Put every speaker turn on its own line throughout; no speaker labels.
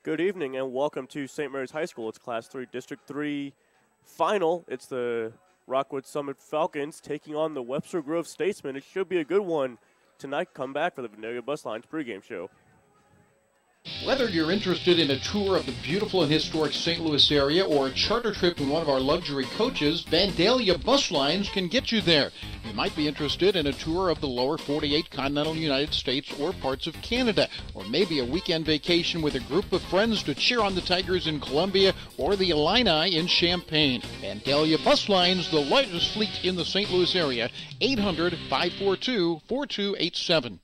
Good evening and welcome to St. Mary's High School. It's Class 3 District 3 final. It's the Rockwood Summit Falcons taking on the Webster Grove Statesmen. It should be a good one tonight. Come back for the Vandalia Bus Lines pregame show.
Whether you're interested in a tour of the beautiful and historic St. Louis area or a charter trip in one of our luxury coaches, Vandalia Bus Lines can get you there. You might be interested in a tour of the lower 48 continental United States or parts of Canada, or maybe a weekend vacation with a group of friends to cheer on the Tigers in Columbia or the Illini in Champaign. Vandalia Bus Lines, the largest fleet in the St. Louis area, 800-542-4287.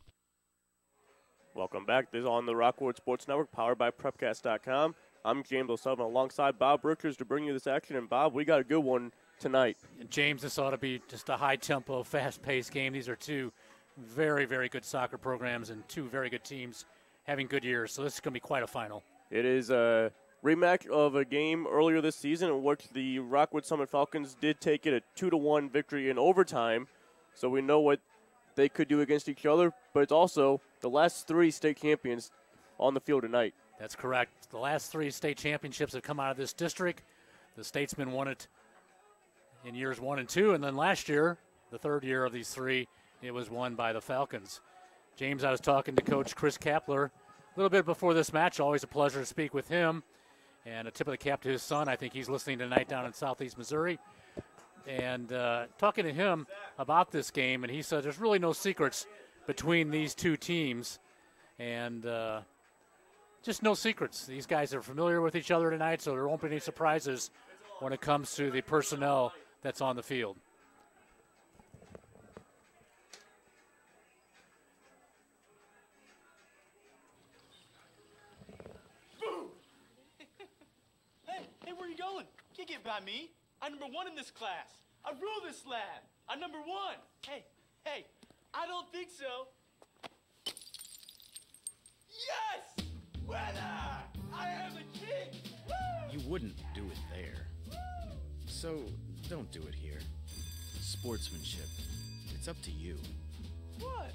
Welcome back. This is on the Rockwood Sports Network, powered by Prepcast.com. I'm James O'Sullivan alongside Bob Richards to bring you this action. And, Bob, we got a good one tonight.
James, this ought to be just a high-tempo, fast-paced game. These are two very, very good soccer programs and two very good teams having good years. So this is going to be quite a final.
It is a rematch of a game earlier this season in which the Rockwood Summit Falcons did take it a 2-1 victory in overtime. So we know what they could do against each other, but it's also the last three state champions on the field tonight.
That's correct. The last three state championships have come out of this district. The Statesmen won it in years 1 and 2, and then last year, the third year of these three, it was won by the Falcons. James, I was talking to Coach Chris Kapler a little bit before this match. Always a pleasure to speak with him, and a tip of the cap to his son. I think he's listening tonight down in southeast Missouri. And talking to him about this game, and he said there's really no secrets between these two teams, and just no secrets. These guys are familiar with each other tonight, so there won't be any surprises when it comes to the personnel that's on the field.
Boom! Hey, where are you going? Can't get by me. I'm number 1 in this class. I rule this lab. I'm number 1. Hey, I don't think so. Yes! Winner! I am the king! Woo!
You wouldn't do it there. So don't do it here. Sportsmanship. It's up to you.
What?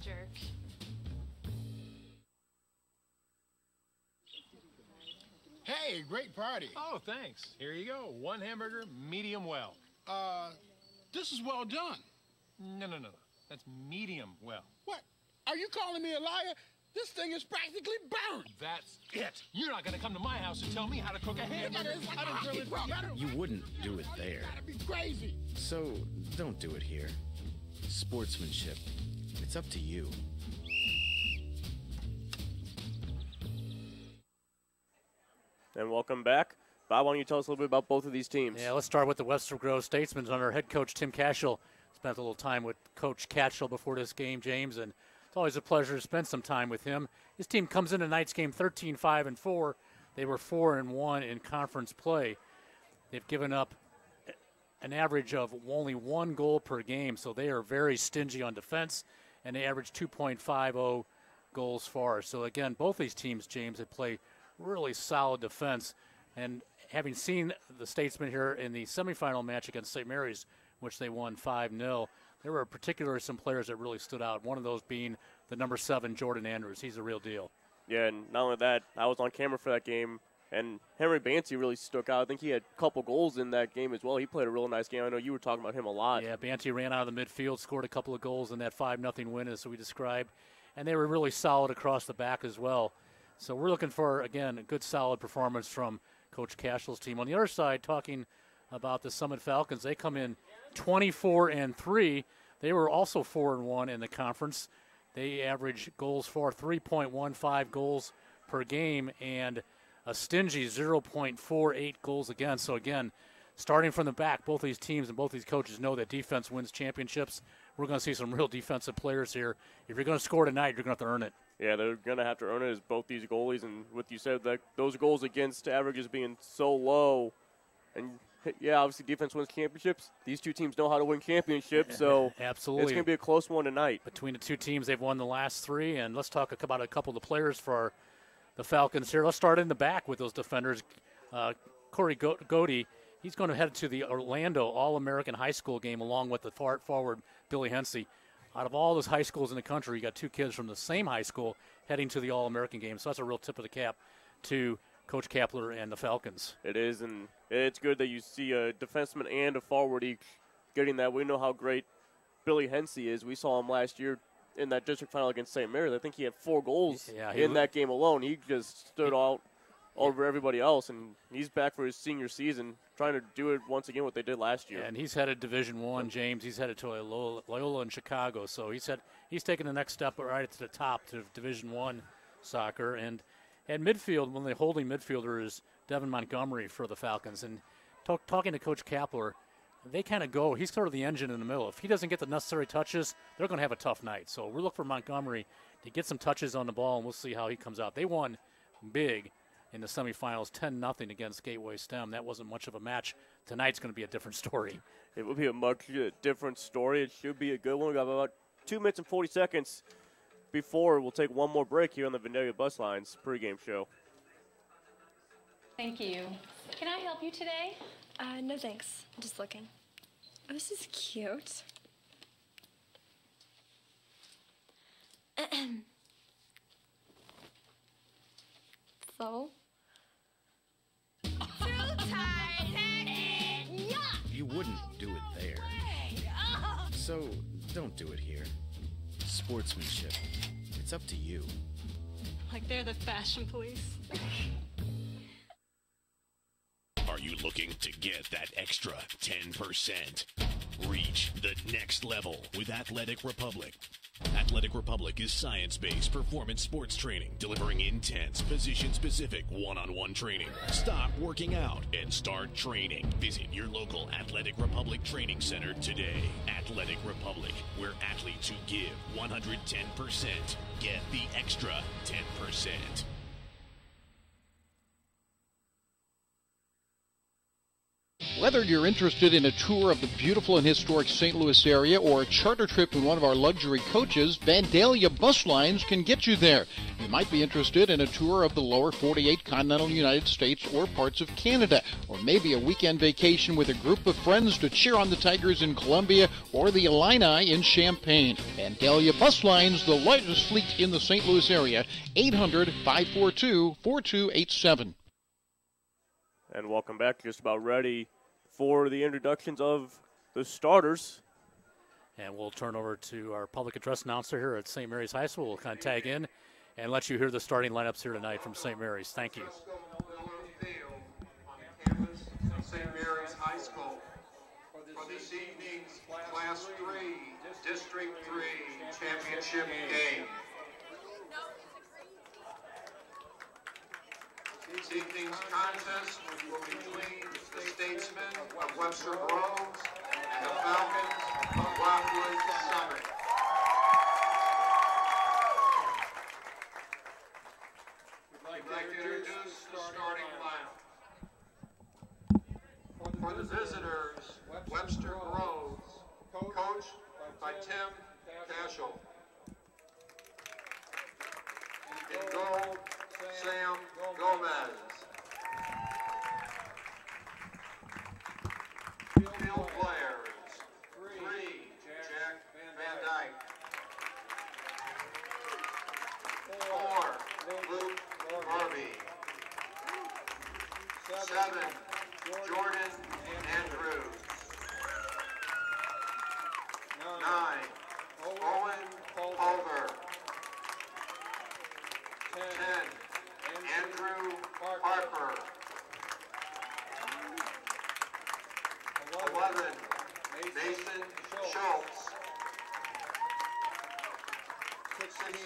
Jerk.
Hey, great party.
Oh, thanks. Here you go. 1 hamburger, medium well.
This is well done.
No. That's medium well.
What? Are you calling me a liar? This thing is practically burned.
That's it. You're not going to come to my house and tell me how to cook a hamburger. I don't grill it.
You wouldn't do it there.
You gotta be crazy.
So don't do it here. Sportsmanship. It's up to you.
And welcome back. Bob, why don't you tell us a little bit about both of these teams?
Yeah, let's start with the Webster Grove Statesmen under head coach Tim Cashel. Spent a little time with Coach Cashel before this game, James, and it's always a pleasure to spend some time with him. His team comes into tonight's game 13-5-4. They were 4-1 in conference play. They've given up an average of only 1 goal per game, so they are very stingy on defense, and they average 2.50 goals for. So, again, both these teams, James, have played really solid defense. And having seen the Statesmen here in the semifinal match against St. Mary's, which they won 5-0, there were particularly some players that really stood out, one of those being the number 7, Jordan Andrews. He's a real deal.
Yeah, and not only that, I was on camera for that game, and Henry Banty really stuck out. I think he had a couple goals in that game as well. He played a real nice game. I know you were talking about him a lot.
Yeah, Banty ran out of the midfield, scored a couple of goals in that 5-0 win, as we described, and they were really solid across the back as well. So we're looking for, again, a good, solid performance from Coach Cashel's team. On the other side, talking about the Summit Falcons, they come in 24-3. They were also 4-1 in the conference. They average goals for 3.15 goals per game and a stingy 0.48 goals against. So, again, starting from the back, both these teams and both these coaches know that defense wins championships. We're going to see some real defensive players here. If you're going to score tonight, you're going to have to earn it.
Yeah, they're going to have to earn it as both these goalies. And what you said, that those goals against averages being so low. And, yeah, obviously defense wins championships. These two teams know how to win championships. So
absolutely,
it's going to be a close one tonight.
Between the two teams, they've won the last 3. And let's talk about a couple of the players for the Falcons here. Let's start in the back with those defenders. Corey Godey, he's going to head to the Orlando All-American High School game along with the forward Billy Hensey. Out of all those high schools in the country, you got 2 kids from the same high school heading to the All-American game, so that's a real tip of the cap to Coach Kapler and the Falcons.
It is, and it's good that you see a defenseman and a forward each getting that. We know how great Billy Hensey is. We saw him last year in that district final against St. Mary's. I think he had 4 goals in that game alone. He just stood out over everybody else, and he's back for his senior season, trying to do it once again what they did last year.
And he's headed Division I, James. He's headed to Loyola in Chicago, so he's taken the next step right to the top to Division I soccer. And at midfield, one of the holding midfielder is Devin Montgomery for the Falcons. And talking to Coach Kapler, they kind of go. He's sort of the engine in the middle. If he doesn't get the necessary touches, they're going to have a tough night. So we're looking for Montgomery to get some touches on the ball, and we'll see how he comes out. They won big in the semifinals, 10-0 against Gateway STEM. That wasn't much of a match. Tonight's going to be a different story.
It will be a much different story. It should be a good one. We got about 2 minutes and 40 seconds before we'll take one more break here on the Vandalia Bus Lines pregame show.
Thank you. Can I help you today?
No thanks. I'm just looking. Oh, this is cute. So?
You wouldn't do it there. So don't do it here. Sportsmanship. It's up to you.
Like they're the fashion police.
Are you looking to get that extra 10%? Reach the next level with Athletic Republic. Athletic Republic is science-based performance sports training, delivering intense, position-specific one-on-one training. Stop working out and start training. Visit your local Athletic Republic training center today. Athletic Republic, where athletes who give 110% get the extra 10%.
Whether you're interested in a tour of the beautiful and historic St. Louis area or a charter trip with one of our luxury coaches, Vandalia Bus Lines can get you there. You might be interested in a tour of the lower 48 continental United States or parts of Canada, or maybe a weekend vacation with a group of friends to cheer on the Tigers in Columbia or the Illini in Champaign. Vandalia Bus Lines, the largest fleet in the St. Louis area, 800-542-4287.
And welcome back. Just about ready for the introductions of the starters.
And we'll turn over to our public address announcer here at St. Mary's High School. We'll kind of tag in and let you hear the starting lineups here tonight from St. Mary's. Thank you.
St. Mary's High School for this evening's Class 3, District 3 championship game. This evening's contest will be between the Statesmen of Webster Groves and the Falcons of Rockwood Summit. We'd like to introduce the starting lineup. For the visitors, Webster Groves, coached by Tim Cashel. In goal, Sam Gomez. Field players, 3, Jack Van Dyke. 4, Luke Harvey. 7, Jordan Andrews. 9, Owen Culver. 10, Andrew Harper. 11, Mason Schultz. 16,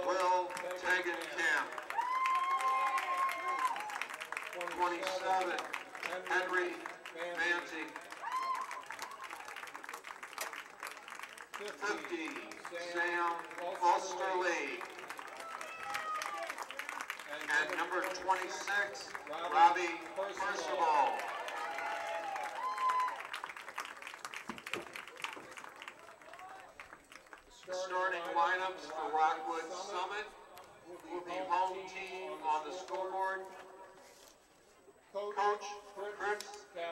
Will Tegenkamp. 27, Henry Manzi. 50, Sam Osterlee. And number 26, Robbie Percival. The starting lineups for Rockwood Summit will be home team on the scoreboard. Coach Chris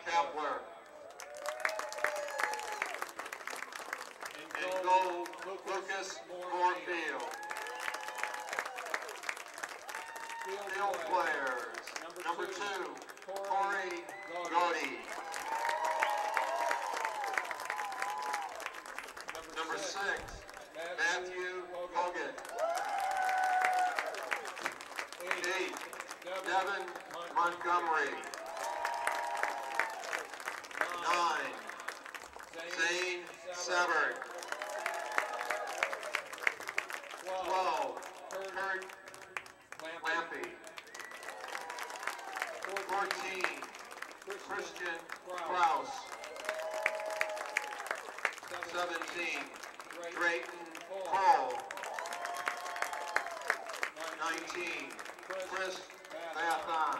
Kapler. In goal, Lucas Moorfield. Field players. Number 2, Corey Gaudy. Number 6, Matthew Hogan. 8, Devin Montgomery. 9, Zane Severn. 12, Kurt Lampy. 14, Christian Kraus. 17, Drayton Cole. 19, Chris Bathon.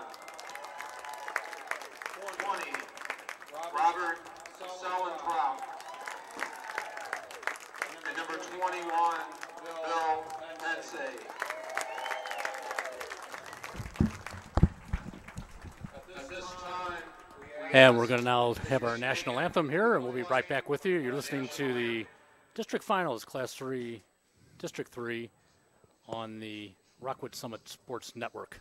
20, Robert Sellentraut. And number 21, Bill Hensey. At this time,
And we're going to now have our national anthem here, and we'll be right back with you. You're listening to the District Finals, Class 3, District 3, on the Rockwood Summit Sports Network.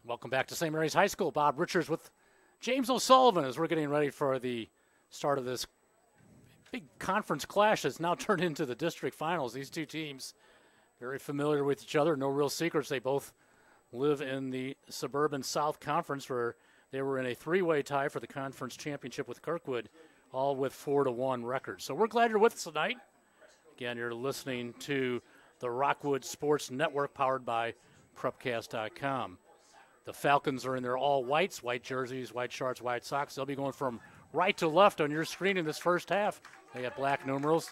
Welcome back to St. Mary's High School. Bob Richards with James O'Sullivan as we're getting ready for the start of this big conference clash that's now turned into the district finals. These two teams very familiar with each other. No real secrets. They both live in the Suburban South Conference, where they were in a three-way tie for the conference championship with Kirkwood, all with 4-1 records. So we're glad you're with us tonight. Again, you're listening to the Rockwood Sports Network, powered by Prepcast.com. The Falcons are in their all whites, white jerseys, white shorts, white socks. They'll be going from right to left on your screen in this first half. They have black numerals.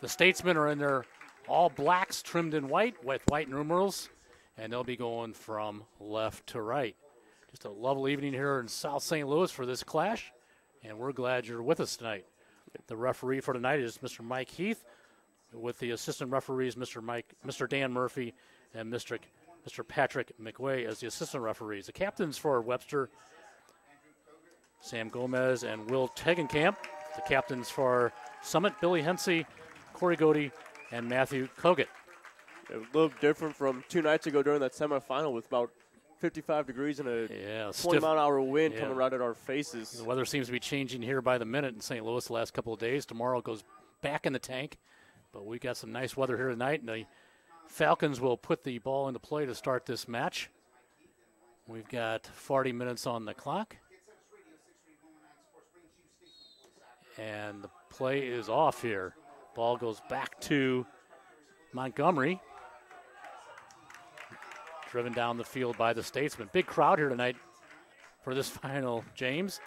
The Statesmen are in their all blacks trimmed in white with white numerals, and they'll be going from left to right. Just a lovely evening here in South St. Louis for this clash, and we're glad you're with us tonight. The referee for tonight is Mr. Mike Heath, with the assistant referees Mr. Dan Murphy and Mr. Patrick McWay as the assistant referees. The captains for Webster, Sam Gomez and Will Tegenkamp. The captains for Summit, Billy Hensey, Corey Gaudy, and Matthew Kogut.
A little different from 2 nights ago during that semifinal with about 55 degrees and a 20-mile-an-hour wind coming right at our faces.
The weather seems to be changing here by the minute in St. Louis the last couple of days. Tomorrow it goes back in the tank, but we got some nice weather here tonight, and the Falcons will put the ball into play to start this match. We've got 40 minutes on the clock. And the play is off here. Ball goes back to Montgomery. Driven down the field by the Statesmen. Big crowd here tonight for this final, James.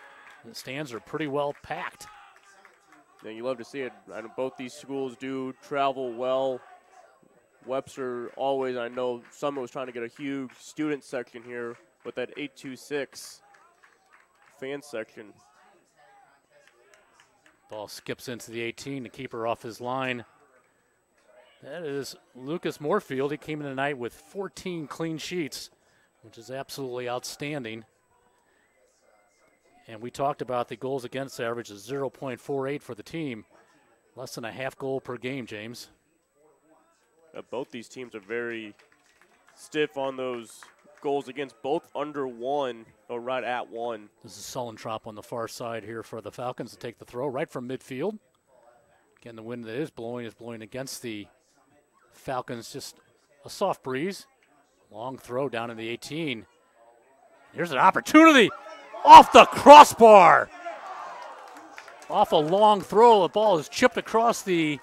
The stands are pretty well packed.
Yeah, you love to see it. I know both these schools do travel well. Webster always, I know Summit was trying to get a huge student section here with that 826 fan section.
Ball skips into the 18, the keeper off his line. That is Lucas Moorfield. He came in tonight with 14 clean sheets, which is absolutely outstanding. And we talked about the goals against average is 0.48 for the team. Less than a half goal per game, James.
Both these teams are very stiff on those goals against, both under 1 or right at 1.
This is Sullentrop on the far side here for the Falcons to take the throw right from midfield. Again, the wind that is blowing against the Falcons. Just a soft breeze. Long throw down in the 18. Here's an opportunity off the crossbar. Off a long throw, the ball is chipped across the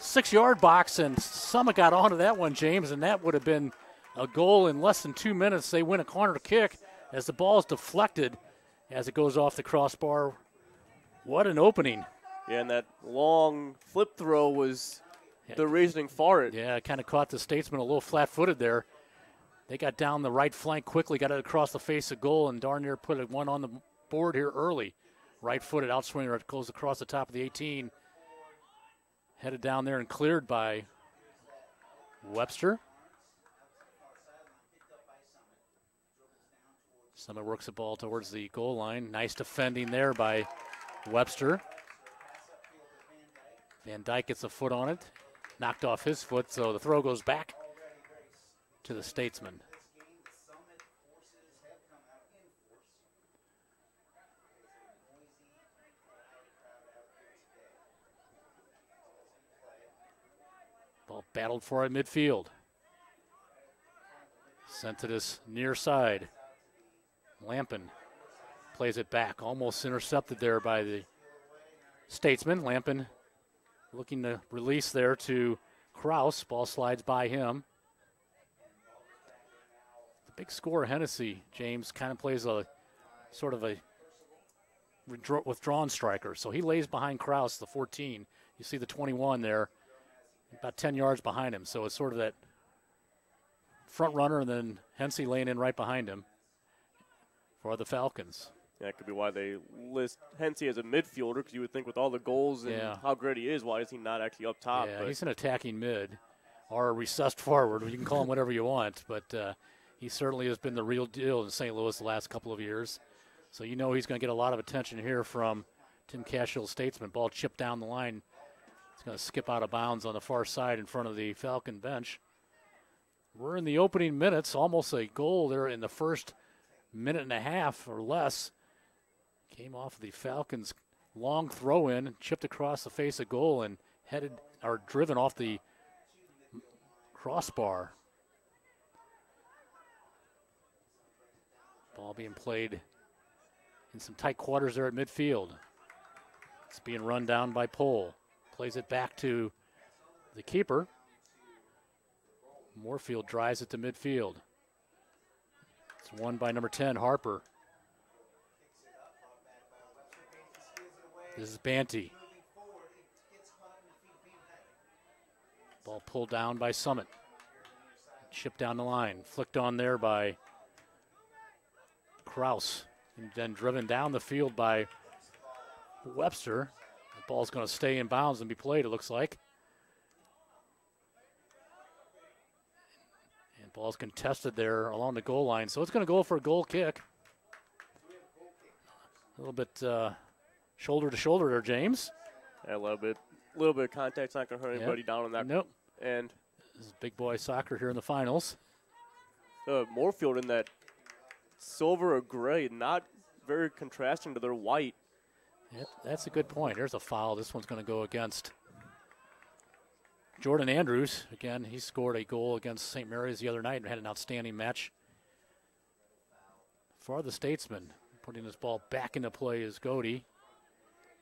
6-yard box, and Summit got onto that one, James, and that would have been a goal in less than 2 minutes. They win a corner kick as the ball is deflected as it goes off the crossbar. What an opening.
Yeah, and that long flip throw was the reasoning for it.
Yeah, it kind of caught the Statesman a little flat-footed there. They got down the right flank quickly, got it across the face of goal, and darn near put one on the board here early. Right-footed outswinger. It goes across the top of the 18. Headed down there and cleared by Webster. Summit works the ball towards the goal line. Nice defending there by Webster. Van Dyke gets a foot on it. Knocked off his foot, so the throw goes back to the Statesman. Ball battled for at midfield. Sent to this near side. Lampin plays it back. Almost intercepted there by the Statesman. Lampin looking to release there to Kraus. Ball slides by him. The big scorer, Hennessy, James, kind of plays a sort of a withdrawn striker. So he lays behind Kraus, the 14. You see the 21 there, about 10 yards behind him. So it's sort of that front runner, and then Hennessy laying in right behind him for the Falcons.
Yeah, that could be why they list Hennessy as a midfielder, because you would think with all the goals and how great he is, why is he not actually up top?
Yeah, he's an attacking mid or a recessed forward. You can call him whatever you want, but he certainly has been the real deal in St. Louis the last couple of years. So you know he's going to get a lot of attention here from Tim Cashel, Statesman. Ball chipped down the line. It's going to skip out of bounds on the far side in front of the Falcon bench. We're in the opening minutes, almost a goal there in the first minute and a half or less. Came off the Falcons' long throw in, chipped across the face of goal, and headed or driven off the crossbar. Ball being played in some tight quarters there at midfield. It's being run down by Pohl. Plays it back to the keeper. Moorfield drives it to midfield. It's won by number 10, Harper. This is Banty. Ball pulled down by Summit. Chipped down the line. Flicked on there by Kraus. And then driven down the field by Webster. The ball's going to stay in bounds and be played, it looks like. And ball's contested there along the goal line. So it's going to go for a goal kick. A little bit shoulder to shoulder there, James.
Yeah, a little bit of contact's not going to hurt anybody down on that.
Nope.
And
this is big boy soccer here in the finals.
Moorfield in that silver or gray, not very contrasting to their white.
Yep, that's a good point. There's a foul. This one's going to go against Jordan Andrews. Again, he scored a goal against St. Mary's the other night and had an outstanding match. For the Statesman, putting this ball back into play is Godey.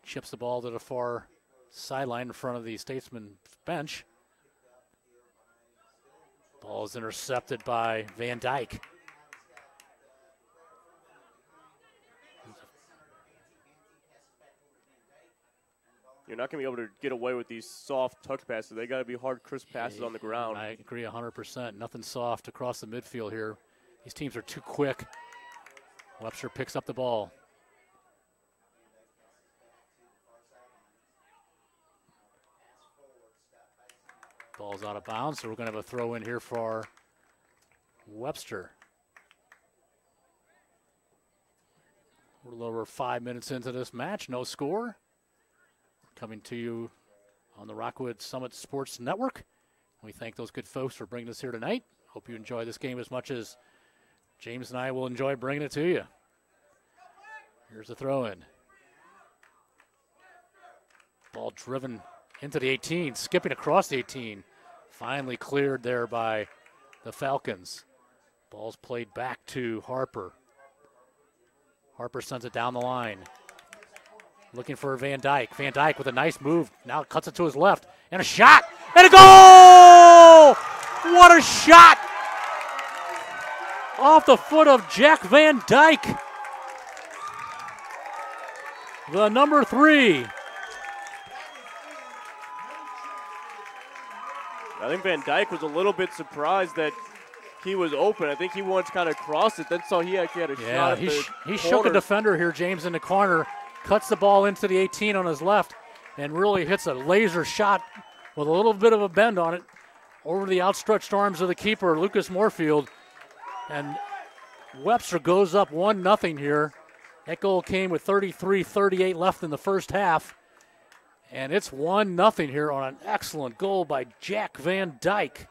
Chips the ball to the far sideline in front of the Statesman bench. Ball is intercepted by Van Dyke.
You're not going to be able to get away with these soft touch passes. They got to be hard, crisp passes on the ground.
I agree 100%. Nothing soft across the midfield here. These teams are too quick. Webster picks up the ball. Ball's out of bounds, so we're going to have a throw in here for Webster. We're a little over 5 minutes into this match, no score. Coming to you on the Rockwood Summit Sports Network. We thank those good folks for bringing us here tonight. Hope you enjoy this game as much as James and I will enjoy bringing it to you. Here's the throw in. Ball driven into the 18, skipping across the 18. Finally cleared there by the Falcons. Ball's played back to Harper. Harper sends it down the line. Looking for Van Dyke. Van Dyke with a nice move. Now cuts it to his left. And a shot. And a goal! What a shot! Off the foot of Jack Van Dyke. The number 3.
I think Van Dyke was a little bit surprised that he was open. I think he wanted to kind of cross it. Then saw he actually had a shot.
He shook a defender here, James, in the corner. Cuts the ball into the 18 on his left and really hits a laser shot with a little bit of a bend on it over the outstretched arms of the keeper, Lucas Moorfield. And Webster goes up 1-0 here. That goal came with 33-38 left in the first half. And it's 1-0 here on an excellent goal by Jack Van Dyke.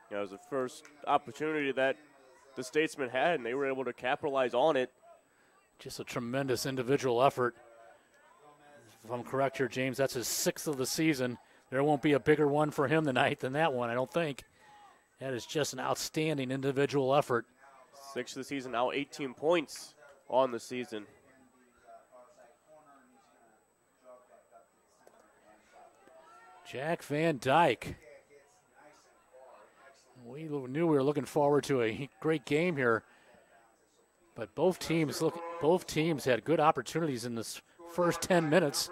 It was the first opportunity that the Statesmen had, and they were able to capitalize on it.
Just a tremendous individual effort. If I'm correct here, James, that's his 6th of the season. There won't be a bigger one for him tonight than that one, I don't think. That is just an outstanding individual effort.
6th of the season, now 18 points on the season.
Jack Van Dyke. We knew we were looking forward to a great game here, but both teams had good opportunities in this first 10 minutes.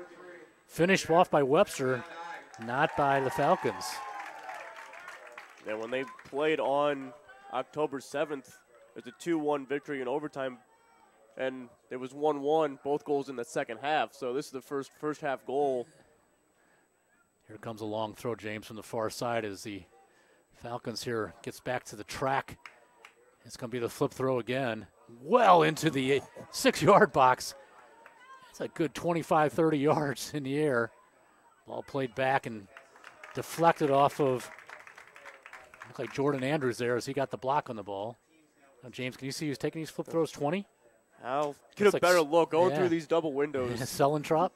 Finished off by Webster, not by the Falcons.
And when they played on October 7th, it was a 2-1 victory in overtime, and it was 1-1, both goals in the second half. So this is the first half goal.
Here comes a long throw, James, from the far side as the Falcons here gets back to the track. It's going to be the flip throw again. Well into the 6-yard box. It's a good 25, 30 yards in the air. Ball played back and deflected off of, looked like Jordan Andrews there as he got the block on the ball. Now, James, can you see who's taking these flip throws? 20?
I'll get a better look going through these double windows.
Sellentrop.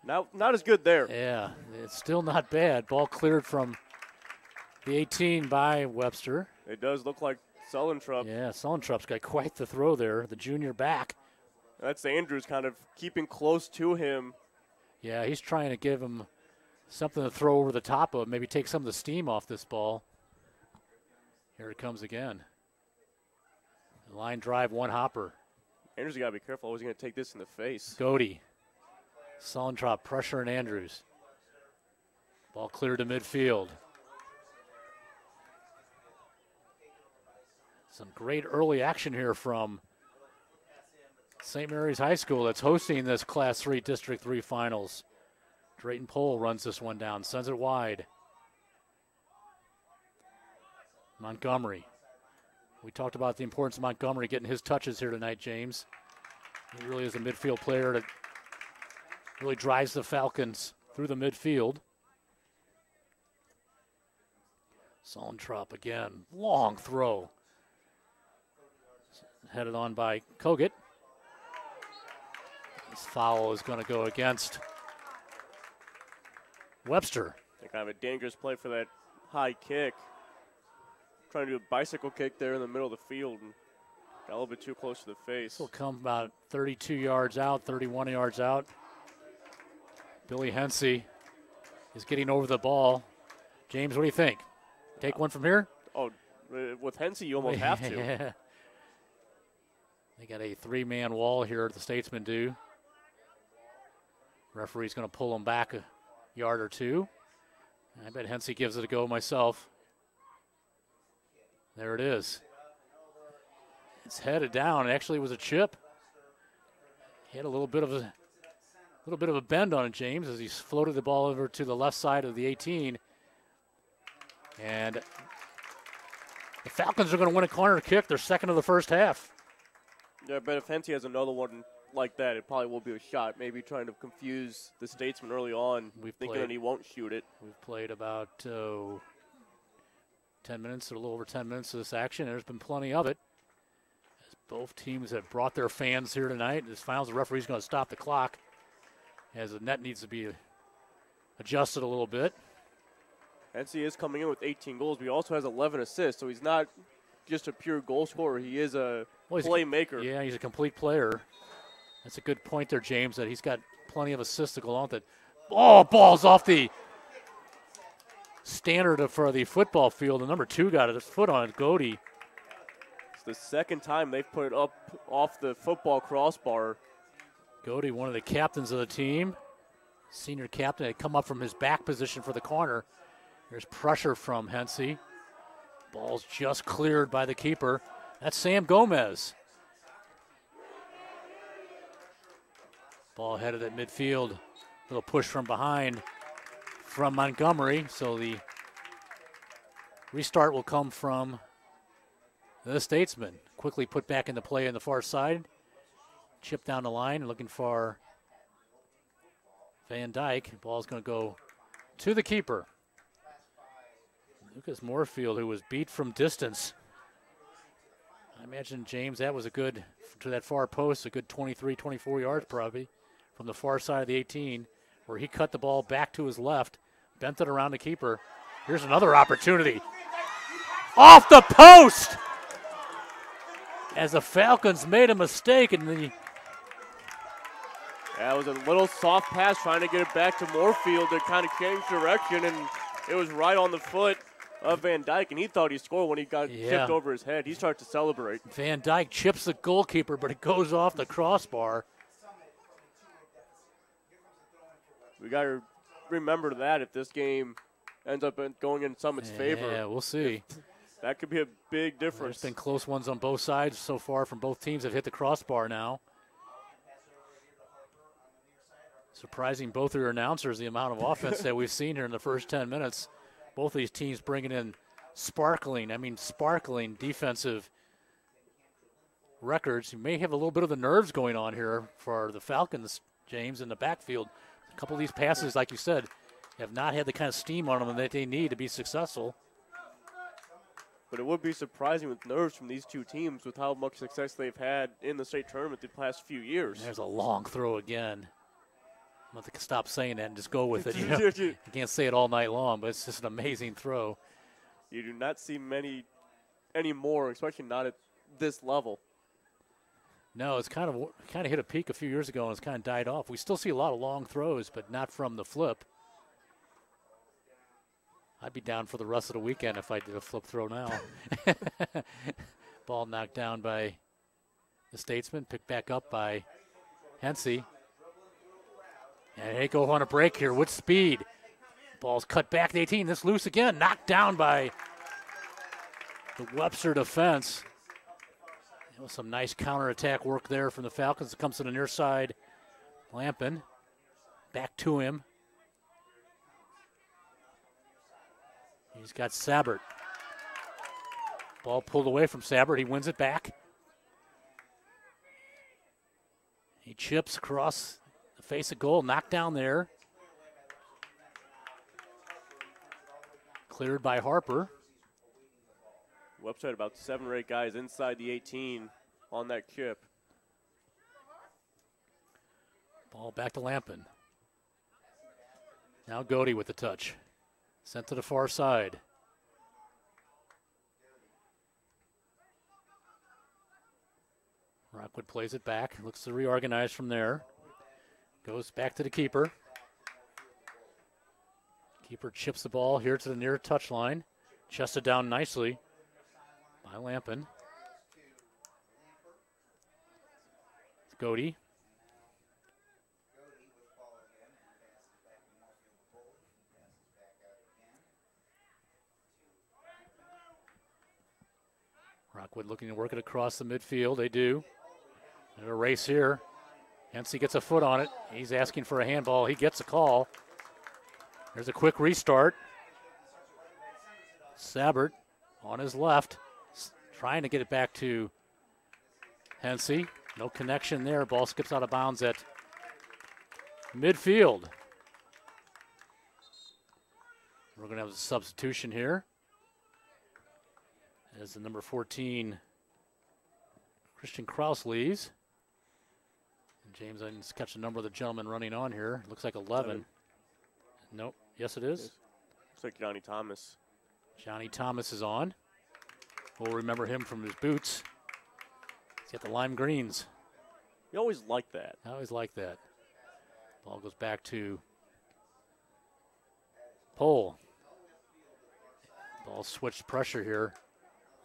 Now, not as good there.
Yeah, it's still not bad. Ball cleared from the 18 by Webster.
It does look like Sellentrop.
Yeah, Sellentrop's got quite the throw there, the junior back.
That's Andrews kind of keeping close to him.
Yeah, he's trying to give him something to throw over the top of, maybe take some of the steam off this ball. Here it comes again. Line drive, one hopper.
Andrews got to be careful. Always going to take this in the face.
Godey. Sellentrop pressuring Andrews. Ball cleared to midfield. Some great early action here from St. Mary's High School that's hosting this Class 3 District 3 Finals. Drayton Pohl runs this one down, sends it wide. Montgomery. We talked about the importance of Montgomery getting his touches here tonight, James. He really is a midfield player that really drives the Falcons through the midfield. Sellentrop again, long throw. Headed on by Kogut. This foul is going to go against Webster.
Kind of a dangerous play for that high kick. Trying to do a bicycle kick there in the middle of the field and got a little bit too close to the face.
This will come about 32 yards out, 31 yards out. Billy Hensey is getting over the ball. James, what do you think? Take one from here?
Oh, with Hensey, you almost have to.
Yeah. They got a three-man wall here, the Statesmen do. Referee's going to pull him back a yard or two. I bet Hensey gives it a go myself. There it is. It's headed down. Actually, it was a chip. He had a little bit of a bend on it, James, as he floated the ball over to the left side of the 18. And the Falcons are going to win a corner kick. They're second of the first half.
Yeah, but if Hensey has another one like that, it probably will be a shot. Maybe trying to confuse the Statesman early on, thinking that he won't shoot it.
We've played about 10 minutes, or a little over 10 minutes of this action. There's been plenty of it. As both teams have brought their fans here tonight. This finals, the referee's going to stop the clock as the net needs to be adjusted a little bit.
Hensey is coming in with 18 goals, but he also has 11 assists, so he's not just a pure goal scorer. He is a playmaker.
Yeah, he's a complete player. That's a good point there, James, that he's got plenty of assists to go along with it. Oh, ball's off the standard for the football field. The number 2 got his foot on it, Godey.
It's the second time they've put it up off the football crossbar.
Godey, one of the captains of the team, senior captain, had come up from his back position for the corner. There's pressure from Hensey. Ball's just cleared by the keeper. That's Sam Gomez. Ball headed at midfield. Little push from behind from Montgomery. So the restart will come from the Statesman. Quickly put back into play on the far side. Chip down the line, looking for Van Dyke. Ball's going to go to the keeper. Lucas Moorfield, who was beat from distance. I imagine, James, that was a good, to that far post, a good 23, 24 yards probably from the far side of the 18, where he cut the ball back to his left, bent it around the keeper. Here's another opportunity. Off the post! As the Falcons made a mistake in the...
That was a little soft pass trying to get it back to Moorfield to kind of change direction, and it was right on the foot of Van Dyke, and he thought he scored when he got chipped over his head. He started to celebrate.
Van Dyke chips the goalkeeper, but it goes off the crossbar.
We got to remember that if this game ends up going in Summit's favor.
Yeah, we'll see.
That could be a big difference.
There's been close ones on both sides so far from both teams that hit the crossbar now. Surprising both of your announcers, the amount of offense that we've seen here in the first 10 minutes. Both of these teams bringing in sparkling defensive records. You may have a little bit of the nerves going on here for the Falcons, James, in the backfield. A couple of these passes, like you said, have not had the kind of steam on them that they need to be successful.
But it would be surprising with nerves from these two teams with how much success they've had in the state tournament the past few years.
There's a long throw again. I'm going to stop saying that and just go with it. You can't say it all night long, but it's just an amazing throw.
You do not see many anymore, especially not at this level.
No, it's kind of hit a peak a few years ago and it's kind of died off. We still see a lot of long throws, but not from the flip. I'd be down for the rest of the weekend if I did a flip throw now. Ball knocked down by the Statesman, picked back up by Hensey. And they go on a break here with speed. Ball's cut back to 18. This loose again, knocked down by the Webster defense. It was some nice counterattack work there from the Falcons. It comes to the near side. Lampin back to him. He's got Sabbert. Ball pulled away from Sabbert. He wins it back. He chips across the face of goal, knocked down there. Cleared by Harper.
Webster had about 7 or 8 guys inside the 18 on that chip.
Ball back to Lampin. Now Godey with the touch. Sent to the far side. Rockwood plays it back. Looks to reorganize from there. Goes back to the keeper. Keeper chips the ball here to the near touchline. Chested down nicely by Lampin. Godey. Rockwood looking to work it across the midfield. They do. And a race here. Hensey gets a foot on it. He's asking for a handball. He gets a call. There's a quick restart. Sabbert on his left, trying to get it back to Hensey. No connection there. Ball skips out of bounds at midfield. We're going to have a substitution here as the number 14 Christian Kraus leaves. And James, I didn't catch the number of the gentleman running on here. Looks like 11. Nope. Yes, it is.
Looks like Johnny Thomas.
Johnny Thomas is on. We'll remember him from his boots. He's got the lime greens.
You always like that.
I always like that. Ball goes back to Pohl. Ball switched pressure here.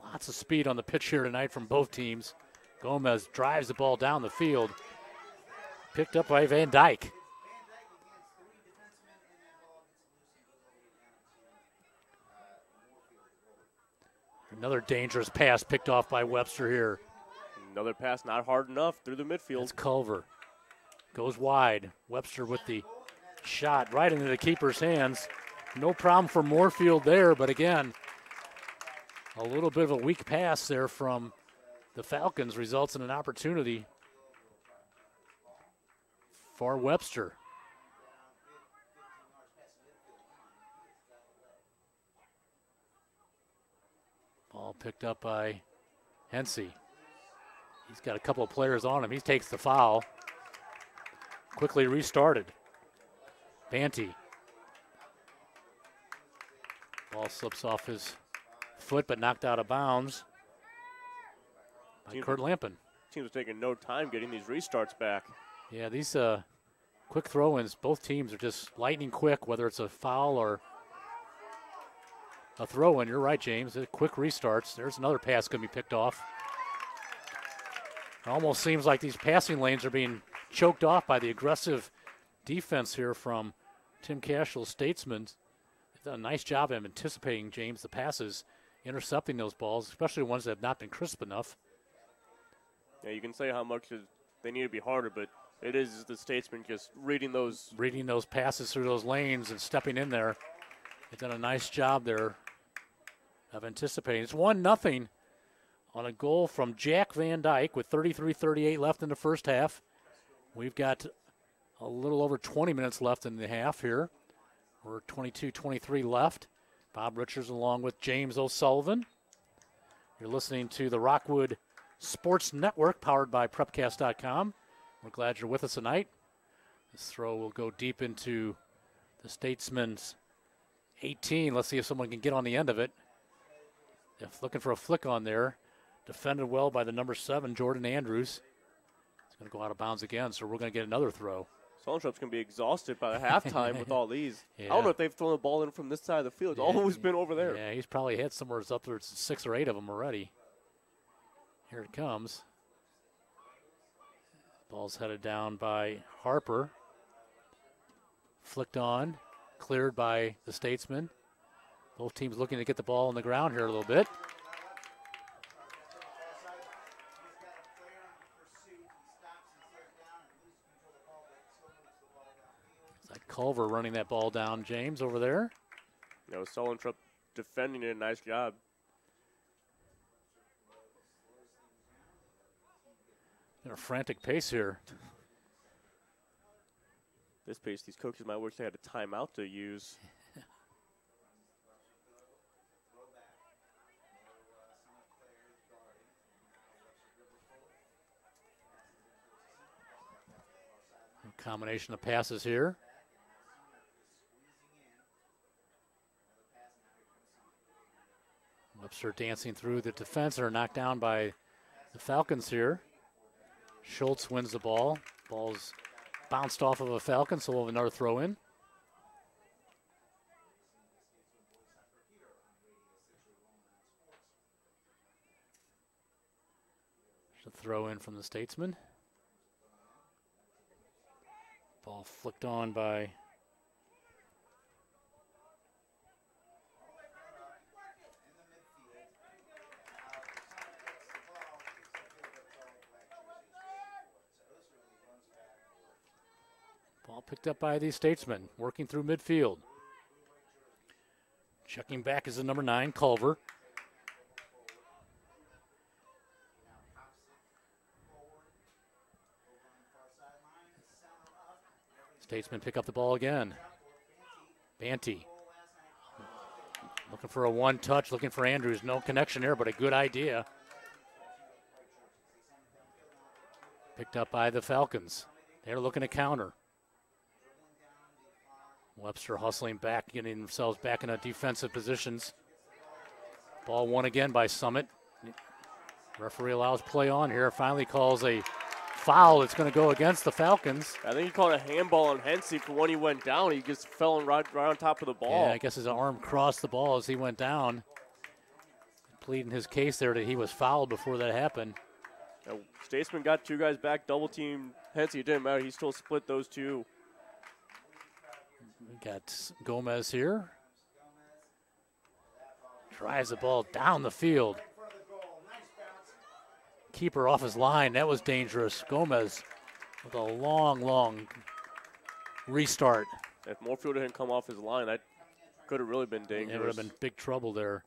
Lots of speed on the pitch here tonight from both teams. Gomez drives the ball down the field. Picked up by Van Dyke. Another dangerous pass picked off by Webster here.
Another pass not hard enough through the midfield.
It's Culver. Goes wide. Webster with the shot right into the keeper's hands. No problem for Moorfield there, but again, a little bit of a weak pass there from the Falcons results in an opportunity for Webster. Ball picked up by Hensey. He's got a couple of players on him. He takes the foul. Quickly restarted. Banty. Ball slips off his foot but knocked out of bounds by Kurt Lampin.
Teams are taking no time getting these restarts back.
Yeah, these quick throw-ins, both teams are just lightning quick, whether it's a foul or a throw-in. You're right, James. Quick restarts. There's another pass going to be picked off. It almost seems like these passing lanes are being choked off by the aggressive defense here from Tim Cashell's Statesmen. They've done a nice job of anticipating, James, the passes, intercepting those balls, especially ones that have not been crisp enough.
Yeah, you can say how much they need to be harder, but it is the Statesmen just reading those
passes through those lanes and stepping in there. They've done a nice job there of anticipating. It's 1-0 on a goal from Jack Van Dyke with 33-38 left in the first half. We've got a little over 20 minutes left in the half here. We're 22-23 left. Bob Richards along with James O'Sullivan. You're listening to the Rockwood Sports Network powered by Prepcast.com. We're glad you're with us tonight. This throw will go deep into the Statesmen's 18. Let's see if someone can get on the end of it. If looking for a flick on there. Defended well by the number 7, Jordan Andrews. It's going to go out of bounds again, so we're going to get another throw.
Solontrup's going to be exhausted by the halftime with all these.
Yeah.
I don't know if they've thrown the ball in from this side of the field. It's always been over there.
Yeah, he's probably hit somewhere up there 6 or 8 of them already. Here it comes. Ball's headed down by Harper. Flicked on. Cleared by the Statesmen. Both teams looking to get the ball on the ground here a little bit. It's like Culver running that ball down, James, over there.
You know, Solentrup defending it, a nice job.
In a frantic pace here.
This pace, these coaches might wish they had a timeout to use.
A combination of passes here. Webster dancing through the defense, are knocked down by the Falcons here. Schultz wins the ball. Ball's bounced off of a Falcon, so we'll have another throw in. There's a throw in from the Statesman. Ball flicked on by Ball picked up by the Statesmen, working through midfield. Checking back is the number 9, Culver. Statesmen pick up the ball again. Banty. Looking for a one-touch, looking for Andrews. No connection there, but a good idea. Picked up by the Falcons. They're looking to counter. Webster hustling back, getting themselves back in defensive positions. Ball won again by Summit. Referee allows play on here. Finally calls a foul. It's going to go against the Falcons.
I think he called a handball on Hensey for when he went down. He just fell right on top of the ball.
Yeah, I guess his arm crossed the ball as he went down. Pleading his case there that he was fouled before that happened.
Now, Statesman got 2 guys back, double team Hensey. It didn't matter. He still split those 2.
We got Gomez here. Drives the ball down the field. Keeper off his line. That was dangerous. Gomez with a long restart.
If Moorfield didn't come off his line, that could have really been dangerous.
It would have been big trouble there.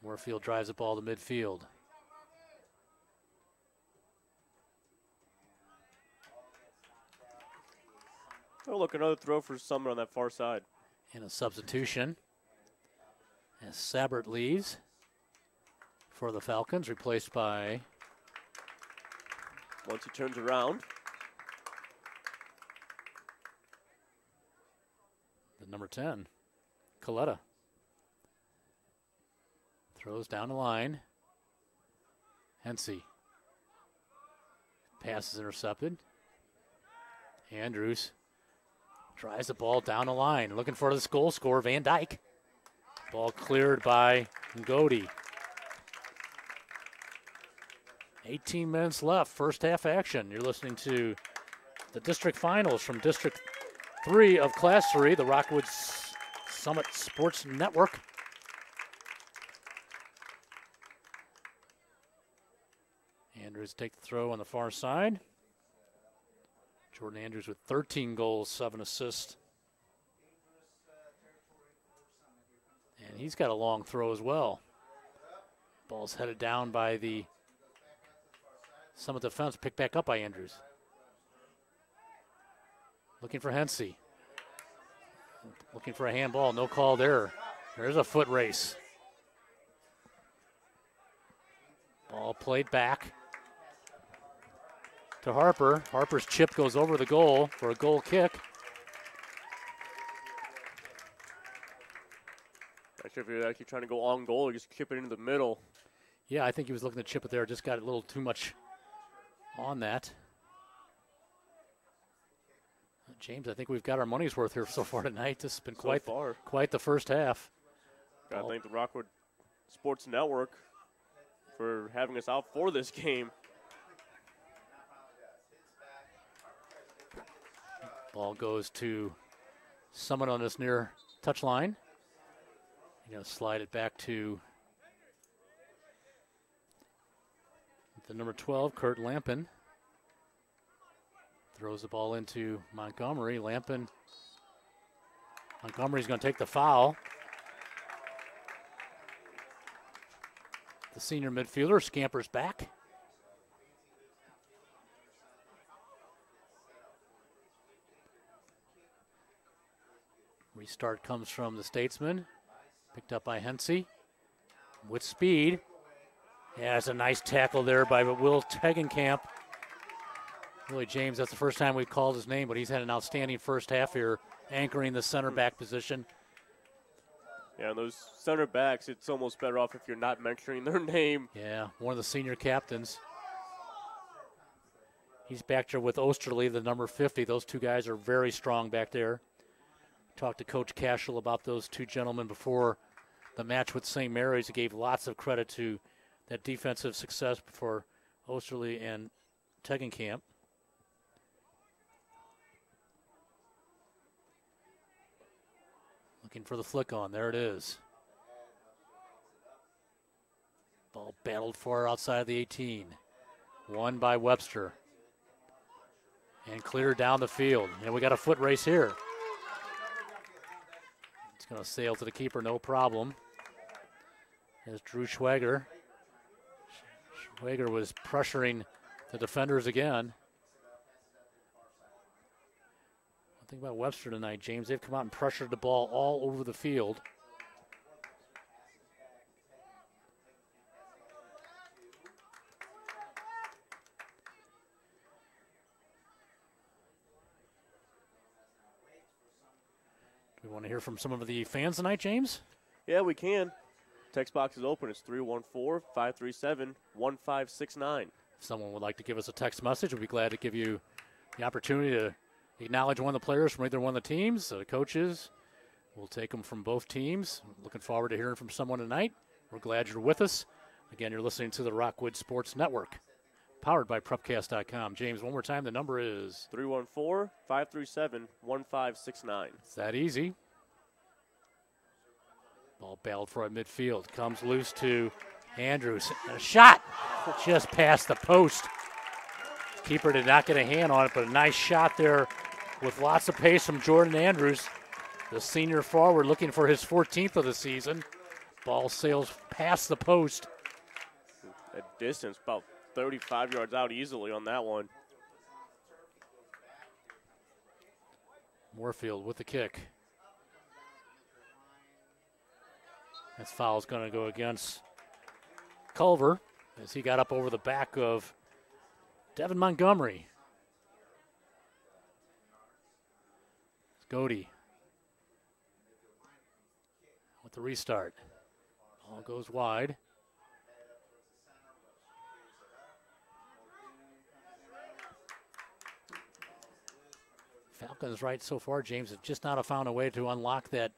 Moorfield drives the ball to midfield.
Oh, look, another throw for Summer on that far side.
And a substitution as Sabbert leaves for the Falcons, replaced by...
Once he turns around.
The number 10, Coletta. Throws down the line. Hensey. Pass is intercepted. Andrews drives the ball down the line, looking for the goal scorer, Van Dyke. Ball cleared by Ngodi. 18 minutes left, first half action. You're listening to the district finals from District 3 of Class 3, the Rockwood Summit Sports Network. Andrews take the throw on the far side. Jordan Andrews with 13 goals, 7 assists. And he's got a long throw as well. Ball's headed down by the Summit defense, picked back up by Andrews. Looking for Hensey. Looking for a handball, no call there. There's a foot race. Ball played back to Harper. Harper's chip goes over the goal for a goal kick.
Actually, if you're actually trying to go on goal, you just chip it into the middle.
Yeah, I think he was looking to chip it there. Just got a little too much on that. James, I think we've got our money's worth here so far tonight. This has been quite the first half.
Gotta thank the Rockwood Sports Network for having us out for this game.
Ball goes to Summit on this near touchline. You're going to slide it back to the number 12, Kurt Lampin. Throws the ball into Montgomery. Montgomery's going to take the foul. The senior midfielder scampers back. Restart comes from the Statesman. Picked up by Hensey with speed. Yeah, it's a nice tackle there by Will Tegenkamp. Really, James, that's the first time we've called his name, but he's had an outstanding first half here, anchoring the center back position.
Yeah, and those center backs, it's almost better off if you're not mentioning their name.
Yeah, one of the senior captains. He's back there with Osterley, the number 50. Those two guys are very strong back there. Talked to Coach Cashel about those two gentlemen before the match with St. Mary's. He gave lots of credit to that defensive success for Osterley and Tegenkamp. Looking for the flick on. There it is. Ball battled for outside of the 18. Won by Webster. And clear down the field. And we got a foot race here. It's going to sail to the keeper, no problem. There's Drew Schwager. Schwager was pressuring the defenders again. One thing about Webster tonight, James, they've come out and pressured the ball all over the field. Do we want to hear from some of the fans tonight, James?
Yeah, we can. Text box is open. It's 314-537-1569.
If someone would like to give us a text message, we'd be glad to give you the opportunity to acknowledge one of the players from either one of the teams, the coaches. We'll take them from both teams. Looking forward to hearing from someone tonight. We're glad you're with us. Again, you're listening to the Rockwood Sports Network, powered by Prepcast.com. James, one more time, the number is
314-537-1569.
It's that easy. Ball battled for at midfield. Comes loose to Andrews. And a shot just past the post. Keeper did not get a hand on it, but a nice shot there with lots of pace from Jordan Andrews, the senior forward looking for his 14th of the season. Ball sails past the post.
A distance about 35 yards out easily on that one.
Moorfield with the kick. This foul is going to go against Culver as he got up over the back of Devin Montgomery. Goody with the restart. Ball goes wide. Falcons right so far, James, have just not found a way to unlock that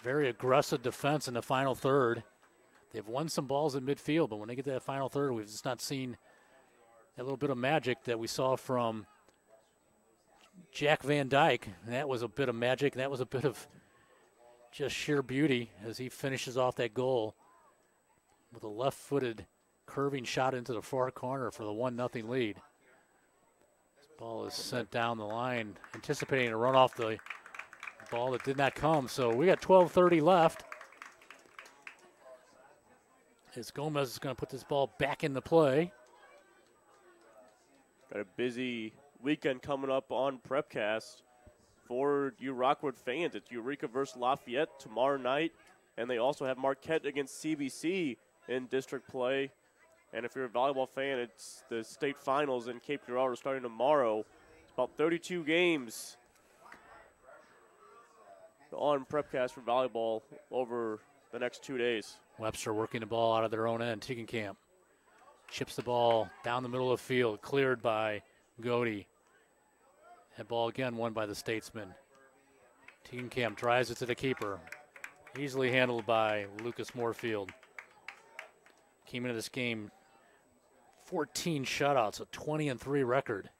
very aggressive defense in the final third. They've won some balls in midfield, but when they get to that final third, we've just not seen that little bit of magic that we saw from Jack Van Dyke. That was a bit of magic. That was a bit of just sheer beauty as he finishes off that goal with a left-footed curving shot into the far corner for the 1-0 lead. This ball is sent down the line, anticipating a run off the ball that did not come. So we got 12:30 left. As Gomez is going to put this ball back into play.
Got a busy weekend coming up on Prepcast for you Rockwood fans. It's Eureka versus Lafayette tomorrow night, and they also have Marquette against CBC in district play. And if you're a volleyball fan, it's the state finals in Cape Girardeau starting tomorrow. It's about 32 games on Prepcast for volleyball over the next 2 days.
Webster working the ball out of their own end. Tegenkamp chips the ball down the middle of the field, cleared by Goody. That ball again won by the Statesman. Tegenkamp drives it to the keeper. Easily handled by Lucas Moorfield. Came into this game 14 shutouts, a 20-3 record.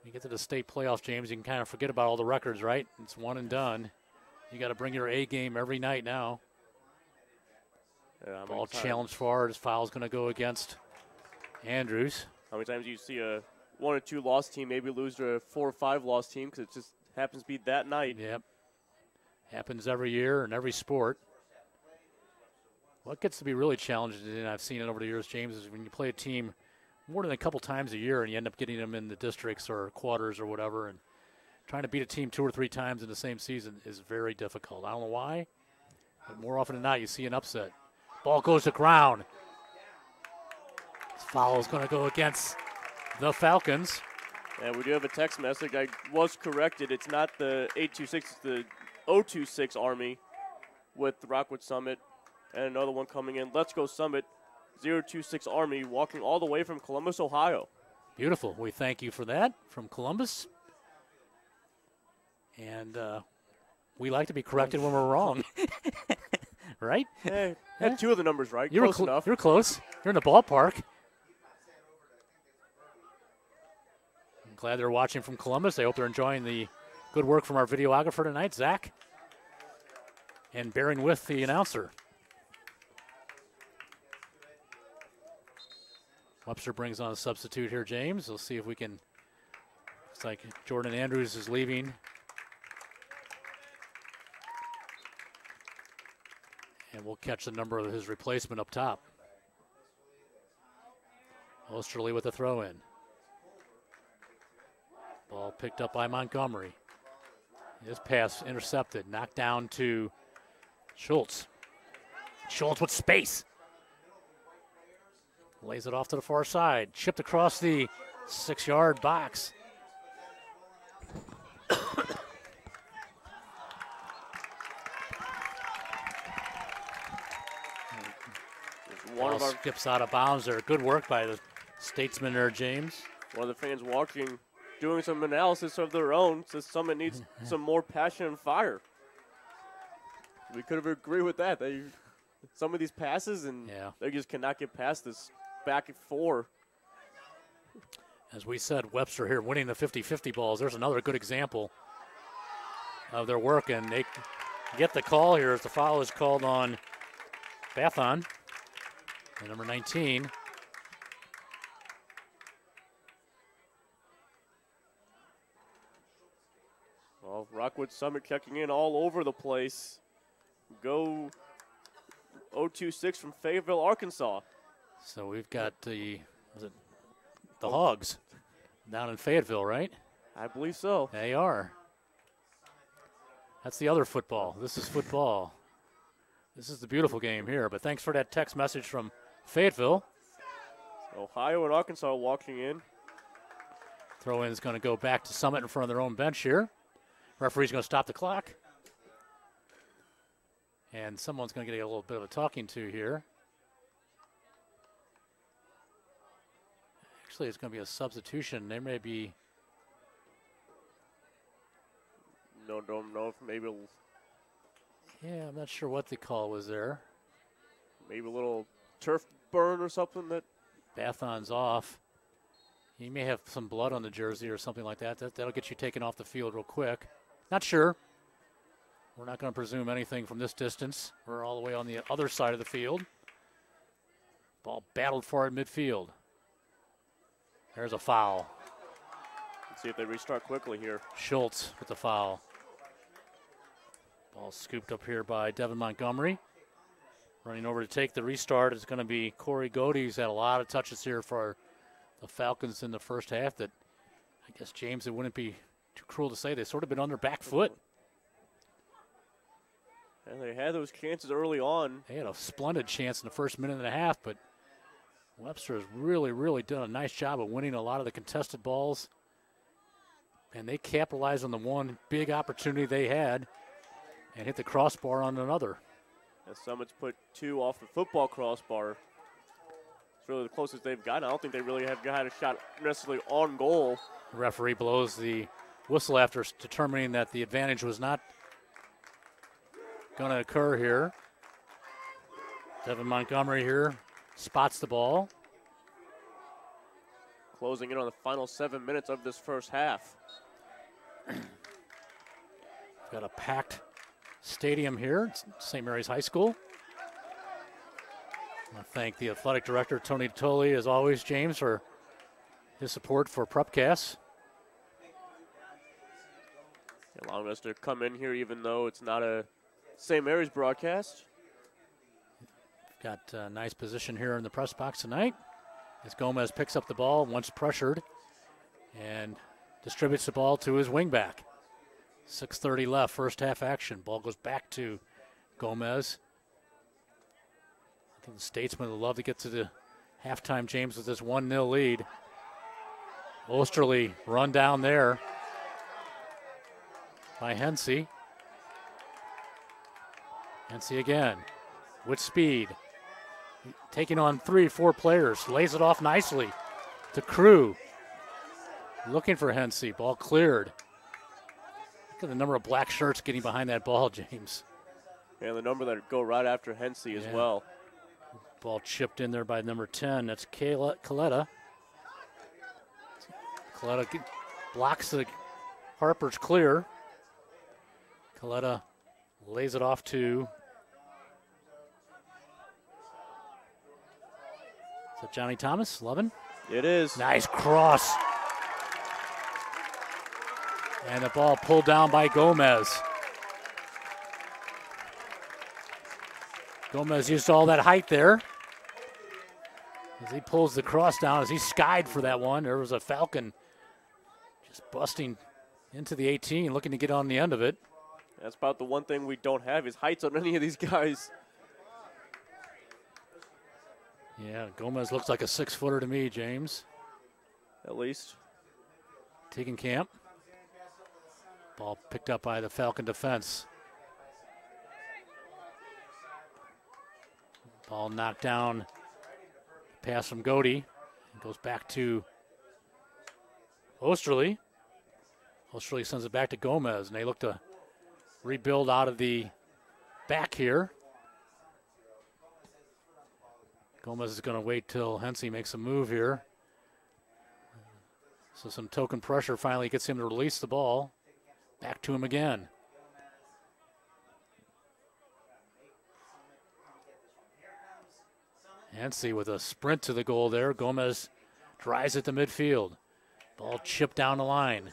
You get to the state playoffs, James, you can kind of forget about all the records, right? It's one and done. You got to bring your A game every night now.
Yeah,
ball challenged forward. His foul's going to go against Andrews.
How many times do you see a 1 or 2 loss team maybe lose to a 4 or 5 loss team because it just happens to be that night?
Yep. Happens every year in every sport. What gets to be really challenging, and I've seen it over the years, James, is when you play a team more than a couple times a year and you end up getting them in the districts or quarters or whatever, and trying to beat a team 2 or 3 times in the same season is very difficult. I don't know why, but more often than not, you see an upset. Ball goes to ground. This foul is going to go against the Falcons.
And we do have a text message. I was corrected. It's not the 826, it's the 026 Army with Rockwood Summit. And another one coming in. Let's Go Summit, 026 Army, walking all the way from Columbus, Ohio.
Beautiful. We thank you for that from Columbus. And we like to be corrected when we're wrong. Right?
Hey, had 2 of the numbers right.
You
close enough.
You're close. You're in the ballpark. I'm glad they're watching from Columbus. I hope they're enjoying the good work from our videographer tonight, Zach, and bearing with the announcer. Webster brings on a substitute here, James. We'll see if we can. Looks like Jordan Andrews is leaving. And we'll catch the number of his replacement up top. Osterley with the throw in. Ball picked up by Montgomery. His pass intercepted, knocked down to Schultz. Schultz with space. Lays it off to the far side. Chipped across the 6-yard box. Ball skips out of bounds there. Good work by the Statesman there, James.
One of the fans watching, doing some analysis of their own, says Summit needs some more passion and fire. We could have agreed with that. Some of these passes, and they just cannot get past this back and forth.
As we said, Webster here winning the 50-50 balls. There's another good example of their work, and they get the call here as the foul is called on Bathon, number 19.
Well, Rockwood Summit checking in all over the place. Go 0-2-6 from Fayetteville, Arkansas.
So we've got the Hogs down in Fayetteville, right?
I believe so.
They are. That's the other football. This is football. This is the beautiful game here. But thanks for that text message from Fayetteville.
Ohio and Arkansas walking in.
Throw-in is going to go back to Summit in front of their own bench here. Referee's going to stop the clock. And someone's going to get a little bit of a talking to here. Actually, it's going to be a substitution. There may be.
No, don't know if maybe.
Yeah, I'm not sure what the call was there.
Maybe a little turf burn or something that.
Bathon's off. He may have some blood on the jersey or something like that. That'll get you taken off the field real quick. Not sure. We're not going to presume anything from this distance. We're all the way on the other side of the field. Ball battled for at midfield. There's a foul.
Let's see if they restart quickly here.
Schultz with the foul. Ball scooped up here by Devin Montgomery. Running over to take the restart is going to be Corey Godey. He's had a lot of touches here for the Falcons in the first half that I guess, James, it wouldn't be too cruel to say they've sort of been on their back foot.
And they had those chances early on.
They had a splendid chance in the first minute and a half, but Webster has really, really done a nice job of winning a lot of the contested balls. And they capitalized on the one big opportunity they had and hit the crossbar on another.
And Summit's put 2 off the football crossbar. It's really the closest they've gotten. I don't think they really have had a shot necessarily on goal.
The referee blows the whistle after determining that the advantage was not going to occur here. Devin Montgomery here spots the ball.
Closing in on the final 7 minutes of this first half.
Got a packed stadium here at St. Mary's High School. I want to thank the athletic director, Tony Tolley, as always, James, for his support for Prepcast.
Allowing us to come in here even though it's not a St. Mary's broadcast.
Got a nice position here in the press box tonight as Gomez picks up the ball once pressured and distributes the ball to his wingback. 6:30 left, first half action. Ball goes back to Gomez. I think the Statesmen would love to get to the halftime, James, with this 1-0 lead. Osterley run down there by Hensey. Hensey again with speed. Taking on 3-4 players. Lays it off nicely to Crew. Looking for Hensey. Ball cleared. Look at the number of black shirts getting behind that ball, James.
And the number that go right after Hensey as well.
Ball chipped in there by number 10. That's Coletta. Coletta blocks the Harper's clear. Coletta lays it off to it Johnny Thomas, 11?
It is.
Nice cross. And the ball pulled down by Gomez. Gomez used all that height there. As he pulls the cross down, as he skied for that one, there was a Falcon just busting into the 18, looking to get on the end of it.
That's about the one thing we don't have is heights on any of these guys.
Yeah, Gomez looks like a 6-footer to me, James.
At least.
Tegenkamp. Ball picked up by the Falcon defense. Ball knocked down. Pass from Godey. It goes back to Osterley. Osterley sends it back to Gomez, and they look to rebuild out of the back here. Gomez is going to wait till Hensey makes a move here. So some token pressure finally gets him to release the ball. Back to him again. Hensey with a sprint to the goal there. Gomez drives it to midfield. Ball chipped down the line.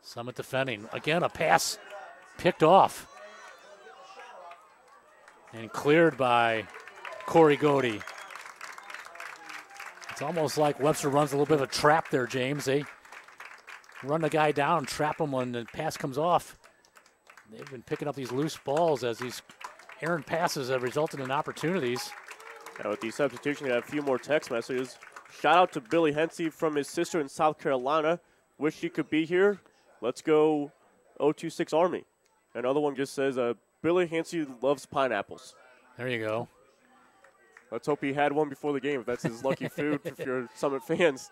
Summit defending. Again, a pass picked off. And cleared by Corey Godey. It's almost like Webster runs a little bit of a trap there, James. They run the guy down, trap him when the pass comes off. They've been picking up these loose balls as these errant passes have resulted in opportunities.
Now with the substitution, we have a few more text messages. Shout out to Billy Hensey from his sister in South Carolina. Wish she could be here. Let's go 026 Army. Another one just says, Billy Hensey loves pineapples.
There you go.
Let's hope he had one before the game, if that's his lucky food if you're Summit fans.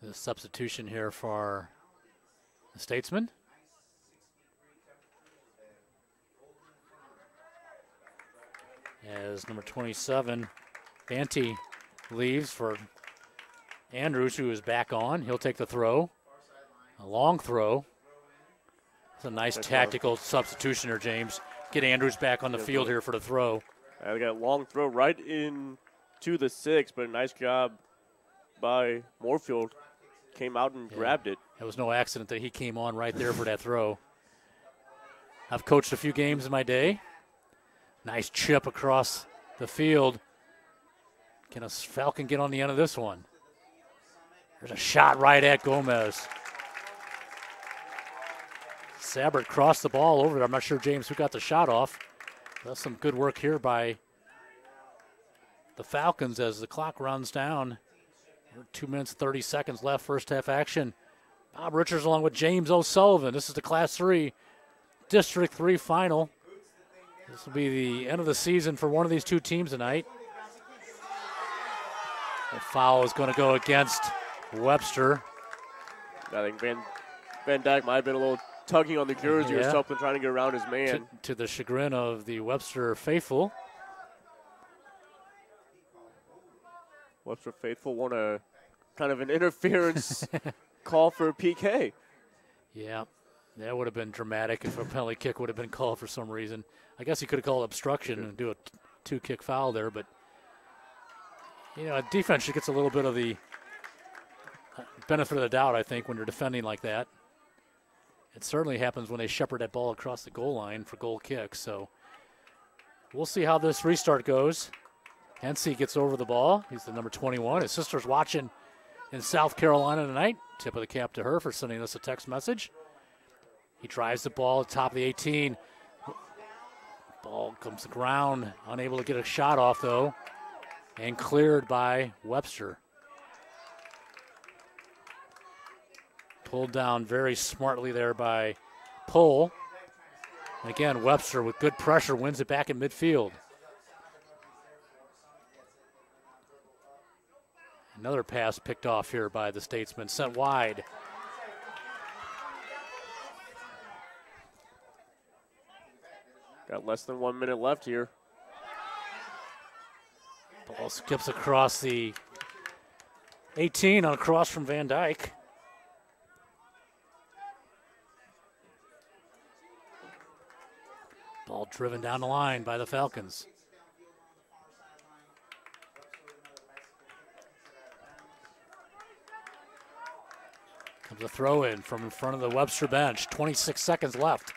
The substitution here for the Statesman. As number 27, Banty leaves for Andrews, who is back on. He'll take the throw. A long throw. It's a nice tactical substitution here, James. Get Andrews back on the field here for the throw.
They got a long throw right into the 6, but a nice job by Moorfield. Came out and grabbed it.
It was no accident that he came on right there for that throw. I've coached a few games in my day. Nice chip across the field. Can a Falcon get on the end of this one? There's a shot right at Gomez. Sabbert crossed the ball over there. I'm not sure, James, who got the shot off. That's some good work here by the Falcons as the clock runs down. 2 minutes, 30 seconds left, first half action. Bob Richards along with James O'Sullivan. This is the Class 3 District 3 final. This will be the end of the season for one of these two teams tonight. The foul is going to go against Webster.
I think Van Dyke might have been a little tugging on the jersey or something, trying to get around his man.
To the chagrin of the Webster faithful.
Webster faithful won a kind of an interference call for a PK.
Yeah, that would have been dramatic if a penalty kick would have been called for some reason. I guess he could have called obstruction and do a two-kick foul there, but a defense gets a little bit of the benefit of the doubt, I think, when you're defending like that. It certainly happens when they shepherd that ball across the goal line for goal kicks. So we'll see how this restart goes. Hensey gets over the ball. He's the number 21. His sister's watching in South Carolina tonight. Tip of the cap to her for sending us a text message. He drives the ball at the top of the 18. Ball comes to ground. Unable to get a shot off, though. And cleared by Webster. Pulled down very smartly there by Pohl. And again, Webster with good pressure wins it back in midfield. Another pass picked off here by the Statesman, sent wide.
Got less than 1 minute left here.
Ball skips across the 18 on a cross from Van Dyke. Ball driven down the line by the Falcons. Comes a throw in from in front of the Webster bench. 26 seconds left.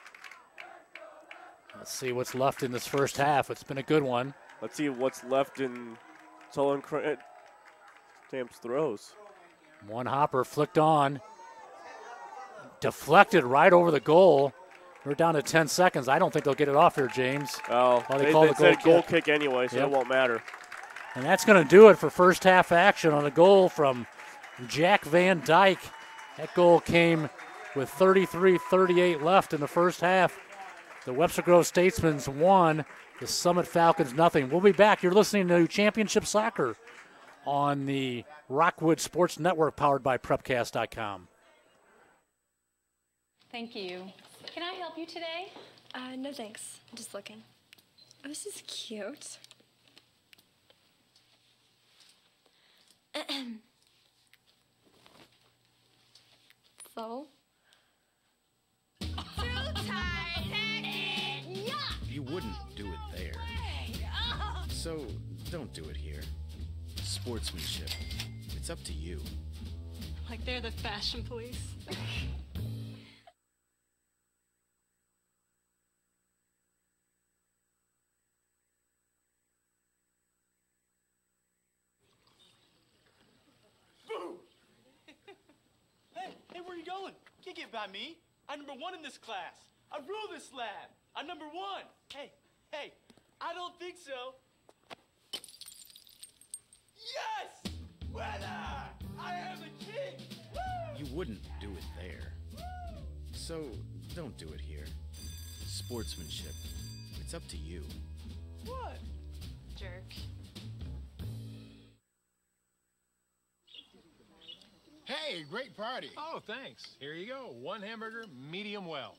Let's see what's left in this first half. It's been a good one.
Let's see what's left in Sullivan Stamp's throws.
One hopper flicked on. Deflected right over the goal. We're down to 10 seconds. I don't think they'll get it off here, James.
Oh, they said goal kick anyway, so it won't matter.
And that's going to do it for first half action on a goal from Jack Van Dyke. That goal came with 33-38 left in the first half. The Webster Groves Statesmen won, the Summit Falcons nothing. We'll be back. You're listening to Championship Soccer on the Rockwood Sports Network, powered by Prepcast.com.
Thank you. Can I help you today?
No thanks. I'm just looking. Oh, this is cute. So?
You wouldn't do it there. So don't do it here. Sportsmanship. It's up to you.
Like they're the fashion police.
Hey, where you going? Can't get by me. I'm number 1 in this class. I rule this lab. I'm number 1. Hey, I don't think so. Yes! Winner! I am the king! Woo!
You wouldn't do it there. So don't do it here. Sportsmanship. It's up to you.
What?
Jerk.
Hey, great party.
Oh, thanks. Here you go. 1 hamburger, medium well.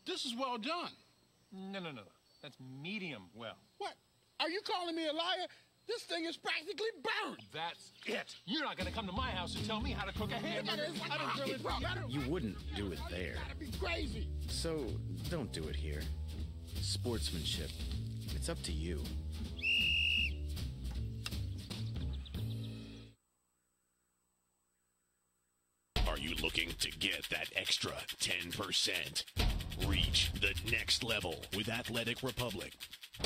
This is well done.
No. That's medium well.
What? Are you calling me a liar? This thing is practically burned.
That's it. You're not going to come to my house and tell me how to cook a hamburger. I don't grill it.
You wouldn't do it there.
Gotta be crazy.
So don't do it here. Sportsmanship. It's up to you.
Are you looking to get that extra 10%? Reach the next level with Athletic Republic.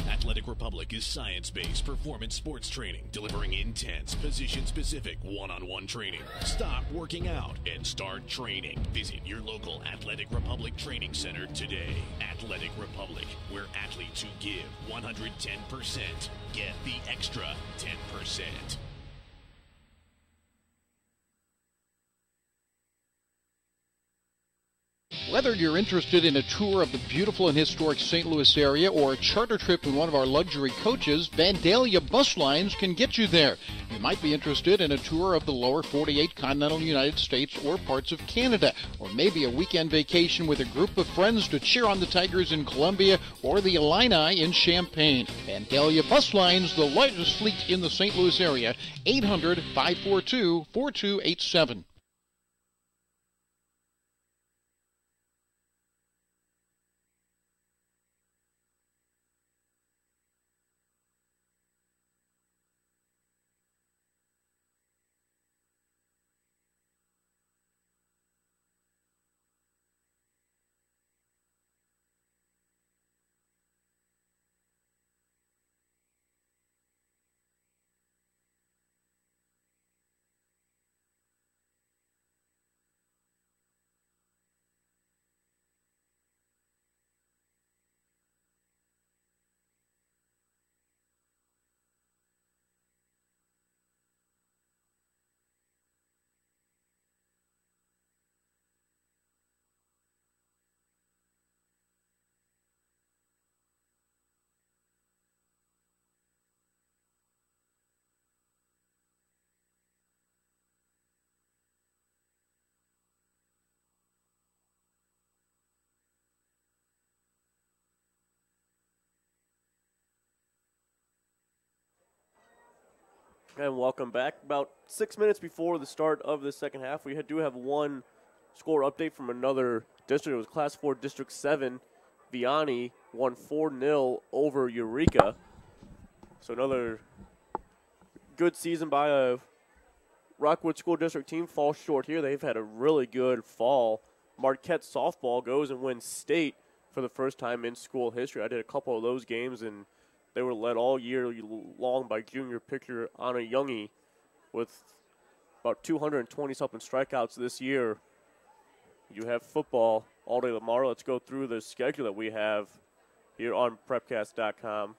Athletic Republic is science-based performance sports training, delivering intense, position-specific, one-on-one training. Stop working out and start training. Visit your local Athletic Republic Training Center today. Athletic Republic, where athletes who give 110% get the extra 10%.
Whether you're interested in a tour of the beautiful and historic St. Louis area or a charter trip in one of our luxury coaches, Vandalia Bus Lines can get you there. You might be interested in a tour of the lower 48 continental United States or parts of Canada, or maybe a weekend vacation with a group of friends to cheer on the Tigers in Columbia or the Illini in Champaign. Vandalia Bus Lines, the largest fleet in the St. Louis area, 800-542-4287.
And welcome back. About 6 minutes before the start of the second half, we do have one score update from another district. It was Class 4 District 7. Vianney won 4-0 over Eureka. So another good season by a Rockwood School District team. Falls short here. They've had a really good fall. Marquette softball goes and wins state for the first time in school history. I did a couple of those games, and they were led all year long by junior pitcher Anna Youngie with about 220-something strikeouts this year. You have football all day tomorrow. Let's go through the schedule that we have here on Prepcast.com.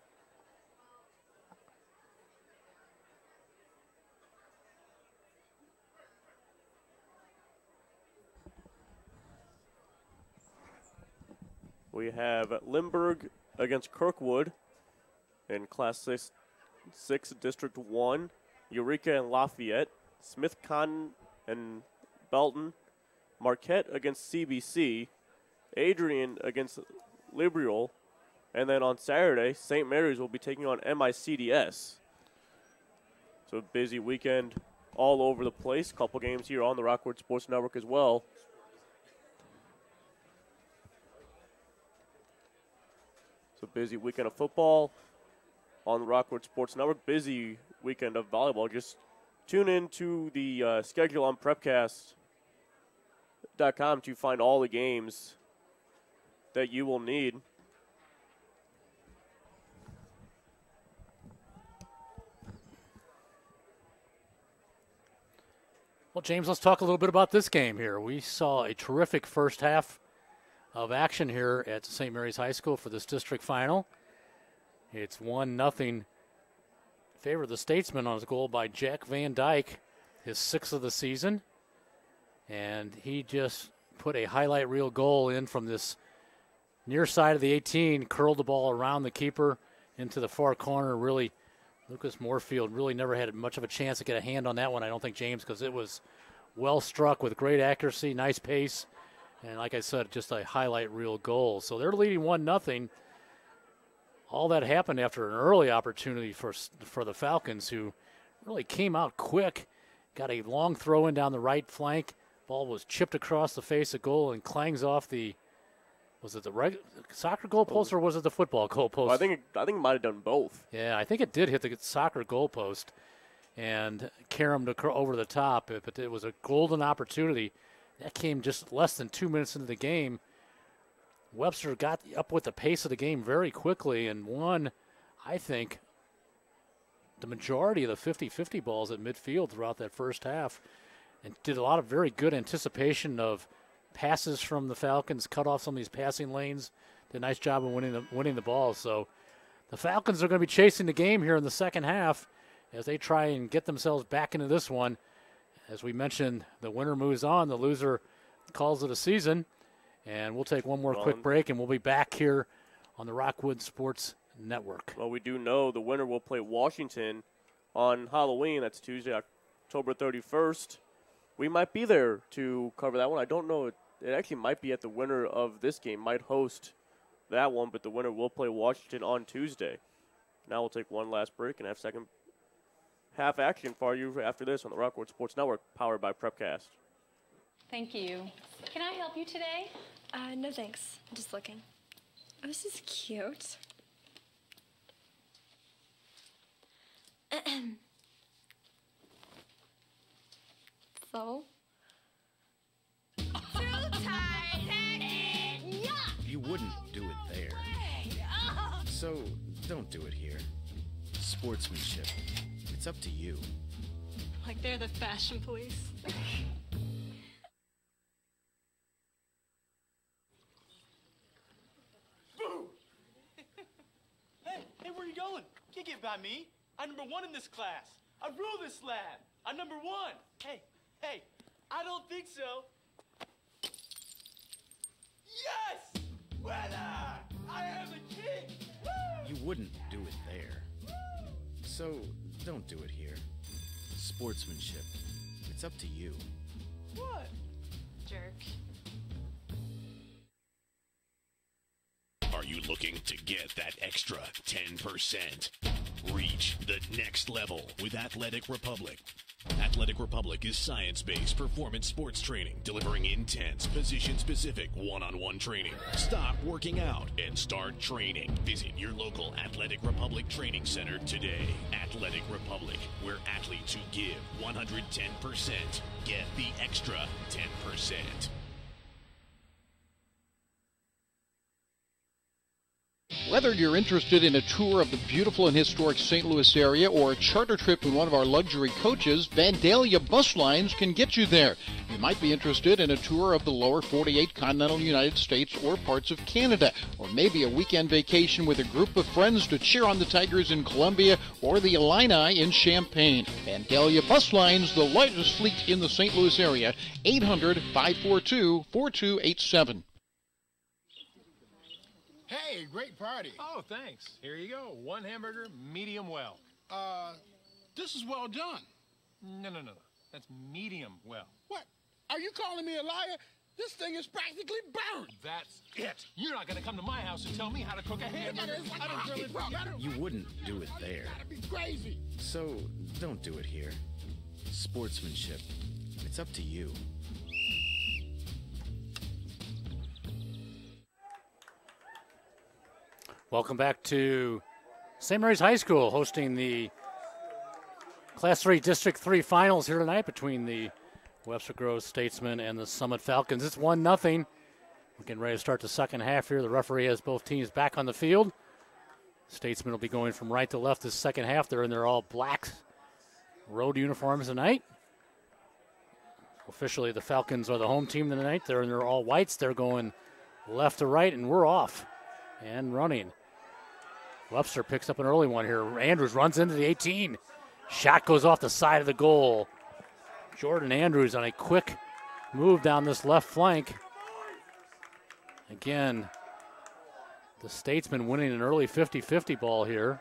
We have Lindbergh against Kirkwood in Class 6 District 1. Eureka and Lafayette. Smith Cotton and Belton. Marquette against CBC. Adrian against Liberal. And then on Saturday, St. Mary's will be taking on MICDS. So a busy weekend all over the place. Couple games here on the Rockwood Sports Network as well. So busy weekend of football on the Rockwood Sports Network. Busy weekend of volleyball. Just tune in to the schedule on Prepcast.com to find all the games that you will need.
Well, James, let's talk a little bit about this game here. We saw a terrific first half of action here at St. Mary's High School for this district final. It's 1-0 in favor of the Statesmen on a goal by Jack Van Dyke, his 6th of the season. And he just put a highlight reel goal in from this near side of the 18, curled the ball around the keeper into the far corner. Really, Lucas Moorfield really never had much of a chance to get a hand on that one, I don't think, James, because it was well struck with great accuracy, nice pace. And like I said, just a highlight reel goal. So they're leading 1-0. All that happened after an early opportunity for the Falcons, who really came out quick. Got a long throw in down the right flank. Ball was chipped across the face of goal and clangs off the, was it the soccer goal post or was it the football goal post?
Well, I think it might have done both.
Yeah, I think it did hit the soccer goal post and caromed over the top, but it was a golden opportunity. That came just less than 2 minutes into the game. Webster got up with the pace of the game very quickly and won, I think, the majority of the 50-50 balls at midfield throughout that first half and did a lot of very good anticipation of passes from the Falcons, cut off some of these passing lanes, did a nice job of winning the ball. So the Falcons are going to be chasing the game here in the second half as they try and get themselves back into this one. As we mentioned, the winner moves on. The loser calls it a season. And we'll take one more quick break, and we'll be back here on the Rockwood Sports Network.
Well, we do know the winner will play Washington on Halloween. That's Tuesday, October 31st. We might be there to cover that one. I don't know. It actually might be at the winner of this game, might host that one, but the winner will play Washington on Tuesday. Now we'll take one last break and have second half action for you after this on the Rockwood Sports Network, powered by Prepcast.
Thank you. Can I help you today?
No thanks. I'm just looking. Oh, this is cute. So?
You wouldn't do it there. So don't do it here. Sportsmanship. It's up to you.
Like they're the fashion police.
Hey, where are you going? Can't get by me. I'm number 1 in this class. I rule this lab. I'm number 1. Hey, I don't think so. Yes! Winner! I am the king! Woo!
You wouldn't do it there. So don't do it here. Sportsmanship. It's up to you.
What?
Jerk.
Are you looking to get that extra 10%? Reach the next level with Athletic Republic. Athletic Republic is science-based performance sports training, delivering intense, position-specific, one-on-one training. Stop working out and start training. Visit your local Athletic Republic Training Center today. Athletic Republic, where athletes who give 110% get the extra 10%.
Whether you're interested in a tour of the beautiful and historic St. Louis area or a charter trip with one of our luxury coaches, Vandalia Bus Lines can get you there. You might be interested in a tour of the lower 48 continental United States or parts of Canada, or maybe a weekend vacation with a group of friends to cheer on the Tigers in Columbia or the Illini in Champaign. Vandalia Bus Lines, the largest fleet in the St. Louis area, 800-542-4287.
Hey, great party.
Oh, thanks. Here you go. One hamburger, medium well.
This is well done.
No. That's medium well.
What? Are you calling me a liar? This thing is practically burned.
That's it. You're not going to come to my house and tell me how to cook a hamburger.
You wouldn't do it there.
That'd be crazy.
So don't do it here. Sportsmanship. It's up to you.
Welcome back to St. Mary's High School, hosting the Class 3 District 3 finals here tonight between the Webster Groves Statesmen and the Summit Falcons. It's 1-0. We're getting ready to start the second half here. The referee has both teams back on the field. Statesmen will be going from right to left this second half. They're in their all black road uniforms tonight. Officially, the Falcons are the home team tonight. They're in their all whites. They're going left to right, and we're off and running. Webster picks up an early one here. Andrews runs into the 18. Shot goes off the side of the goal. Jordan Andrews on a quick move down this left flank. Again, the Statesmen winning an early 50-50 ball here.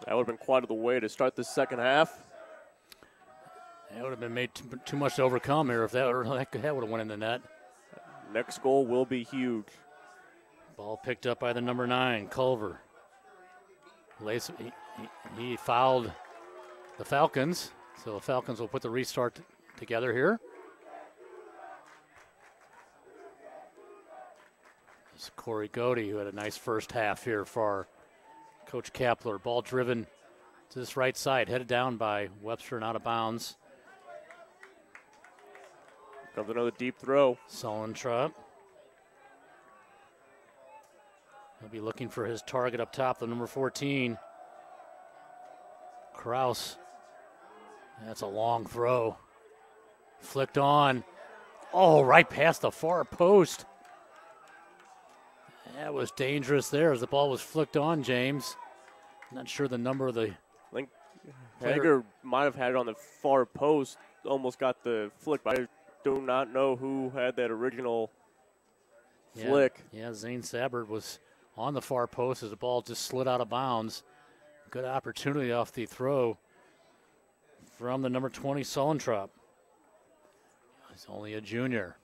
That would have been quite the way to start the second half.
That would have been made too much to overcome here if that would have went in the net.
Next goal will be huge.
Ball picked up by the number 9, Culver. He fouled the Falcons, so the Falcons will put the restart together here. It's Corey Godey, who had a nice first half here for Coach Kapler. Ball driven to this right side, headed down by Webster and out of bounds.
Comes another deep throw.
Solentrop. He'll be looking for his target up top, the number 14. Kraus. That's a long throw. Flicked on. Oh, right past the far post. That was dangerous there as the ball was flicked on, James. Not sure the number of the...
I think Hager might have had it on the far post. Almost got the flick, but I do not know who had that original flick.
Yeah, Zane Sabbard was on the far post as the ball just slid out of bounds. Good opportunity off the throw from the number 20, Solentrop. He's only a junior.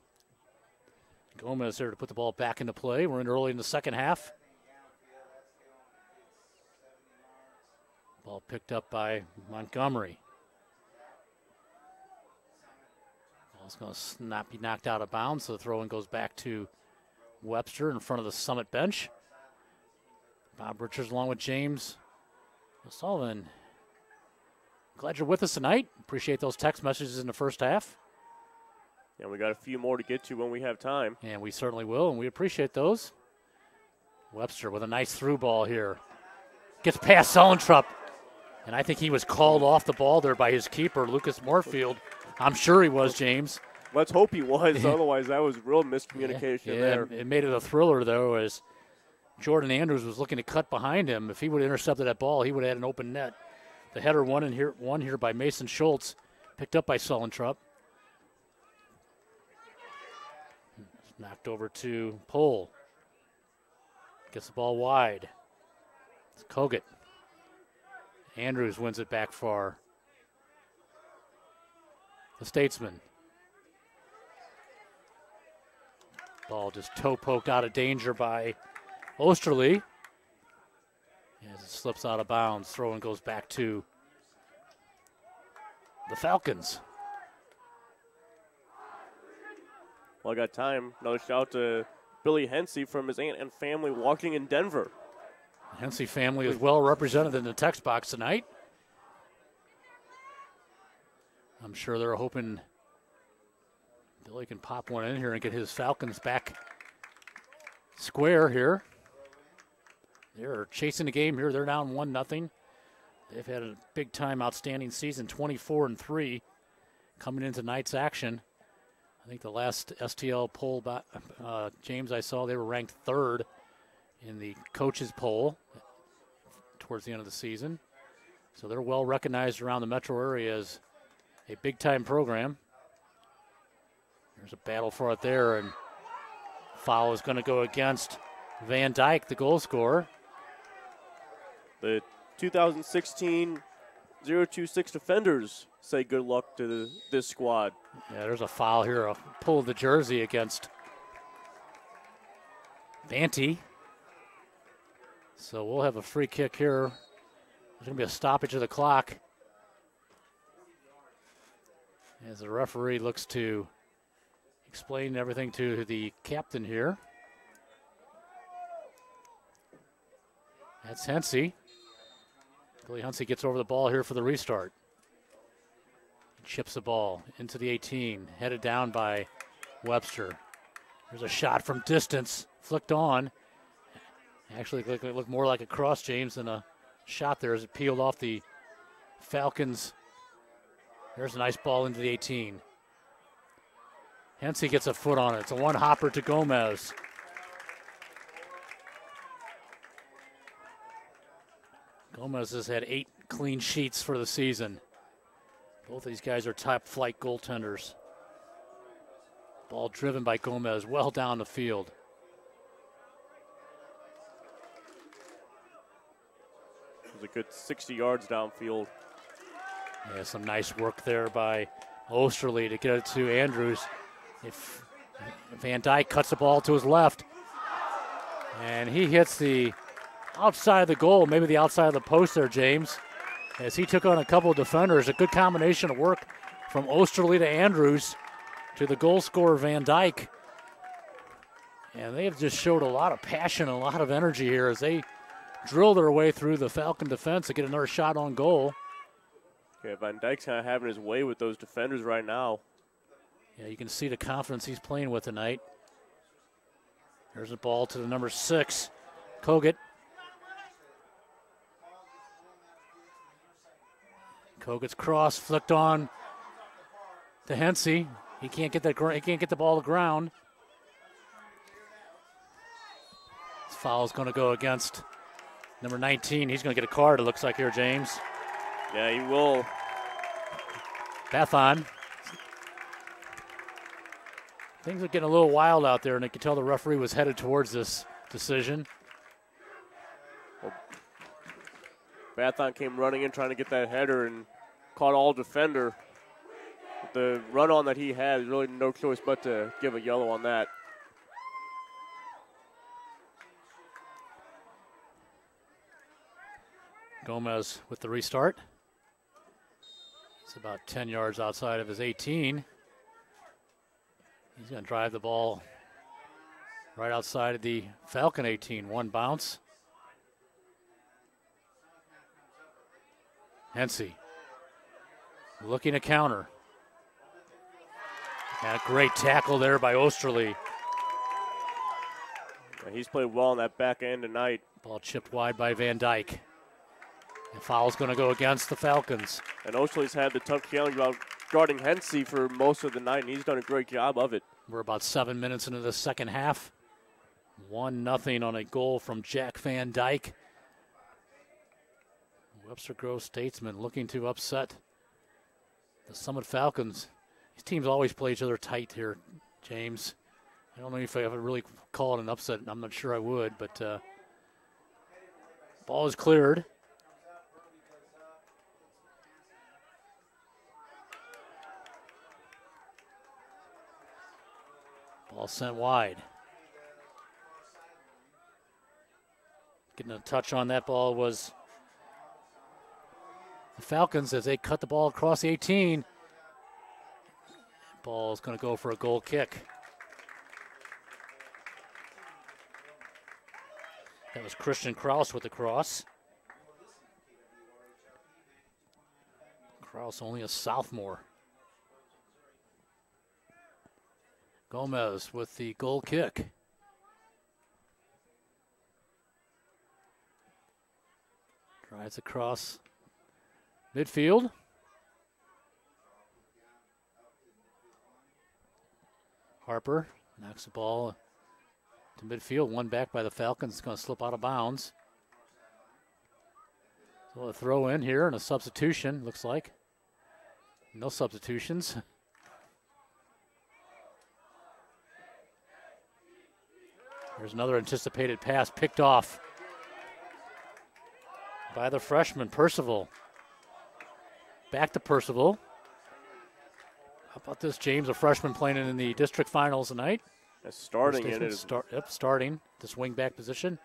Gomez there to put the ball back into play. We're in early in the second half. Ball picked up by Montgomery. Ball's going to not be knocked out of bounds, so the throw-in goes back to Webster in front of the Summit bench. Bob Richards along with James Sullivan. Glad you're with us tonight. Appreciate those text messages in the first half.
Yeah, we got a few more to get to when we have time.
And we certainly will, and we appreciate those. Webster with a nice through ball here. Gets past Solentrop. And I think he was called off the ball there by his keeper, Lucas Moorfield. I'm sure he was, James.
Let's hope he was. Otherwise, that was real miscommunication there.
It made it a thriller, though, as Jordan Andrews was looking to cut behind him. If he would have intercepted that ball, he would have had an open net. The header won here by Mason Schultz, picked up by Solentrop. Knocked over to Pohl. Gets the ball wide. It's Kogut. Andrews wins it back for the Statesman. Ball just toe poked out of danger by Osterley. As it slips out of bounds, throw and goes back to the Falcons.
Well, I got time. Another shout out to Billy Hensey from his aunt and family walking in Denver.
The Hensey family is well represented in the text box tonight. I'm sure they're hoping Billy can pop one in here and get his Falcons back square here. They're chasing the game here. They're down 1-0. They've had a big-time outstanding season, 24-3, coming into tonight's action. I think the last STL poll, James, I saw they were ranked 3rd in the coaches poll towards the end of the season. So they're well recognized around the metro area as a big-time program. There's a battle for it there, and foul is going to go against Van Dyke, the goal scorer.
The 2016 026 defenders say good luck to this squad.
Yeah, there's a foul here, a pull of the jersey against Banty. So we'll have a free kick here. There's going to be a stoppage of the clock as the referee looks to explain everything to the captain here. That's Hensey. Billy Hensey gets over the ball here for the restart. Chips the ball into the 18, headed down by Webster. There's a shot from distance, flicked on. Actually, it looked more like a cross, James, than a shot there as it peeled off the Falcons. There's a nice ball into the 18. Hensey gets a foot on it. It's a one-hopper to Gomez. Gomez has had 8 clean sheets for the season. Both of these guys are top-flight goaltenders. Ball driven by Gomez well down the field.
It was a good 60 yards downfield.
Yeah, some nice work there by Osterley to get it to Andrews. If Van Dyke cuts the ball to his left, and he hits the outside of the goal, maybe the outside of the post there, James, as he took on a couple of defenders. A good combination of work from Osterley to Andrews to the goal scorer Van Dyke. And they have just showed a lot of passion and a lot of energy here as they drill their way through the Falcon defense to get another shot on goal.
Yeah, Van Dyke's kind of having his way with those defenders right now.
Yeah, you can see the confidence he's playing with tonight. There's a ball to the number 6, Kogut. Kogut's cross flicked on to Hensey. He can't get that. He can't get the ball to the ground. This foul is going to go against number 19. He's going to get a card. It looks like here, James.
Yeah, he will.
Bethon. Things are getting a little wild out there, and I could tell the referee was headed towards this decision.
Bethon came running in trying to get that header and caught all defender. With the run on that he had, there's really no choice but to give a yellow on that.
Gomez with the restart. It's about 10 yards outside of his 18. He's going to drive the ball right outside of the Falcon 18. One bounce. Hensey looking to counter. And a great tackle there by Osterley.
He's played well on that back end tonight.
Ball chipped wide by Van Dyke. The foul's going to go against the Falcons.
And Osterley's had the tough challenge about guarding Hensey for most of the night, and he's done a great job of it.
We're about 7 minutes into the second half. 1-0 on a goal from Jack Van Dyke. Webster Grove Statesman looking to upset the Summit Falcons. These teams always play each other tight here, James. I don't know if I ever really call it an upset. I'm not sure I would, but ball is cleared. Ball sent wide. Getting a touch on that ball was the the Falcons as they cut the ball across the 18. Ball is going to go for a goal kick. That was Christian Kraus with the cross. Kraus only a sophomore. Gomez with the goal kick. Drives across midfield. Harper knocks the ball to midfield. One back by the Falcons. It's going to slip out of bounds. So a throw in here and a substitution, looks like. No substitutions. There's another anticipated pass picked off by the freshman, Percival. Back to Percival. How about this, James, a freshman playing in the district finals tonight?
That's starting in it.
Starting this wing back position.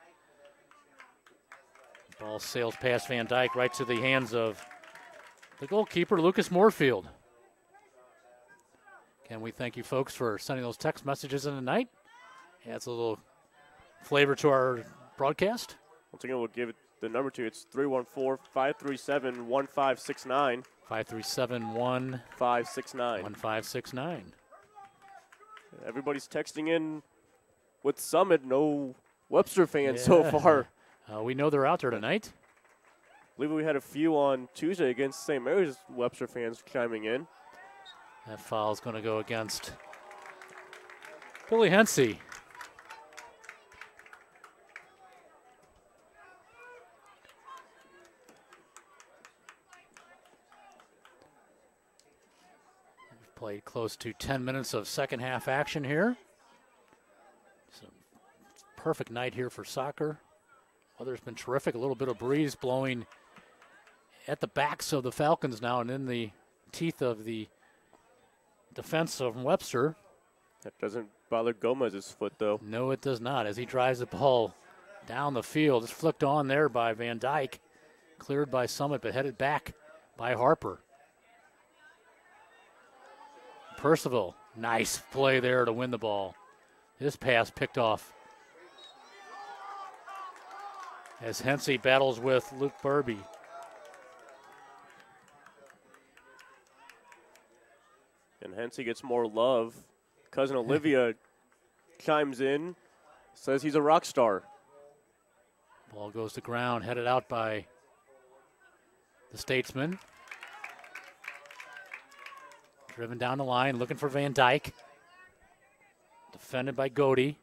Ball sails past Van Dyke right to the hands of the goalkeeper, Lucas Moorfield. Again, we thank you folks for sending those text messages in tonight. Adds a little flavor to our broadcast.
Once again, we'll give it the number to you. It's 314-537-1569.
537-1569.
Everybody's texting in with Summit. No Webster fans so far.
We know they're out there tonight.
I believe we had a few on Tuesday against St. Mary's Webster fans chiming in.
That foul is going to go against Billy Hensey. We've played close to 10 minutes of second half action here. It's a perfect night here for soccer. Weather's been terrific. A little bit of breeze blowing at the backs of the Falcons now and in the teeth of the defense of Webster.
That doesn't bother Gomez's foot, though.
No, it does not. As he drives the ball down the field, it's flicked on there by Van Dyke. Cleared by Summit, but headed back by Harper. Percival, nice play there to win the ball. His pass picked off. As Hensey battles with Luke Burby.
And Hensey gets more love. Cousin Olivia chimes in, says he's a rock star.
Ball goes to ground, headed out by the Statesman. Driven down the line, looking for Van Dyke. Defended by Godey.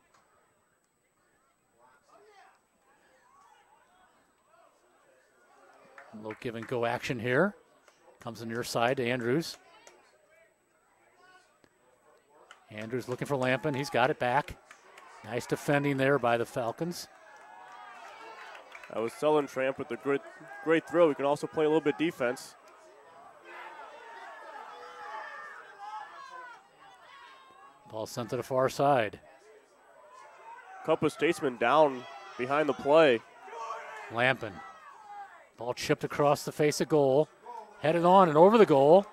A little give and go action here. Comes on your side to Andrews. Andrews looking for Lampin. He's got it back. Nice defending there by the Falcons.
That was Sullen-Tramp with a great throw. He can also play a little bit defense.
Ball sent to the far side.
Couple of Statesmen down behind the play.
Lampin. Ball chipped across the face of goal. Headed on and over the goal.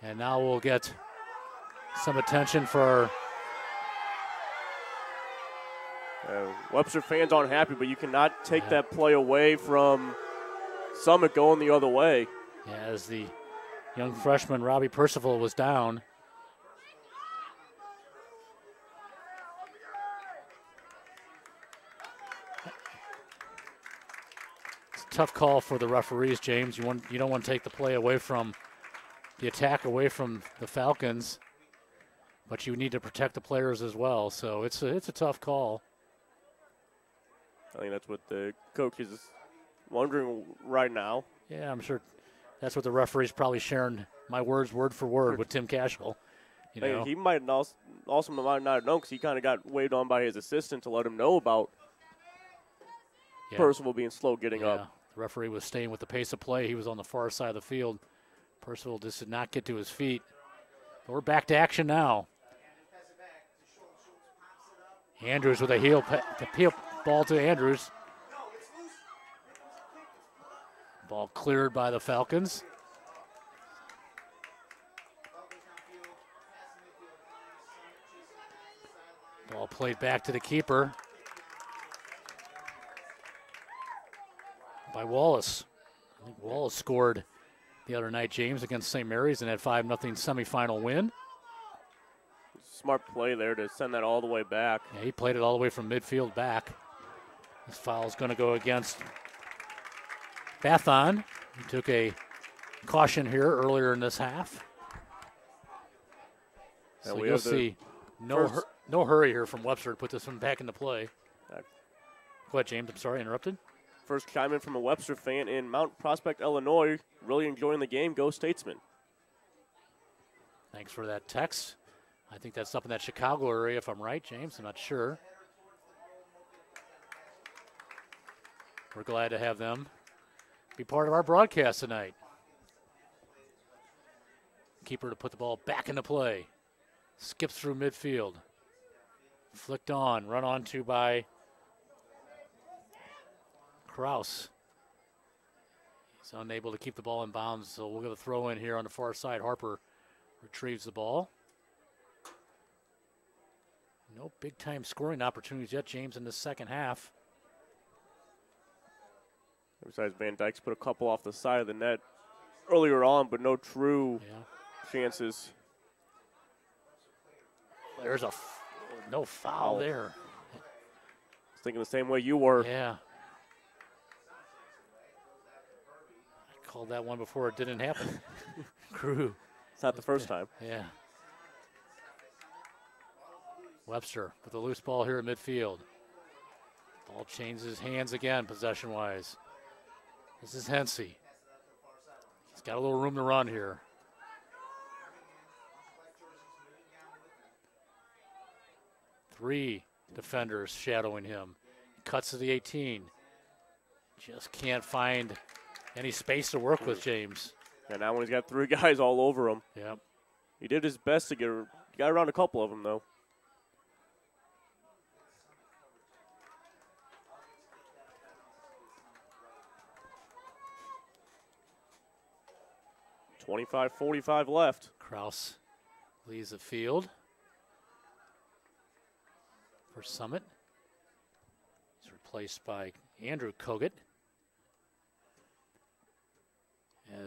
And now we'll get some attention for
Webster fans aren't happy, but you cannot take that play away from Summit going the other way.
As the young freshman Robbie Percival was down. It's a tough call for the referees, James. You don't want to take the play away from the attack, away from the Falcons. But you need to protect the players as well, so it's a tough call.
I think that's what the coach is wondering right now.
Yeah, I'm sure that's what the referee's probably sharing my words word for word with Tim Cashel.
He might also might not know because he kind of got waved on by his assistant to let him know about Percival being slow getting up.
The referee was staying with the pace of play. He was on the far side of the field. Percival just did not get to his feet. But we're back to action now. Andrews with a heel ball to Andrews. Ball cleared by the Falcons. Ball played back to the keeper by Wallace. I think Wallace scored the other night, James, against St. Mary's in that 5-0 semifinal win.
Smart play there to send that all the way back.
Yeah, he played it all the way from midfield back. This foul is going to go against Bathon. He took a caution here earlier in this half. So you'll see no hurry here from Webster to put this one back into play. Go ahead, James. I'm sorry, interrupted.
First chime in from a Webster fan in Mount Prospect, Illinois. Really enjoying the game. Go Statesman.
Thanks for that text. I think that's up in that Chicago area, if I'm right, James. I'm not sure. We're glad to have them be part of our broadcast tonight. Keeper to put the ball back into play. Skips through midfield. Flicked on. Run on to by Kraus. He's unable to keep the ball in bounds, so we'll get a throw in here on the far side. Harper retrieves the ball. No big-time scoring opportunities yet, James, in the second half.
Besides, Van Dyke's put a couple off the side of the net earlier on, but no true chances.
There's no foul there.
I was thinking the same way you were.
Yeah. I called that one before it didn't happen. Crew.
It's not the first time.
Yeah. Webster with the loose ball here at midfield. Ball changes hands again, possession-wise. This is Hensey. He's got a little room to run here. Three defenders shadowing him. Cuts to the 18. Just can't find any space to work with, James.
And now when he's got three guys all over him.
Yep.
He did his best to got around a couple of them, though. .45 left.
Kraus leaves the field for Summit. He's replaced by Andrew Kogut.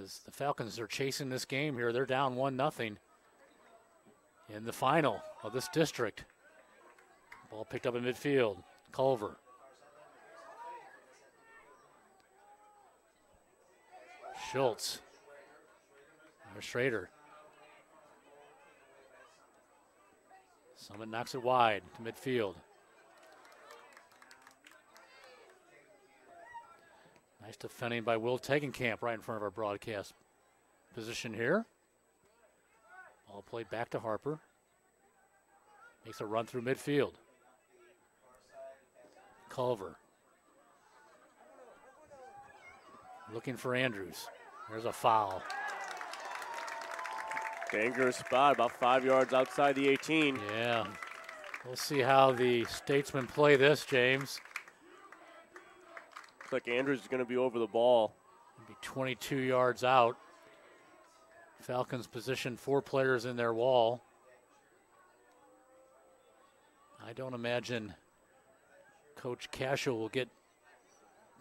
As the Falcons are chasing this game here, they're down 1-0 in the final of this district. Ball picked up in midfield. Culver. Schultz. There's Schrader. Summit knocks it wide to midfield. Nice defending by Will Tegenkamp right in front of our broadcast position here. Ball played back to Harper. Makes a run through midfield. Culver. Looking for Andrews. There's a foul.
Dangerous spot, about 5 yards outside the 18.
Yeah. We'll see how the Statesmen play this, James.
Looks like Andrews is going to be over the ball.
Be 22 yards out. Falcons position 4 players in their wall. I don't imagine Coach Cashel will get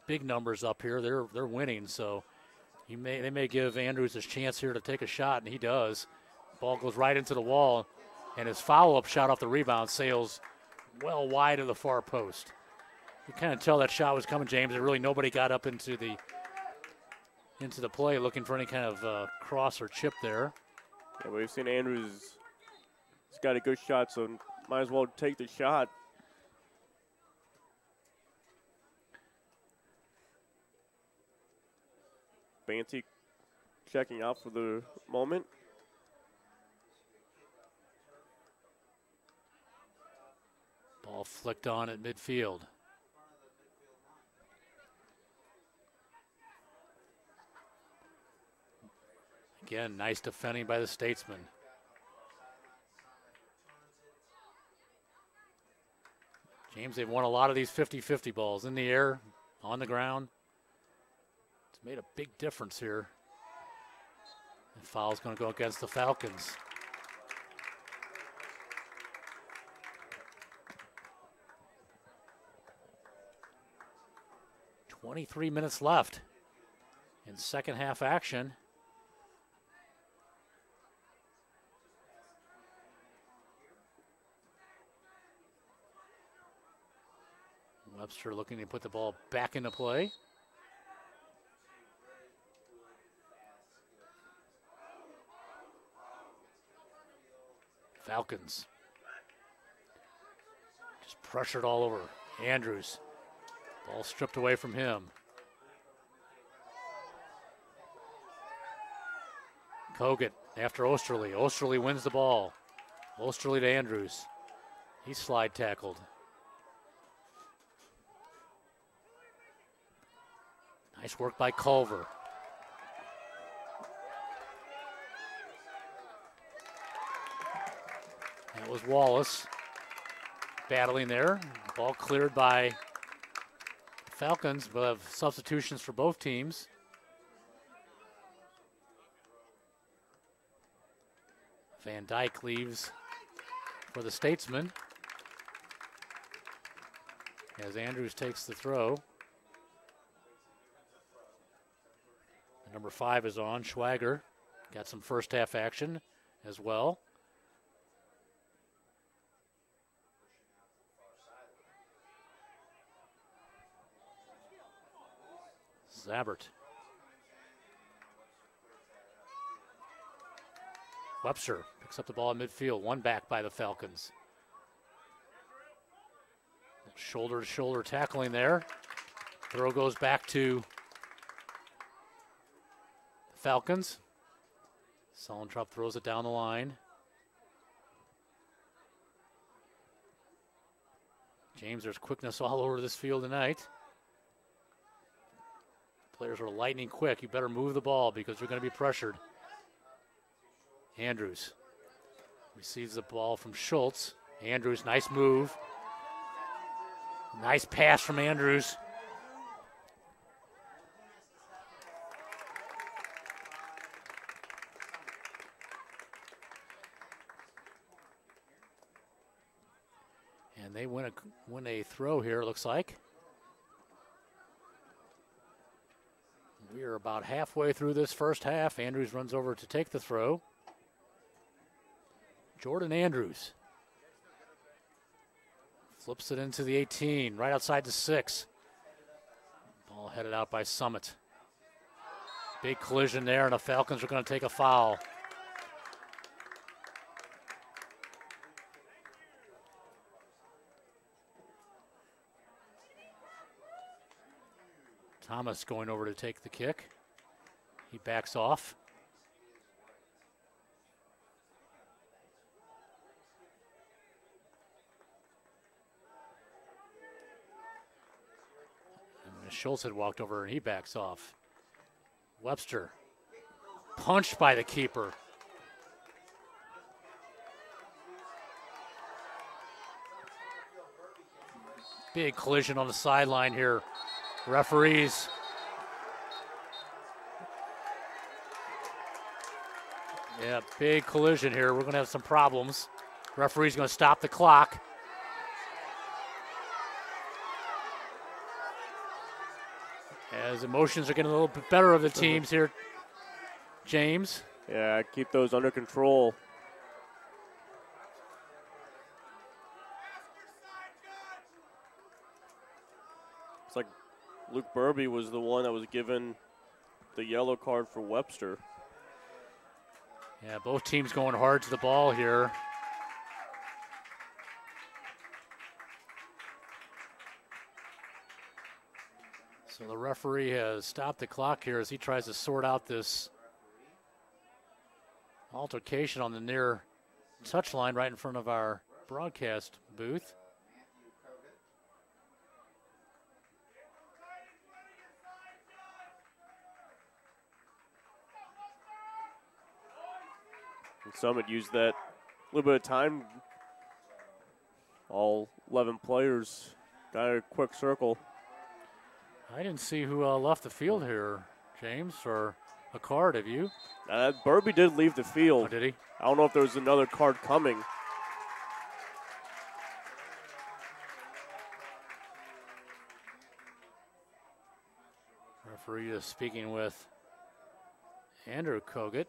big numbers up here. They're winning, so they may give Andrews a chance here to take a shot, and he does. Ball goes right into the wall, and his follow-up shot off the rebound sails well wide of the far post. You kind of tell that shot was coming, James, and really nobody got up into the play looking for any kind of cross or chip there.
Yeah, we've seen Andrews. He's got a good shot, so might as well take the shot. Banty checking out for the moment.
Ball flicked on at midfield. Again, nice defending by the Statesmen. James, they've won a lot of these 50-50 balls in the air, on the ground. It's made a big difference here. The foul's going to go against the Falcons. .23 minutes left in second half action. Webster looking to put the ball back into play. Falcons. Just pressured all over. Andrews. Ball stripped away from him. Kogut after Osterley. Osterley wins the ball. Osterley to Andrews. He's slide tackled. Nice work by Culver. That was Wallace battling there. Ball cleared by Falcons. We'll have substitutions for both teams. Van Dyke leaves for the Statesman as Andrews takes the throw. The number 5 is on. Schwager got some first half action as well. Zabert. Webster picks up the ball in midfield. One back by the Falcons. Shoulder to shoulder tackling there. Throw goes back to the Falcons. Salentrop throws it down the line. James, there's quickness all over this field tonight. Players are lightning quick. You better move the ball because they're going to be pressured. Andrews receives the ball from Schultz. Andrews, nice move. Nice pass from Andrews. And they win a throw here, it looks like. We are about halfway through this first half. Andrews runs over to take the throw. Jordan Andrews flips it into the 18, right outside the 6. Ball headed out by Summit. Big collision there, and the Falcons are going to take a foul. Thomas going over to take the kick. He backs off. And Schultz had walked over and he backs off. Webster punched by the keeper. Big collision on the sideline here. Referees. Yeah, big collision here. We're going to have some problems. Referee's going to stop the clock. As emotions are getting a little bit better of the teams here, James.
Yeah, keep those under control. It's like Luke Burby was the one that was given the yellow card for Webster.
Yeah, both teams going hard to the ball here. So the referee has stopped the clock here as he tries to sort out this altercation on the near touchline right in front of our broadcast booth.
And Summit used that little bit of time. All 11 players got a quick circle.
I didn't see who left the field here, James, for a card. Have you?
Burby did leave the field.
Oh, did he?
I don't know if there was another card coming.
Referee is speaking with Andrew Kogut.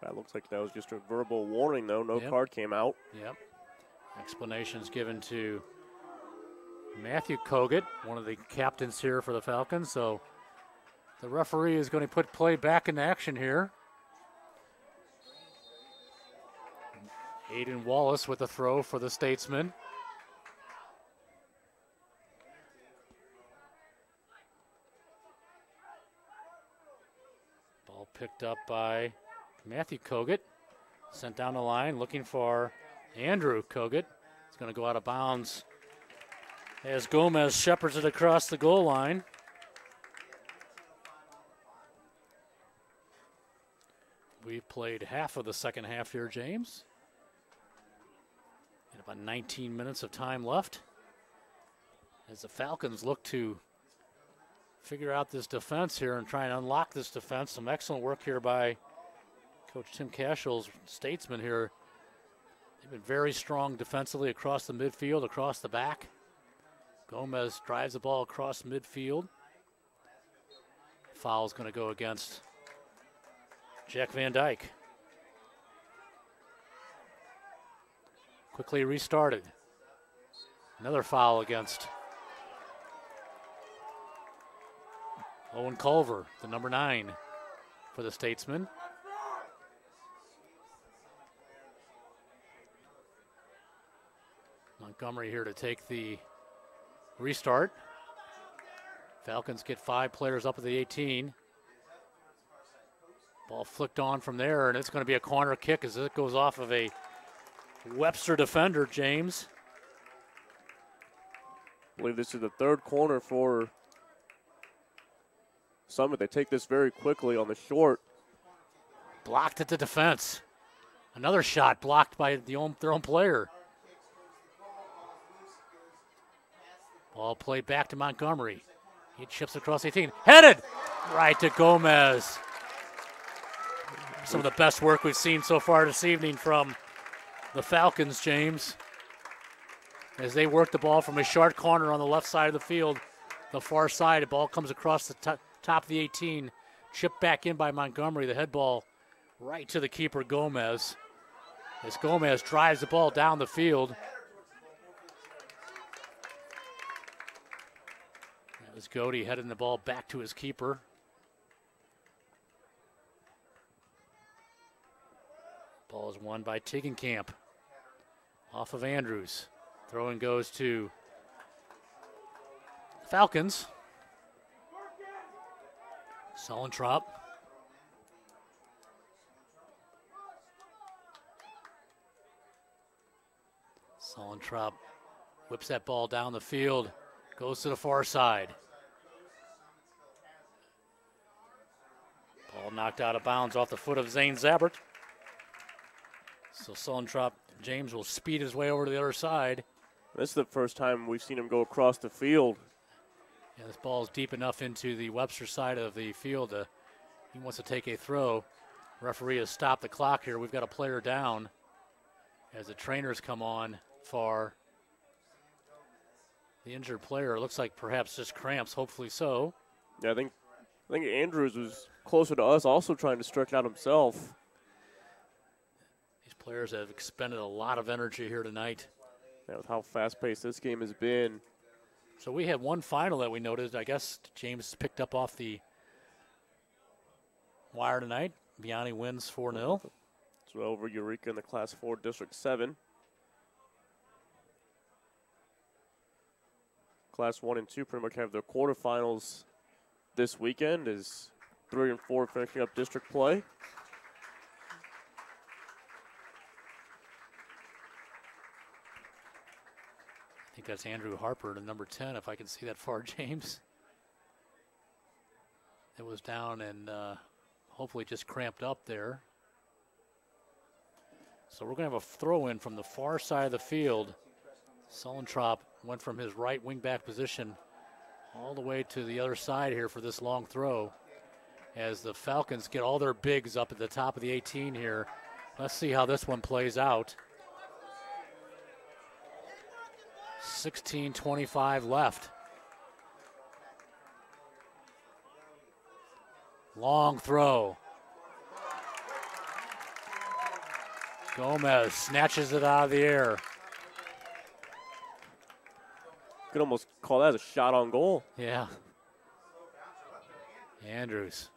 That looks like that was just a verbal warning, though. No
Yep.
card came out.
Yep. Explanations given to Matthew Kogut, one of the captains here for the Falcons. So the referee is going to put play back in action here. Aiden Wallace with a throw for the Statesman. Ball picked up by Matthew Kogut. Sent down the line looking for Andrew Kogut. It's going to go out of bounds as Gomez shepherds it across the goal line. We've played half of the second half here, James. And about 19 minutes of time left as the Falcons look to figure out this defense here and try and unlock this defense. Some excellent work here by Coach Tim Cashell's Statesman here. They've been very strong defensively across the midfield, across the back. Gomez drives the ball across midfield. Foul's going to go against Jack Van Dyke. Quickly restarted. Another foul against Owen Culver, the number 9 for the Statesman. Montgomery here to take the restart. Falcons get 5 players up at the 18. Ball flicked on from there, and it's going to be a corner kick as it goes off of a Webster defender, James.
I believe this is the third corner for Summit. They take this very quickly on the short.
Blocked at the defense. Another shot blocked by their own player. Ball played back to Montgomery. He chips across 18. Headed right to Gomez. Some of the best work we've seen so far this evening from the Falcons, James. As they work the ball from a short corner on the left side of the field, the far side, the ball comes across the top of the 18. Chipped back in by Montgomery. The head ball right to the keeper, Gomez. As Gomez drives the ball down the field. That was Godey heading the ball back to his keeper. Ball is won by Tiggenkamp. Off of Andrews. Throw-in goes to Falcons. Sullentrop. Sullentrop whips that ball down the field. Goes to the far side. Ball knocked out of bounds off the foot of Zane Zabert. So Sullentrop, James will speed his way over to the other side.
This is the first time we've seen him go across the field.
Yeah, this ball is deep enough into the Webster side of the field. He wants to take a throw. Referee has stopped the clock here. We've got a player down as the trainers come on for the injured player. It looks like perhaps just cramps, hopefully so.
Yeah, I think Andrews was closer to us, also trying to stretch out himself.
These players have expended a lot of energy here tonight.
Yeah, with how fast-paced this game has been.
So we had one final that we noted. I guess James picked up off the wire tonight. Vianney wins 4-0.
So over Eureka in the Class 4 District 7. Class 1 and 2 pretty much have their quarterfinals this weekend as 3 and 4 finishing up district play.
I think that's Andrew Harper, the number 10, if I can see that far, James. It was down and hopefully just cramped up there. So we're going to have a throw in from the far side of the field. Sullentrop went from his right wing back position all the way to the other side here for this long throw. As the Falcons get all their bigs up at the top of the 18 here. Let's see how this one plays out. 16:25 left. Long throw. Gomez snatches it out of the air.
Could almost call that a shot on goal.
Yeah. Andrews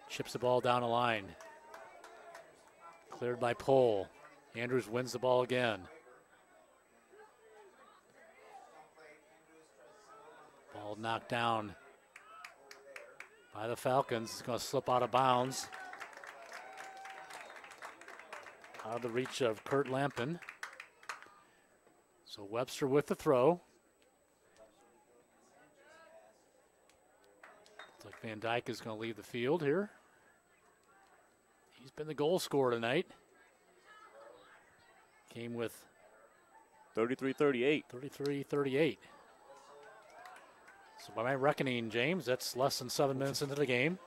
chips the ball down the line. Cleared by Pohl. Andrews wins the ball again. Ball knocked down by the Falcons. It's going to slip out of bounds. Out of the reach of Kurt Lampin. So Webster with the throw. Looks like Van Dyke is going to leave the field here. He's been the goal scorer tonight. Came with
33-38.
33-38. So by my reckoning, James, that's less than 7 minutes into the game.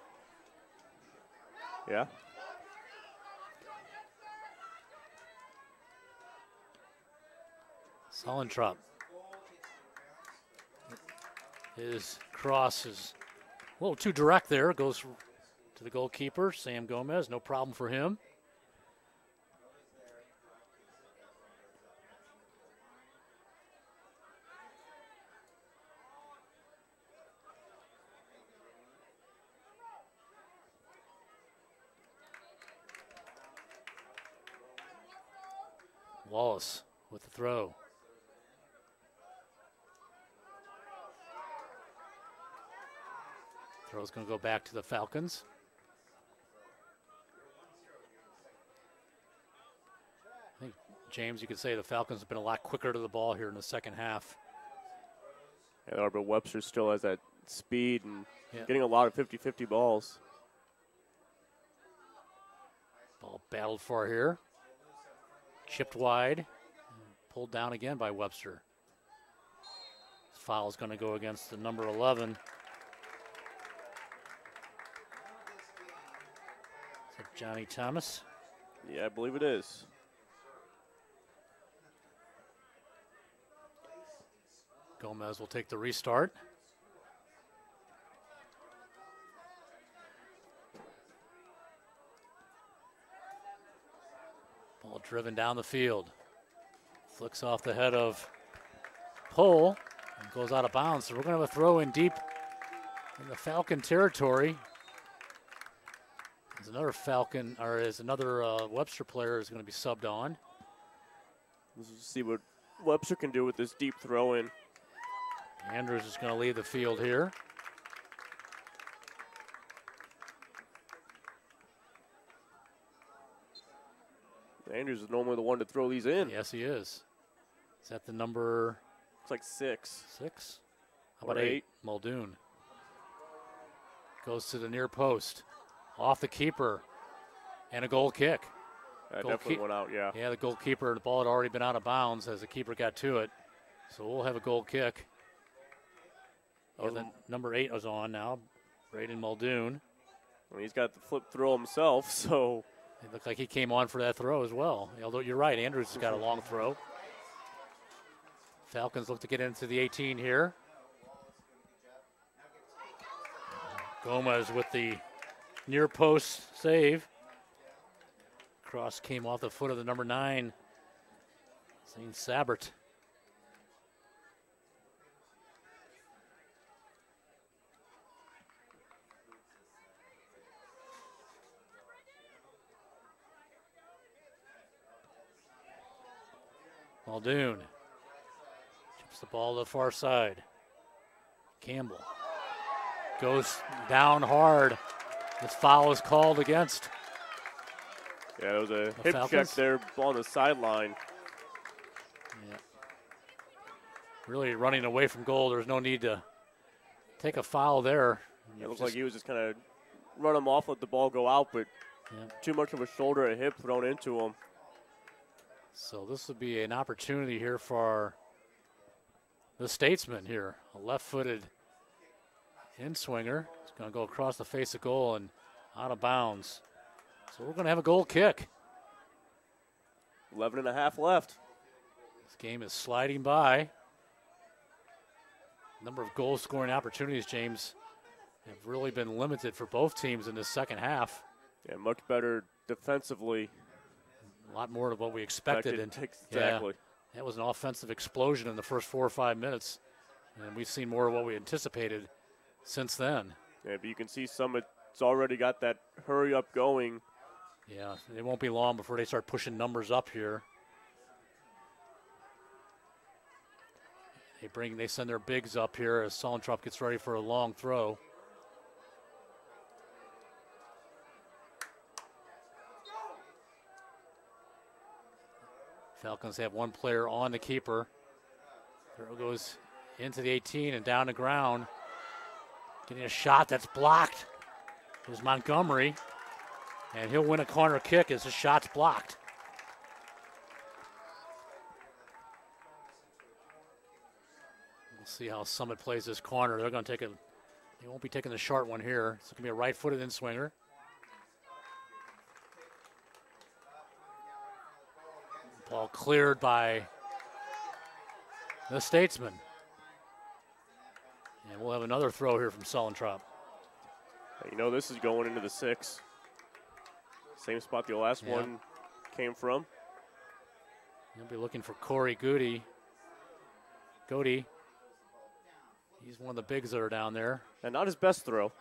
Yeah.
Sullentrop. His cross is a little too direct there. Goes to the goalkeeper, Sam Gomez. No problem for him. Wallace with the throw. Throw's going to go back to the Falcons. I think, James, you could say the Falcons have been a lot quicker to the ball here in the second half.
Yeah, but Webster still has that speed and getting a lot of 50-50 balls.
Ball battled for here. Chipped wide. Pulled down again by Webster. This foul is going to go against the number 11. Is that Johnny Thomas?
Yeah, I believe it is.
Gomez will take the restart. Ball driven down the field. Flicks off the head of Pohl and goes out of bounds. So we're going to have a throw in deep in the Falcon territory. There's another Falcon, or is another Webster player is going to be subbed on.
Let's see what Webster can do with this deep throw in.
Andrews is going to leave the field here.
Andrews is normally the one to throw these in.
Yes, he is. Is that the number?
It's like 6.
6? How about 8? Muldoon. Goes to the near post. Off the keeper. And a goal kick.
That definitely went out, yeah.
Yeah, the goalkeeper, the ball had already been out of bounds as the keeper got to it. So we'll have a goal kick. Oh, the number 8 was on now. Braden Muldoon.
Well, he's got the flip throw himself, so.
It looked like he came on for that throw as well. Although you're right, Andrews has got a long throw. Falcons look to get into the 18 here. Gomez with the near post save. Cross came off the foot of the number 9, Zane Sabert. Muldoon chips the ball to the far side. Campbell goes down hard. This foul is called against.
Yeah, there was a hip
Falcons.
check there on the sideline.
Yeah. Really running away from goal. There's no need to take a foul there.
It looked like he was just kind of run him off, let the ball go out, but too much of a shoulder and hip thrown into him.
So this would be an opportunity here for the Statesman here. A left-footed in-swinger. It's going to go across the face of goal and out of bounds. So we're going to have a goal kick.
11 and a half left.
This game is sliding by. Number of goal-scoring opportunities, James, have really been limited for both teams in this second half.
Yeah, much better defensively.
A lot more than what we expected.
Exactly.
Yeah, that was an offensive explosion in the first 4 or 5 minutes, and we've seen more of what we anticipated since then.
Yeah, but you can see Summit's already got that hurry up going.
Yeah, it won't be long before they start pushing numbers up here. They send their bigs up here as Sollentrop gets ready for a long throw. Falcons have one player on the keeper. Throw goes into the 18 and down the ground. Getting a shot that's blocked. Here's Montgomery. And he'll win a corner kick as the shot's blocked. We'll see how Summit plays this corner. They're going to they won't be taking the short one here. It's going to be a right-footed in-swinger. Ball cleared by the Statesman. And we'll have another throw here from Sollentrop.
You know this is going into the 6. Same spot the last one came from.
He'll be looking for Corey Goody. He's one of the bigs that are down there.
And not his best throw.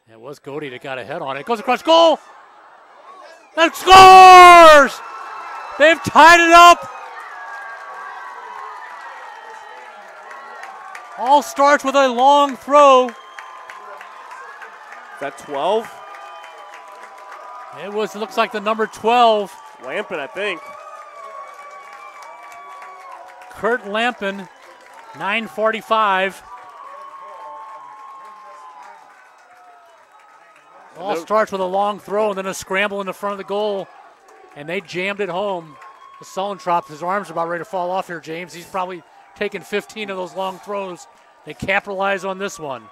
It was Goody that got a head on it. Goes across goal. And scores! They've tied it up. All starts with a long throw.
Is that 12?
It looks like the number 12.
Lampin, I think.
Kurt Lampin, 9:45. All starts with a long throw and then a scramble in the front of the goal, and they jammed it home. The Sollentrop, his arms are about ready to fall off here, James. He's probably taken 15 of those long throws. They capitalize on this one.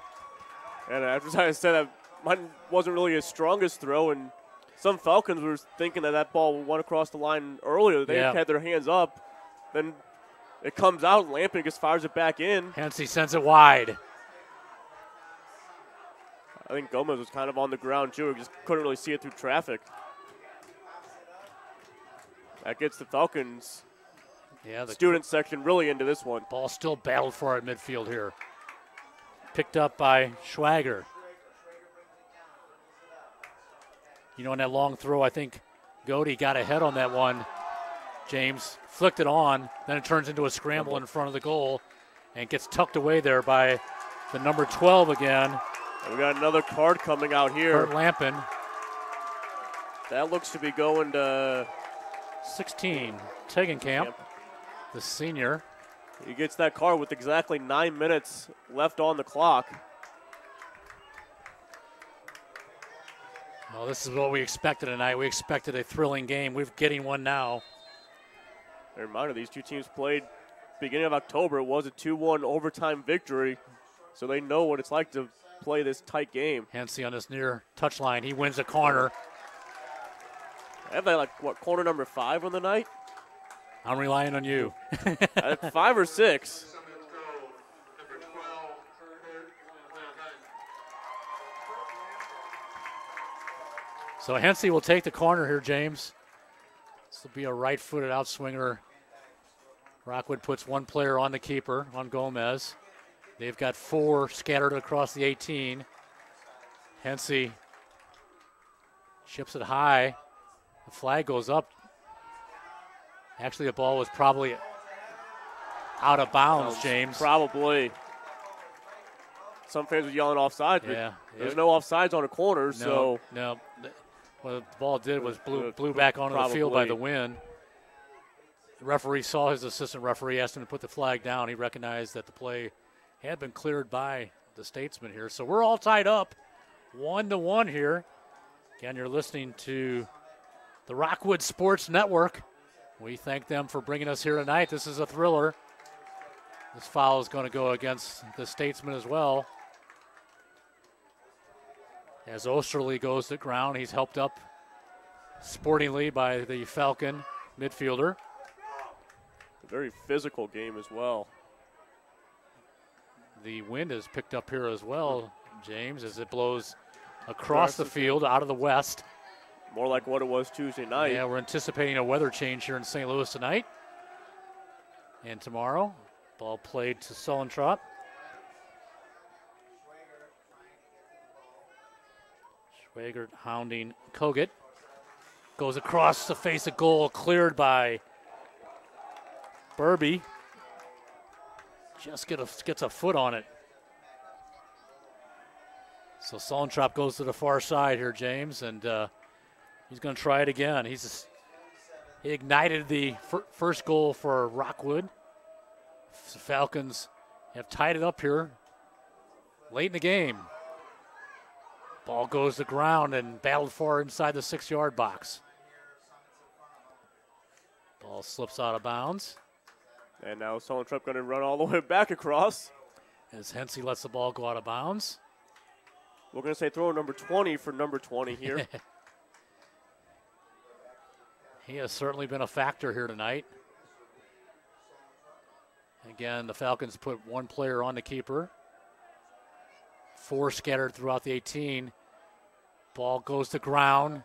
And after I said that, mine wasn't really his strongest throw, and some Falcons were thinking that ball went across the line earlier. They had their hands up. Then it comes out, Lampin just fires it back in.
Hensey sends it wide.
I think Gomez was kind of on the ground, too. He just couldn't really see it through traffic. That gets the Falcons the student section really into this one.
Ball still battled for at midfield here. Picked up by Schwager. You know, in that long throw, I think Goody got ahead on that one. James flicked it on, then it turns into a scramble in front of the goal and gets tucked away there by the number 12 again.
And we got another card coming out here.
Kurt Lampin.
That looks to be going to
16. Tegenkamp, the senior.
He gets that card with exactly 9 minutes left on the clock.
Well, this is what we expected tonight. We expected a thrilling game. We're getting one now.
A reminder, these two teams played beginning of October. It was a 2-1 overtime victory, so they know what it's like to play this tight game.
Hensey on this near touchline. He wins a corner.
I have that, corner number 5 on the night?
I'm relying on you.
5 or 6.
So Hensey will take the corner here, James. This will be a right-footed outswinger. Rockwood puts one player on the keeper, on Gomez. They've got 4 scattered across the 18. Hensey chips it high. The flag goes up. Actually, the ball was probably out of bounds, James.
Probably. Some fans were yelling offside, but there's no offsides on a corner, so.
No. What the ball did was blew back onto the field by the wind. The referee saw his assistant referee, asked him to put the flag down. He recognized that the play had been cleared by the Statesman here. So we're all tied up 1-1 here. Again, you're listening to the Rockwood Sports Network We thank them for bringing us here tonight. This is a thriller. This foul is going to go against the Statesman as well. As Osterley goes to ground, he's helped up sportingly by the Falcon midfielder.
A very physical game as well.
The wind is picked up here as well, James, as it blows across the field out of the west.
More like what it was Tuesday night.
Yeah, we're anticipating a weather change here in St. Louis tonight and tomorrow. Ball played to Sullentrop. Schwagert hounding Kogut. Goes across the face of goal, cleared by Burby. Just gets a foot on it. So Sullentrop goes to the far side here, James, and he's going to try it again. He ignited the first goal for Rockwood. The Falcons have tied it up here late in the game. Ball goes to ground and battled for inside the 6-yard box. Ball slips out of bounds.
And now Sullentrop going to run all the way back across.
As Hensey lets the ball go out of bounds.
We're going to say throw number 20 for number 20 here.
He has certainly been a factor here tonight. Again, the Falcons put one player on the keeper. 4 scattered throughout the 18. Ball goes to ground.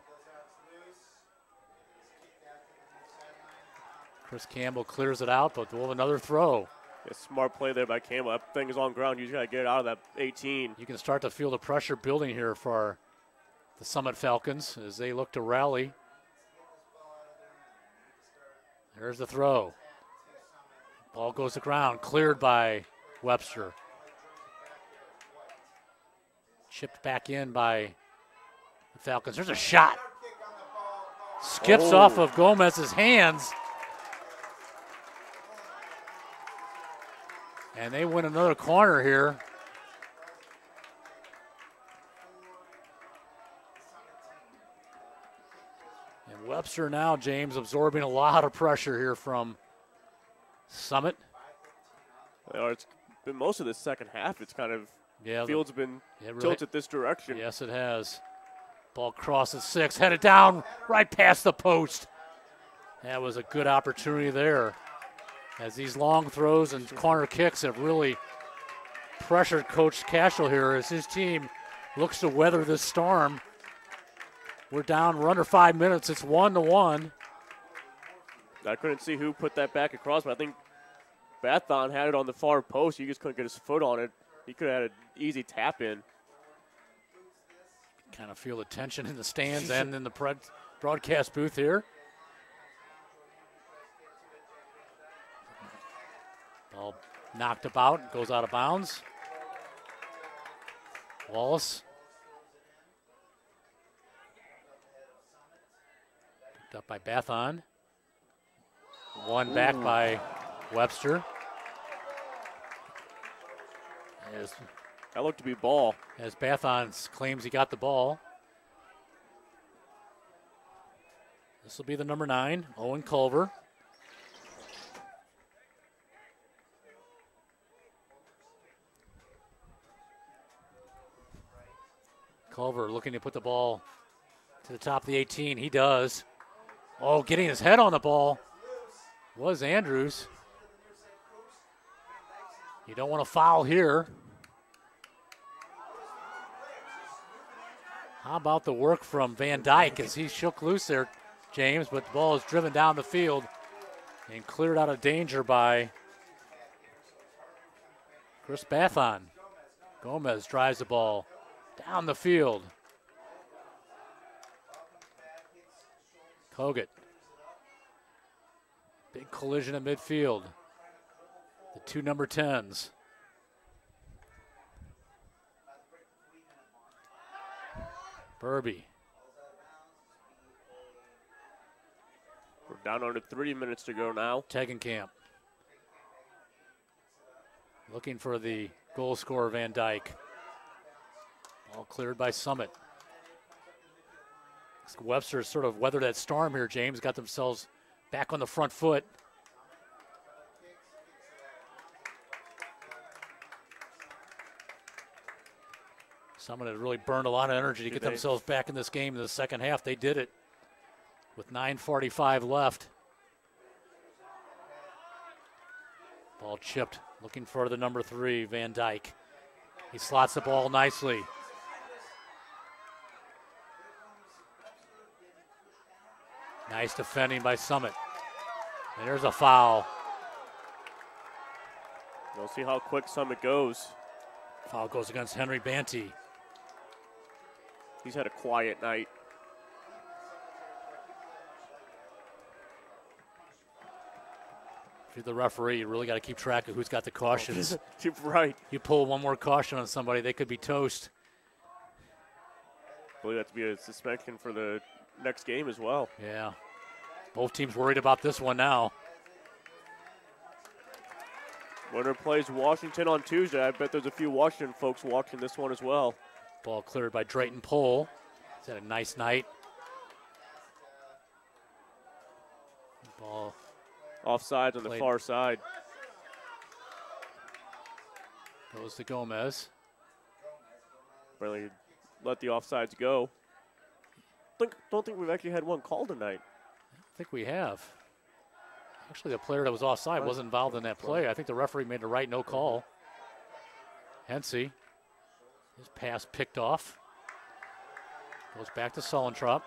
Chris Campbell clears it out, but we'll have another throw.
Yeah, smart play there by Campbell. That thing is on ground. You just got to get it out of that 18.
You can start to feel the pressure building here for the Summit Falcons as they look to rally. There's the throw. Ball goes to ground, cleared by Webster. Chipped back in by the Falcons. There's a shot. Skips off of Gomez's hands. And they win another corner here. And Webster now, James, absorbing a lot of pressure here from Summit.
It's been most of the second half. It's kind of, field's been tilted this direction.
Yes, it has. Ball crosses 6, headed down right past the post. That was a good opportunity there. As these long throws and corner kicks have really pressured Coach Cashel here as his team looks to weather this storm. We're under 5 minutes. It's 1-1.
I couldn't see who put that back across, but I think Bathon had it on the far post. He just couldn't get his foot on it. He could have had an easy tap in.
Kind of feel the tension in the stands and in the broadcast booth here. Ball knocked about, goes out of bounds. Wallace. Picked up by Bathon. One back by Webster.
That looked to be ball.
As Bathon claims he got the ball. This will be the number 9, Owen Culver. Culver looking to put the ball to the top of the 18. He does. Oh, getting his head on the ball was Andrews. You don't want to foul here. How about the work from Van Dyke as he shook loose there, James, but the ball is driven down the field and cleared out of danger by Chris Bathon. Gomez drives the ball down the field. Kogut. Big collision in midfield. The 2 number 10s. Burby.
We're down under 3 minutes to go now.
Tegenkamp. Looking for the goal scorer, Van Dyke. All cleared by Summit. Webster sort of weathered that storm here, James. Got themselves back on the front foot. Someone had really burned a lot of energy to get themselves back in this game in the second half. They did it with 9:45 left. Ball chipped, looking for the number 3, Van Dyke. He slots the ball nicely. Nice defending by Summit. And there's a foul.
We'll see how quick Summit goes.
Foul goes against Henry Banty.
He's had a quiet night.
If you're the referee, you really got to keep track of who's got the cautions.
Right.
You pull one more caution on somebody, they could be toast.
I believe that to be a suspension for the next game as well.
Yeah. Both teams worried about this one now.
Winner plays Washington on Tuesday. I bet there's a few Washington folks watching this one as well.
Ball cleared by Drayton Pohl. He's had a nice night. Ball
offside on the far side.
Goes to Gomez.
Really let the offsides go. Don't think we've actually had one call tonight.
I think we have. Actually, the player that was offside wasn't involved in that play. I think the referee made the right no call. Hensey. His pass picked off. Goes back to Sullentrop.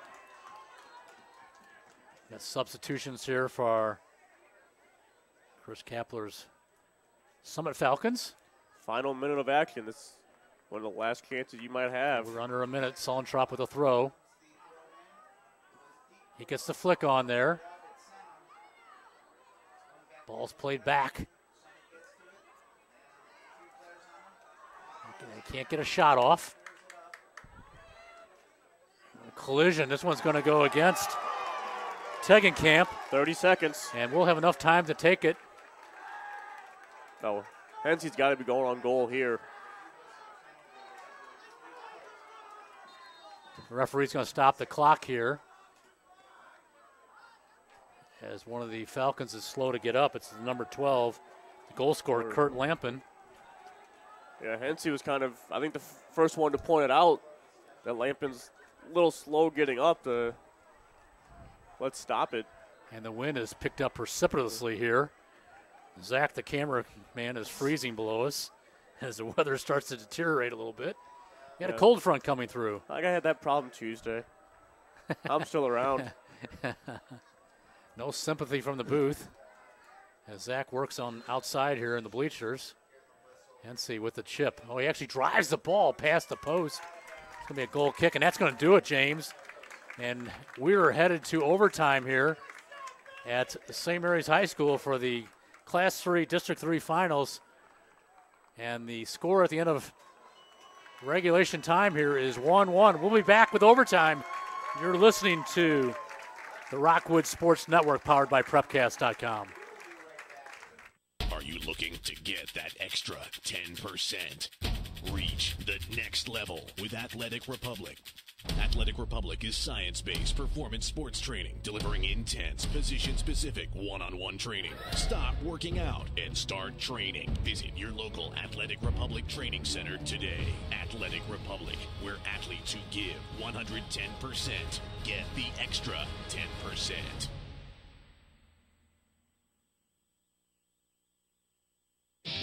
Got substitutions here for Chris Kapler's Summit Falcons.
Final minute of action. This is one of the last chances you might have.
We're under a minute. Sullentrop with a throw. He gets the flick on there. Ball's played back. He can't get a shot off. Collision. This one's going to go against Tegenkamp.
30 seconds.
And we'll have enough time to take it.
Oh, Hensey's got to be going on goal here.
The referee's going to stop the clock here. As one of the Falcons is slow to get up. It's the number 12, the goal scorer, Kurt Lampin.
Yeah, Hensey was kind of, I think, the first one to point it out that Lampin's a little slow getting up. Let's stop it.
And the wind is picked up precipitously here. Zach, the cameraman, is freezing below us as the weather starts to deteriorate a little bit. You had a cold front coming through.
I had that problem Tuesday. I'm still around.
No sympathy from the booth as Zach works on outside here in the bleachers. Hensey with the chip. Oh, he actually drives the ball past the post. It's going to be a goal kick, and that's going to do it, James. And we're headed to overtime here at St. Mary's High School for the Class 3 District 3 Finals. And the score at the end of regulation time here is 1-1. We'll be back with overtime. You're listening to the Rockwood Sports Network, powered by Prepcast.com.
Are you looking to get that extra 10%? Reach the next level with Athletic Republic. Athletic Republic is science-based performance sports training, delivering intense, position-specific one-on-one training. Stop working out and start training. Visit your local Athletic Republic training center today. Athletic Republic, where athletes who give 110% get the extra 10%.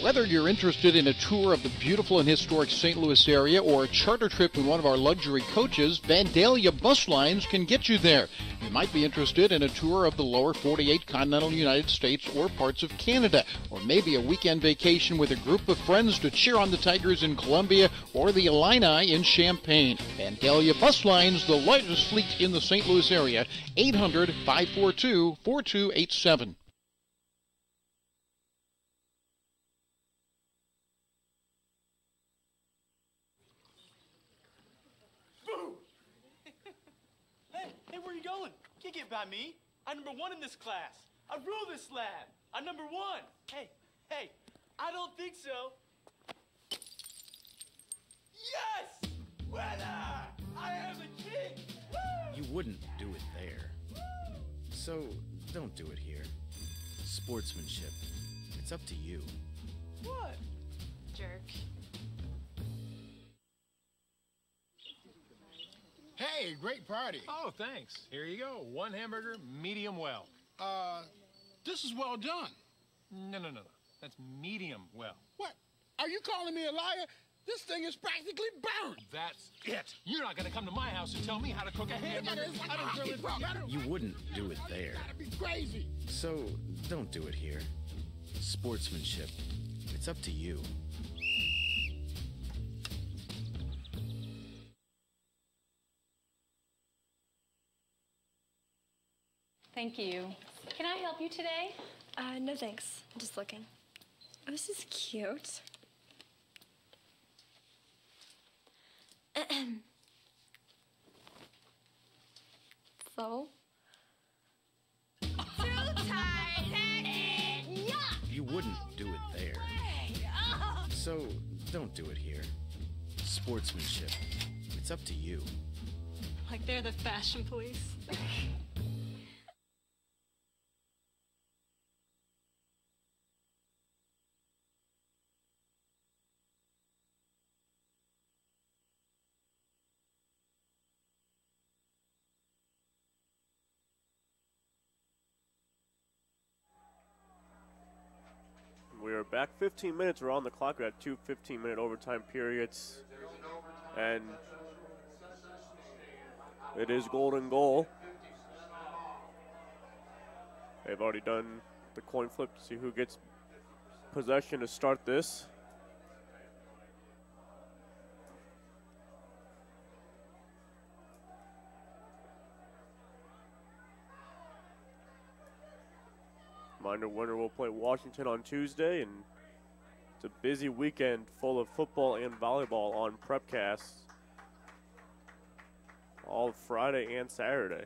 Whether you're interested in a tour of the beautiful and historic St. Louis area or a charter trip with one of our luxury coaches, Vandalia Bus Lines can get you there. You might be interested in a tour of the lower 48 continental United States or parts of Canada, or maybe a weekend vacation with a group of friends to cheer on the Tigers in Columbia or the Illini in Champaign. Vandalia Bus Lines, the largest fleet in the St. Louis area, 800-542-4287.
Where you going? Can't get by me. I'm number 1 in this class. I rule this lab. I'm number 1. Hey, I don't think so. Yes! Winner! I am the king! Woo!
You wouldn't do it there. So, don't do it here. Sportsmanship. It's up to you.
What?
Jerk.
Hey, great party.
Oh, thanks. Here you go. One hamburger, medium well.
This is well done.
No. That's medium well.
What? Are you calling me a liar? This thing is practically burned.
That's it. You're not going to come to my house and tell me how to cook a hamburger. I don't really...
You wouldn't do it there.
Gotta be crazy.
So, don't do it here. Sportsmanship. It's up to you.
Thank you. Can I help you today?
No thanks. I'm just looking. Oh, this is cute. So?
Too tight.
You wouldn't do it there. So, don't do it here. Sportsmanship. It's up to you.
Like they're the fashion police.
We are back 15 minutes. We're on the clock. We got two 15-minute overtime periods. And it is golden goal. They've already done the coin flip to see who gets possession to start this. Reminder, winner will play Washington on Tuesday, and it's a busy weekend full of football and volleyball on Prepcast all Friday and Saturday.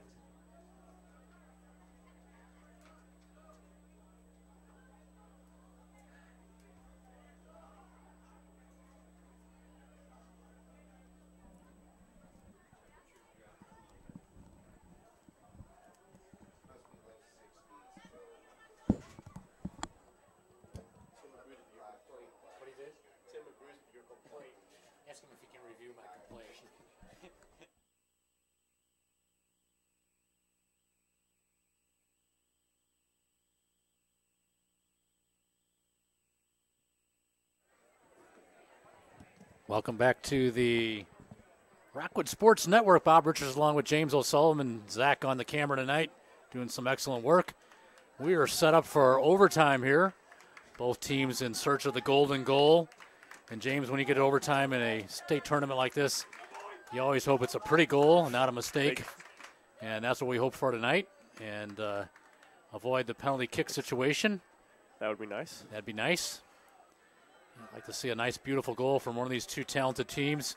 Ask him if he can review my complaint. Welcome back to the Rockwood Sports Network. Bob Richards along with James O'Sullivan, Zach on the camera tonight, doing some excellent work. We are set up for overtime here. Both teams in search of the golden goal. And James, when you get to overtime in a state tournament like this, you always hope it's a pretty goal, not a mistake. And that's what we hope for tonight. And avoid the penalty kick situation.
That would be nice.
That'd be nice. I'd like to see a nice, beautiful goal from one of these two talented teams.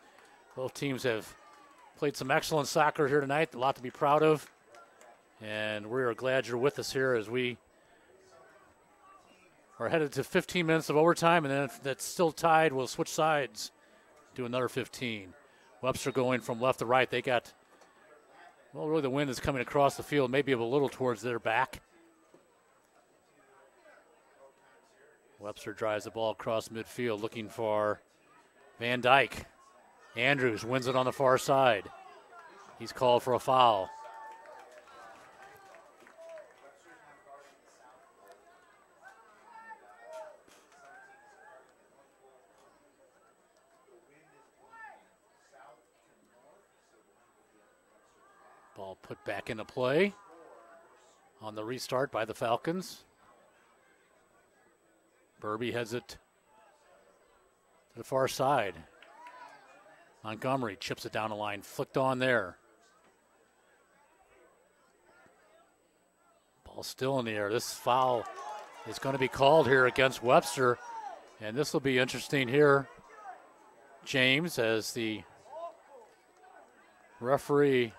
Both teams have played some excellent soccer here tonight, a lot to be proud of. And we are glad you're with us here as we are headed to 15 minutes of overtime, and then if that's still tied, we'll switch sides, do another 15. Webster going from left to right. They got, well, really the wind is coming across the field, maybe a little towards their back. Webster drives the ball across midfield looking for Van Dyke. Andrews wins it on the far side. He's called for a foul. Ball put back into play on the restart by the Falcons. Burby heads it to the far side. Montgomery chips it down the line, flicked on there. Ball still in the air. This foul is going to be called here against Webster, and this will be interesting here, James, as the referee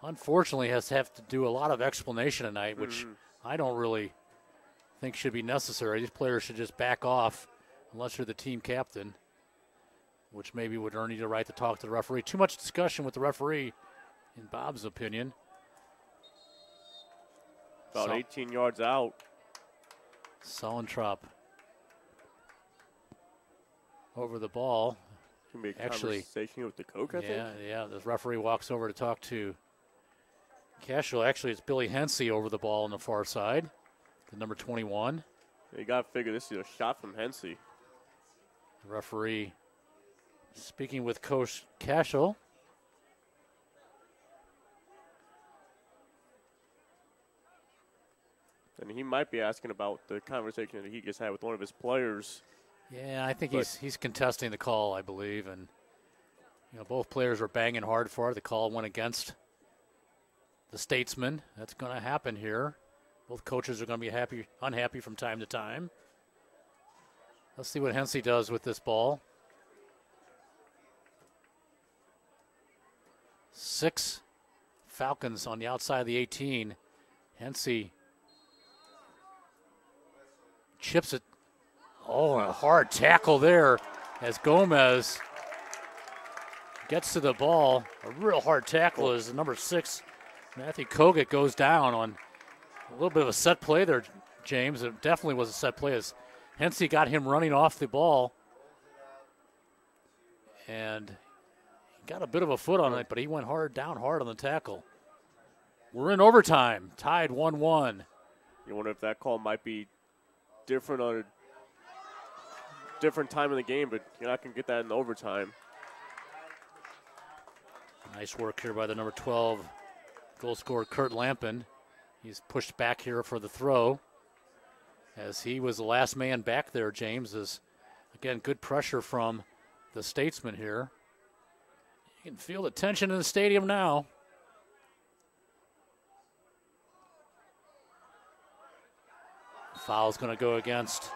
unfortunately has to have to do a lot of explanation tonight, which I don't really think should be necessary. These players should just back off unless you're the team captain, which maybe would earn you the right to talk to the referee. Too much discussion with the referee, in Bob's opinion.
About 18 yards out.
Salentrop over the ball.
Can be a conversation with the coach, I think.
Yeah. The referee walks over to talk to Cashel. Actually, it's Billy Hensey over the ball on the far side, the number 21.
You got to figure this is a shot from Hensey.
The referee speaking with Coach Cashel.
And he might be asking about the conversation that he just had with one of his players.
Yeah, I think he's contesting the call, I believe, and both players were banging hard for it. The call went against the Statesman. That's going to happen here. Both coaches are going to be unhappy from time to time. Let's see what Hensey does with this ball. 6 Falcons on the outside of the 18. Hensey chips it. Oh, a hard tackle there as Gomez gets to the ball. A real hard tackle as number 6, Matthew Kogut, goes down on a little bit of a set play there, James. It definitely was a set play as Hensey got him running off the ball. And he got a bit of a foot on it, but he went down hard on the tackle. We're in overtime, tied 1-1.
You wonder if that call might be different on a different time in the game, but you're not going to get that in overtime.
Nice work here by the number 12 goal scorer, Kurt Lampin. He's pushed back here for the throw as he was the last man back there, James. Is again, good pressure from the Statesman here. You can feel the tension in the stadium now. Foul's going to go against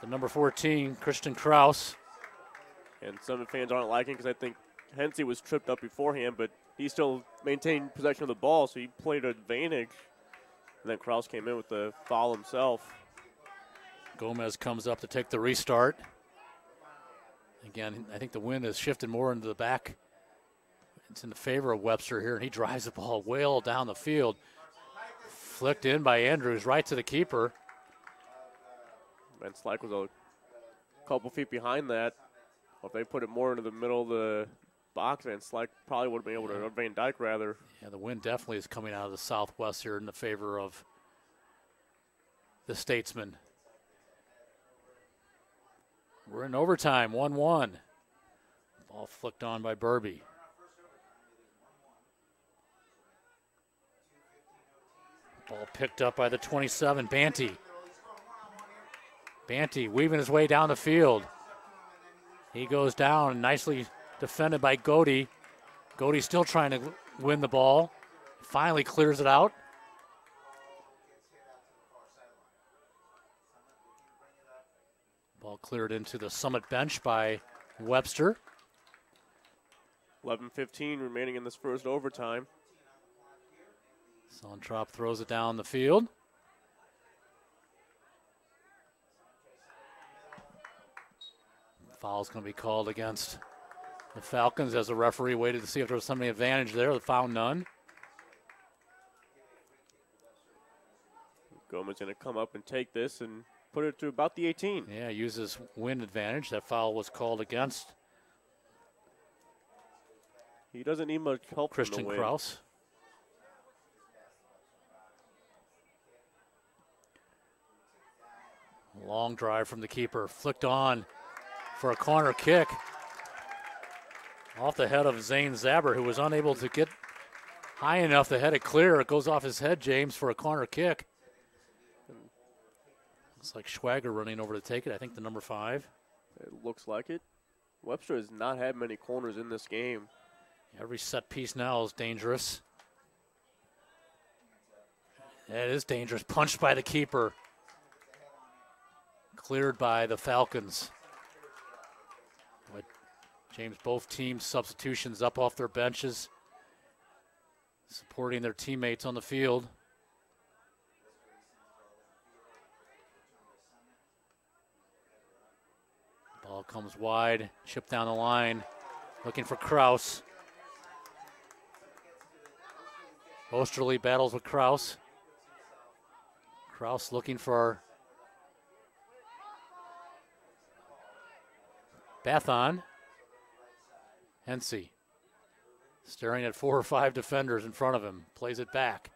the number 14, Christian Kraus.
And some fans aren't liking because I think Hensey was tripped up beforehand, but he still maintained possession of the ball, so he played advantage. And then Kraus came in with the foul himself.
Gomez comes up to take the restart. Again, I think the wind has shifted more into the back. It's in the favor of Webster here, and he drives the ball well down the field. Flicked in by Andrews right to the keeper.
Van Slyke was a couple feet behind that. If they put it more into the middle of the box, Van Slyke probably would have been able to, or Van Dyke rather.
Yeah, the wind definitely is coming out of the southwest here in the favor of the Statesman. We're in overtime, 1-1. Ball flicked on by Burby. Ball picked up by the 27, Banty. Banty weaving his way down the field. He goes down, nicely defended by Godey. Godey still trying to win the ball. Finally clears it out. Ball cleared into the Summit bench by Webster.
11:15 remaining in this first overtime.
Salentrop throws it down the field. Foul's going to be called against the Falcons as the referee waited to see if there was some advantage there. Found none.
Gomez going to come up and take this and put it to about the 18.
Yeah, uses wind advantage. That foul was called against.
He doesn't need much help
Christian
from the wind.
Kraus. Long drive from the keeper. Flicked on for a corner kick. Off the head of Zane Zabber, who was unable to get high enough to head it clear. It goes off his head, James, for a corner kick. Looks like Schwager running over to take it. I think the number 5.
It looks like it. Webster has not had many corners in this game.
Every set piece now is dangerous. It is dangerous. Punched by the keeper. Cleared by the Falcons. But James, both teams' substitutions up off their benches, supporting their teammates on the field. Ball comes wide, chipped down the line, looking for Kraus. Osterley battles with Kraus. Kraus looking for Bathon. Hensey staring at 4 or 5 defenders in front of him. Plays it back.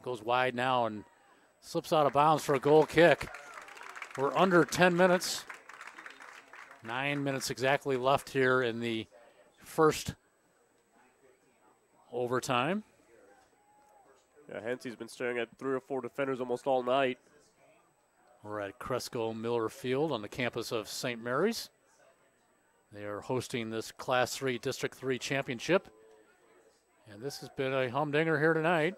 Goes wide now and slips out of bounds for a goal kick. We're under 10 minutes. 9 minutes exactly left here in the first overtime.
Yeah, Hensey's been staring at 3 or 4 defenders almost all night.
We're at Cresco Miller Field on the campus of St. Mary's. They are hosting this Class 3 District 3 championship. And this has been a humdinger here tonight.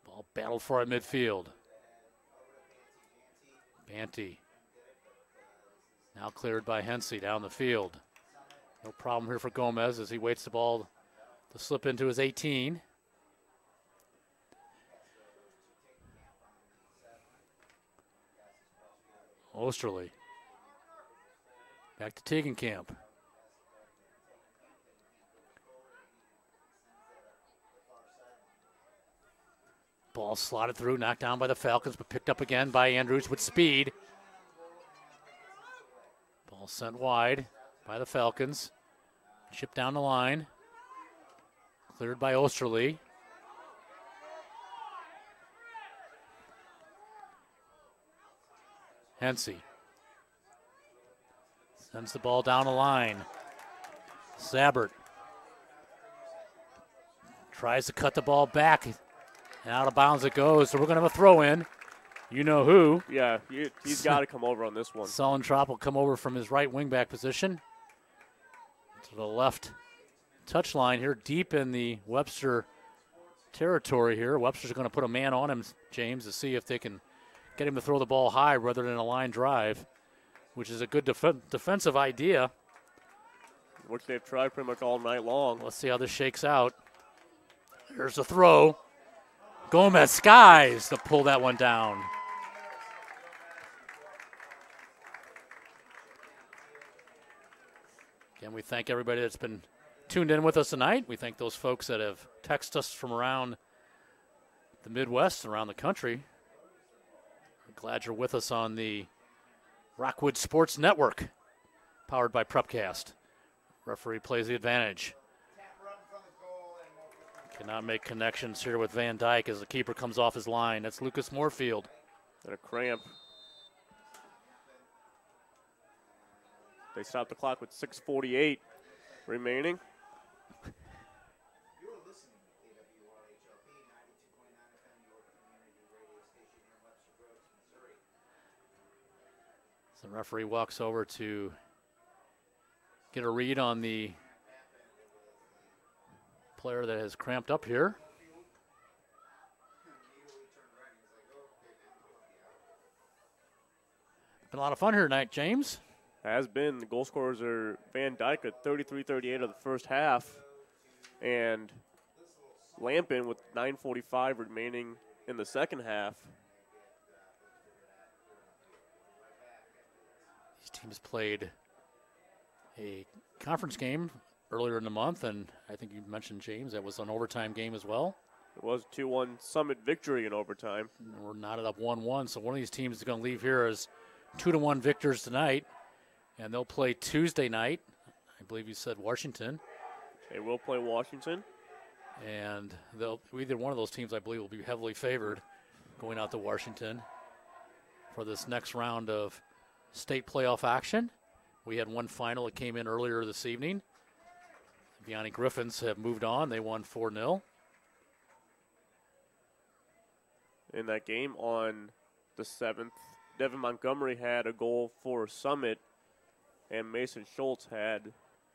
Ball battled for at midfield. Banty. Now cleared by Hensey down the field. No problem here for Gomez as he waits the ball to slip into his 18. Osterley. Back to Tegenkamp. Ball slotted through, knocked down by the Falcons, but picked up again by Andrews with speed. Ball sent wide by the Falcons. Chipped down the line. Cleared by Osterley. Hensey sends the ball down the line. Sabbert tries to cut the ball back, and out of bounds it goes. So we're going to have a throw in. You know who?
Yeah, he's got to come over on this one.
Sullentrop will come over from his right wingback position to the left touchline here, deep in the Webster territory here. Webster's going to put a man on him, James, to see if they can get him to throw the ball high rather than a line drive, which is a good defensive idea.
Which they've tried pretty much all night long.
Let's see how this shakes out. Here's the throw. Gomez skies to pull that one down. Again, we thank everybody that's been tuned in with us tonight. We thank those folks that have texted us from around the Midwest and around the country. We're glad you're with us on the Rockwood Sports Network, powered by Prepcast. Referee plays the advantage. Cannot make connections here with Van Dyke as the keeper comes off his line. That's Lucas Moorfield.
And a cramp. They stop the clock with 6:48 remaining.
The referee walks over to get a read on the player that has cramped up here. Been a lot of fun here tonight, James.
Has been. The goal scorers are Van Dyke at 33-38 of the first half, and Lampin with 9:45 remaining in the second half.
These teams played a conference game earlier in the month, and I think you mentioned, James, that was an overtime game as well.
It was 2-1 Summit victory in overtime.
And we're knotted up 1-1, so one of these teams is going to leave here as 2-1 victors tonight, and they'll play Tuesday night. I believe you said Washington.
They will play Washington.
And either one of those teams, I believe, will be heavily favored going out to Washington for this next round of state playoff action. We had one final that came in earlier this evening. The Vianney Griffins have moved on. They won 4-0.
In that game on the 7th, Devin Montgomery had a goal for Summit, and Mason Schultz had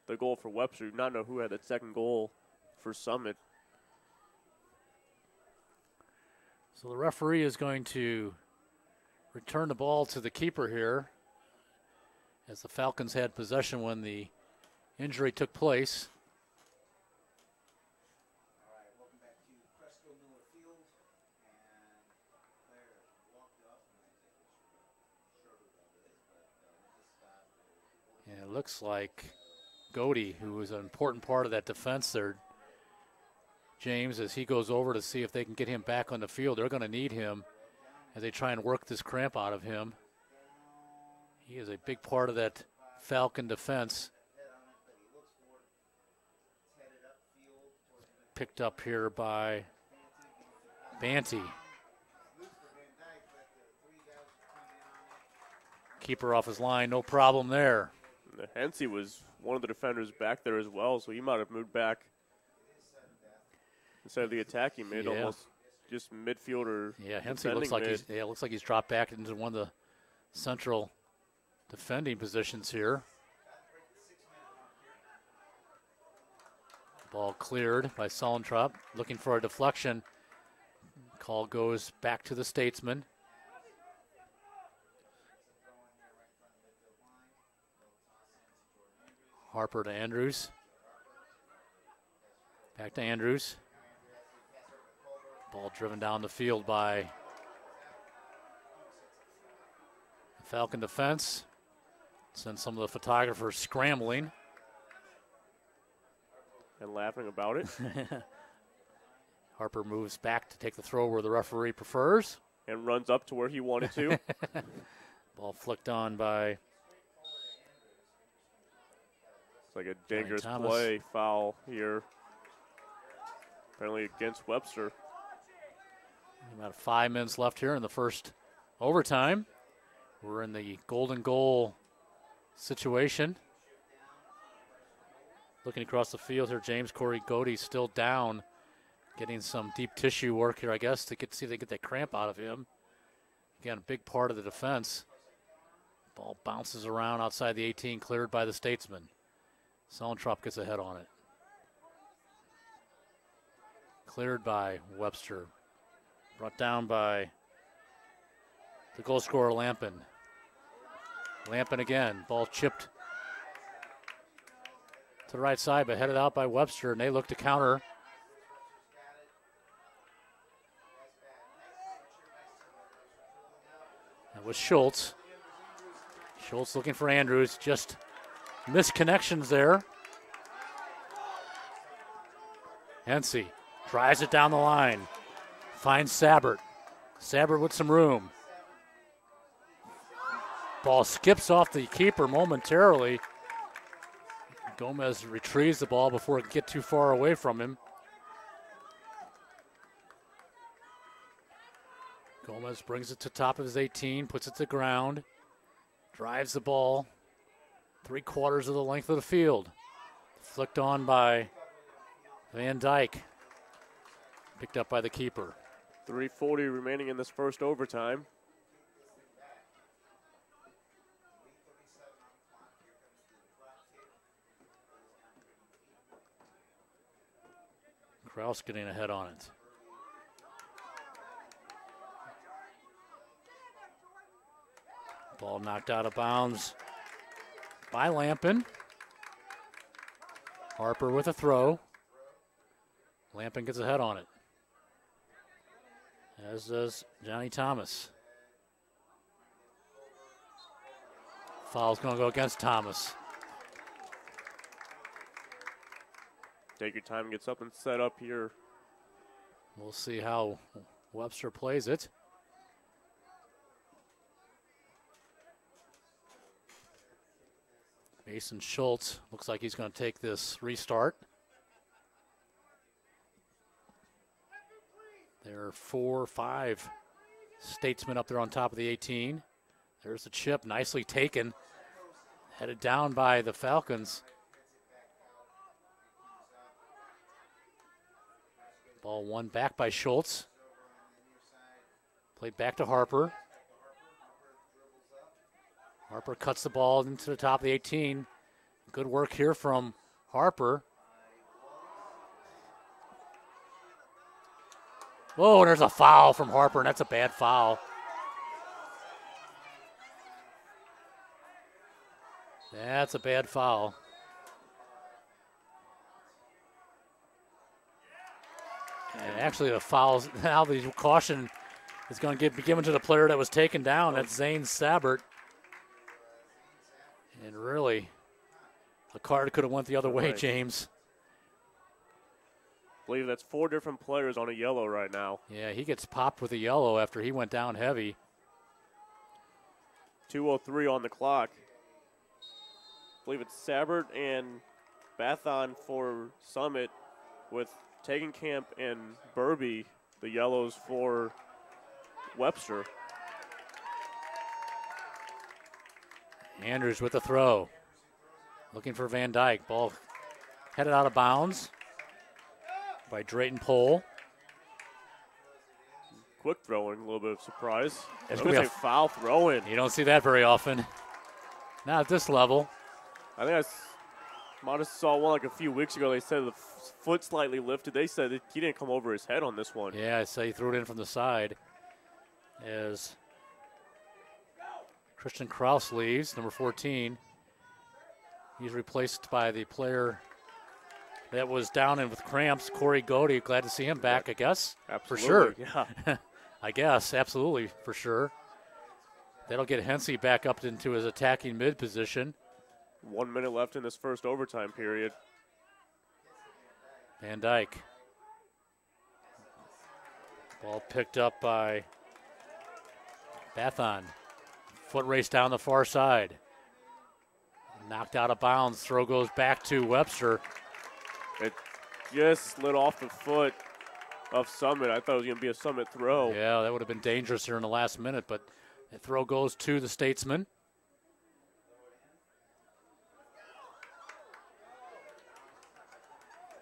the goal for Webster. I do not know who had that second goal for Summit.
So the referee is going to return the ball to the keeper here, as the Falcons had possession when the injury took place. And it looks like Godey, who was an important part of that defense there. James, as he goes over to see if they can get him back on the field. They're going to need him as they try and work this cramp out of him. He is a big part of that Falcon defense. Picked up here by Banty. Keeper off his line, no problem there.
Hensey was one of the defenders back there as well, so he might have moved back. Instead of the attack he made, almost just midfielder.
Yeah, Hensey looks like he's dropped back into one of the central defending positions here. Ball cleared by Salentrop, looking for a deflection. Call goes back to the Statesman. Harper to Andrews. Back to Andrews. Ball driven down the field by the Falcon defense. Sends some of the photographers scrambling.
And laughing about it.
Harper moves back to take the throw where the referee prefers.
And runs up to where he wanted to.
Ball flicked on by...
It's like a dangerous play, foul here. Apparently against Webster.
About 5 minutes left here in the first overtime. We're in the golden goal situation. Looking across the field here, James Corey Godey still down. Getting some deep tissue work here, I guess, to see if they get that cramp out of him. Again, a big part of the defense. Ball bounces around outside the 18, cleared by the Statesman. Salentrop gets ahead on it. Cleared by Webster. Brought down by the goal scorer, Lampin. Lampin again. Ball chipped to the right side, but headed out by Webster, and they look to counter. That was Schultz. Schultz looking for Andrews. Just missed connections there. Hensey drives it down the line. Finds Sabbert. Sabbert with some room. Ball skips off the keeper momentarily. Gomez retrieves the ball before it can get too far away from him. Gomez brings it to top of his 18, puts it to ground, drives the ball 3/4 of the length of the field. Flicked on by Van Dyke. Picked up by the keeper.
3:40 remaining in this first overtime.
Kraus getting ahead on it. Ball knocked out of bounds by Lampin. Harper with a throw. Lampin gets ahead on it, as does Johnny Thomas. Foul's going to go against Thomas.
Take your time, gets up and set up here.
We'll see how Webster plays it. Mason Schultz looks like he's going to take this restart. There are 4 or 5 Statesmen up there on top of the 18. There's the chip, nicely taken. Headed down by the Falcons. Ball won back by Schultz. Played back to Harper. Harper cuts the ball into the top of the 18. Good work here from Harper. Whoa, there's a foul from Harper, and that's a bad foul. That's a bad foul. And actually, the fouls, now the caution is going to be given to the player that was taken down. That's Zane Sabbert. And really The card could have went the other way,
Right.
James.
I believe that's 4 different players on a yellow right now.
Yeah, he gets popped with a yellow after he went down heavy.
2:03 on the clock. I believe it's Sabert and Bathon for Summit, with Tegenkamp and Burby, the yellows for Webster.
Andrews with the throw. Looking for Van Dyke. Ball headed out of bounds by Drayton Pohl.
Quick throwing, a little bit of surprise. I was
It's
going
gonna
to
be
say foul throwing.
You don't see that very often. Not at this level.
I think might have saw one like a few weeks ago. They said the foot slightly lifted. They said that he didn't come over his head on this one.
Yeah, I say he threw it in from the side. As Christian Kraus leaves, number 14. He's replaced by the player that was down in with cramps, Corey Godey. Glad to see him back, I guess.
Absolutely,
For sure.
yeah.
I guess, absolutely, for sure. That'll get Hensey back up into his attacking mid position.
1 minute left in this first overtime period.
Van Dyke. Ball picked up by Bathon. Foot race down the far side. Knocked out of bounds. Throw goes back to Webster.
It just slid off the foot of Summit. I thought it was going to be a Summit throw.
Yeah, that would have been dangerous here in the last minute, but the throw goes to the Statesman.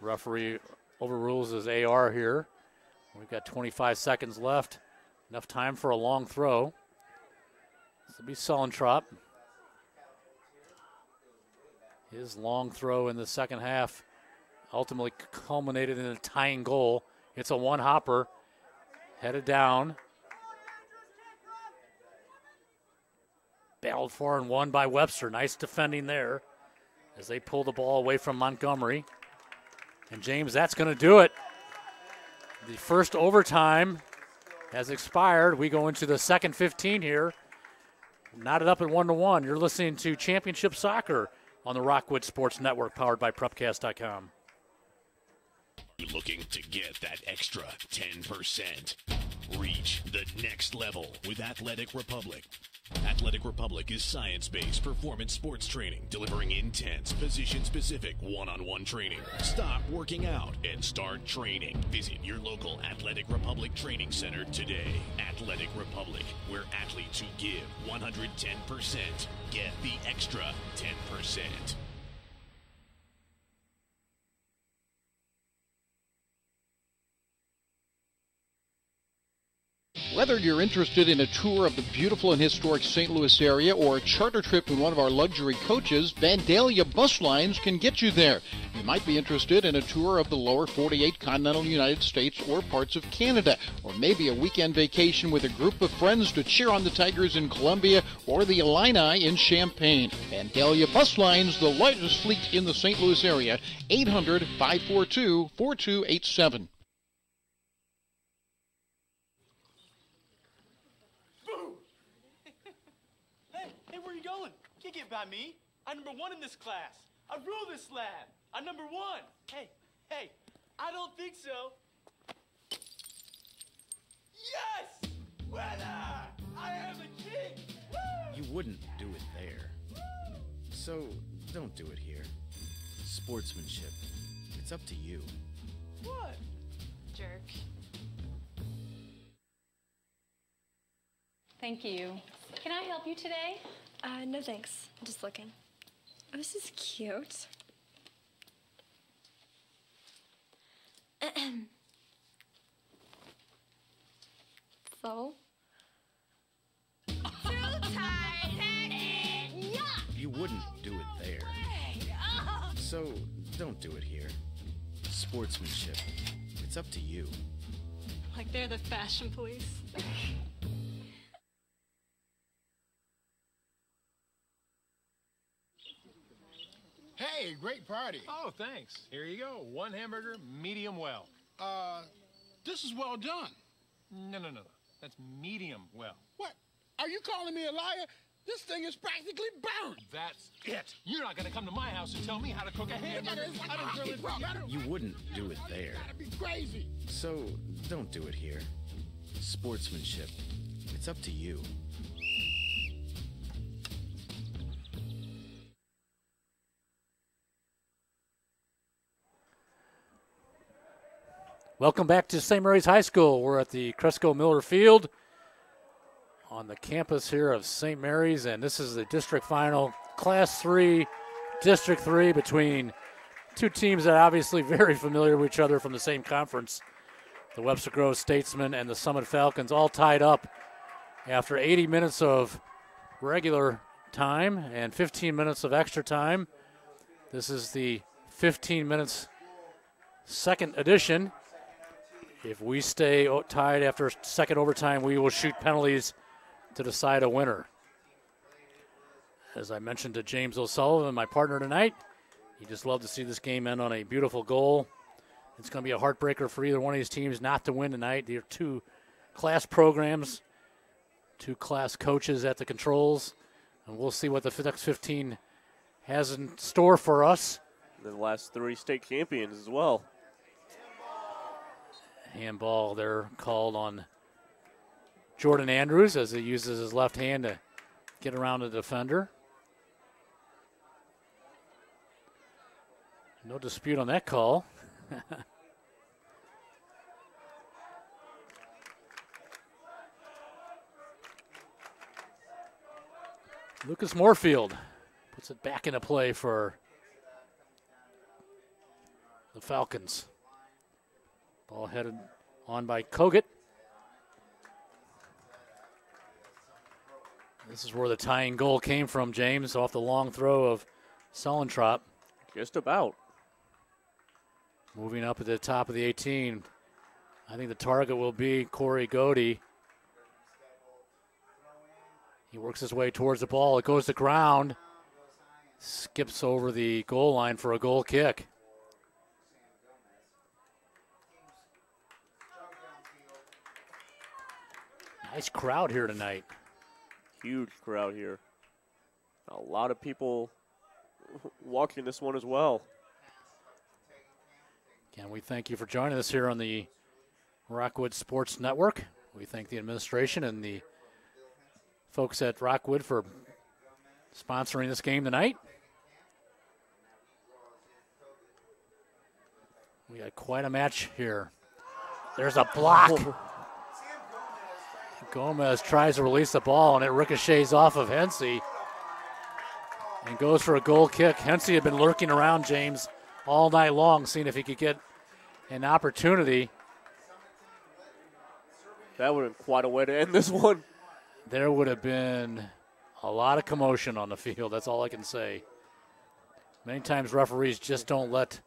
Referee overrules his AR here. We've got 25 seconds left. Enough time for a long throw. This will be Sullentrop. His long throw in the second half ultimately culminated in a tying goal. It's a one-hopper. Headed down. Battled for and won by Webster. Nice defending there as they pull the ball away from Montgomery. And James, that's going to do it. The first overtime has expired. We go into the second 15 here. Knotted up at 1-1. You're listening to Championship Soccer on the Rockwood Sports Network, powered by Prepcast.com.
Looking to get that extra 10%. Reach the next level with Athletic Republic. Athletic Republic is science-based performance sports training, delivering intense, position-specific one-on-one training. Stop working out and start training. Visit your local Athletic Republic training center today. Athletic Republic, where athletes who give 110% get the extra 10%.
Whether you're interested in a tour of the beautiful and historic St. Louis area or a charter trip in one of our luxury coaches, Vandalia Bus Lines can get you there. You might be interested in a tour of the lower 48 continental United States or parts of Canada, or maybe a weekend vacation with a group of friends to cheer on the Tigers in Columbia or the Illini in Champaign. Vandalia Bus Lines, the largest fleet in the St. Louis area, 800-542-4287.
Hey, where you going? Can't get by me. I'm number 1 in this class. I rule this lab. I'm number 1. Hey, I don't think so. Yes! Winner! I am the king! Woo!
You wouldn't do it there. So, don't do it here. Sportsmanship. It's up to you.
What?
Jerk.
Thank you. Can I help you today?
No thanks. I'm just looking. Oh, this is cute. So?
You wouldn't do it there. So, don't do it here. Sportsmanship. It's up to you.
Like they're the fashion police.
Hey, great party.
Oh, thanks. Here you go. 1 hamburger, medium well.
This is well done.
No. That's medium well.
What? Are you calling me a liar? This thing is practically burned.
That's it. You're not gonna come to my house and tell me how to cook a hamburger. I don't grill it for you.
You wouldn't do it there.
Gotta be crazy.
So don't do it here. Sportsmanship. It's up to you.
Welcome back to St. Mary's High School. We're at the Cresco Miller Field on the campus here of St. Mary's, and this is the district final, Class 3, District 3, between two teams that are obviously very familiar with each other from the same conference. The Webster Groves Statesmen and the Summit Falcons all tied up after 80 minutes of regular time and 15 minutes of extra time. This is the 15 minutes second edition. If we stay tied after second overtime, we will shoot penalties to decide a winner. As I mentioned to James O'Sullivan, my partner tonight, he just loved to see this game end on a beautiful goal. It's going to be a heartbreaker for either one of these teams not to win tonight. They're two class programs, two class coaches at the controls, and we'll see what the next 15 has in store for us.
The last 3 state champions as well.
Handball there called on Jordan Andrews as he uses his left hand to get around the defender. No dispute on that call. Lucas Moorfield puts it back into play for the Falcons. Ball headed on by Kogut. This is where the tying goal came from, James, off the long throw of Sullentrop.
Just about.
Moving up at the top of the 18. I think the target will be Corey Godey. He works his way towards the ball. It goes to ground. Skips over the goal line for a goal kick. Nice crowd here tonight.
Huge crowd here. A lot of people watching this one as well.
Again, we thank you for joining us here on the Rockwood Sports Network. We thank the administration and the folks at Rockwood for sponsoring this game tonight. We got quite a match here. There's a block. Gomez tries to release the ball, and it ricochets off of Hensey and goes for a goal kick. Hensey had been lurking around, James, all night long, seeing if he could get an opportunity.
That would have been quite a way to end this one.
There would have been a lot of commotion on the field. That's all I can say. Many times referees just don't let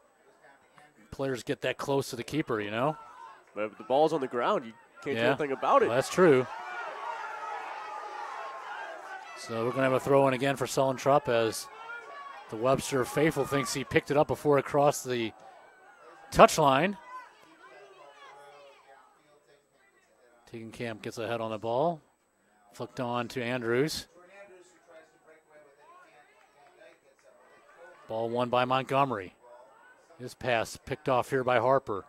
players get that close to the keeper, you know?
But if the ball's on the ground, you can't do anything about it.
Well, that's true. So we're going to have a throw-in again for Sullentrop as the Webster faithful thinks he picked it up before it crossed the touchline. Tegenkamp gets ahead on the ball. Flicked on to Andrews. Ball won by Montgomery. His pass picked off here by Harper.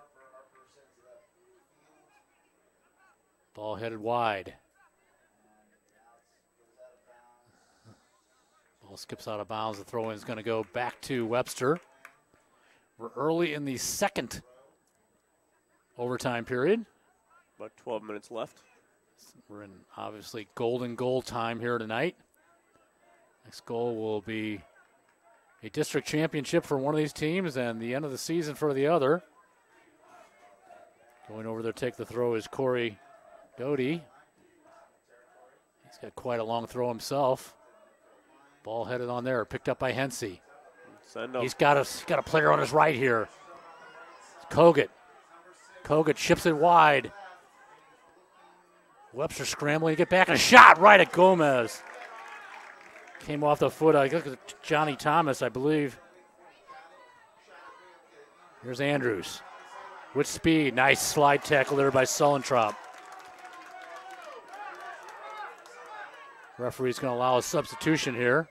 Ball headed wide. Ball skips out of bounds. The throw-in is going to go back to Webster. We're early in the second overtime period.
About 12 minutes left.
We're in, obviously, golden goal time here tonight. Next goal will be a district championship for one of these teams and the end of the season for the other. Going over there to take the throw is Corey Doty. He's got quite a long throw himself. Ball headed on there, picked up by Hensey. He's got a player on his right here. It's Kogut. Kogut ships it wide. Webster scrambling to get back. A shot right at Gomez. Came off the foot. I look at Johnny Thomas, I believe. Here's Andrews. With speed. Nice slide tackle there by Sullentrop. Referee's going to allow a substitution here.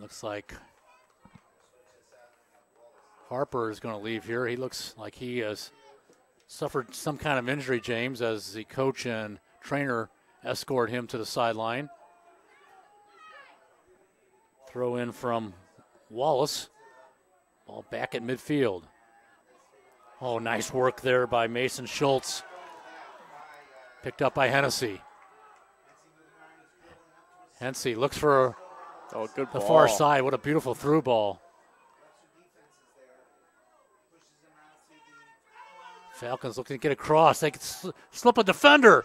Looks like Harper is going to leave here. He looks like he has suffered some kind of injury, James, as the coach and trainer escort him to the sideline. Throw in from Wallace. Ball back at midfield. Oh, nice work there by Mason Schultz. Picked up by Hennessy. Hennessy looks for
good
the
ball.
far side. What a beautiful through ball. Falcons looking to get across. They can slip a defender.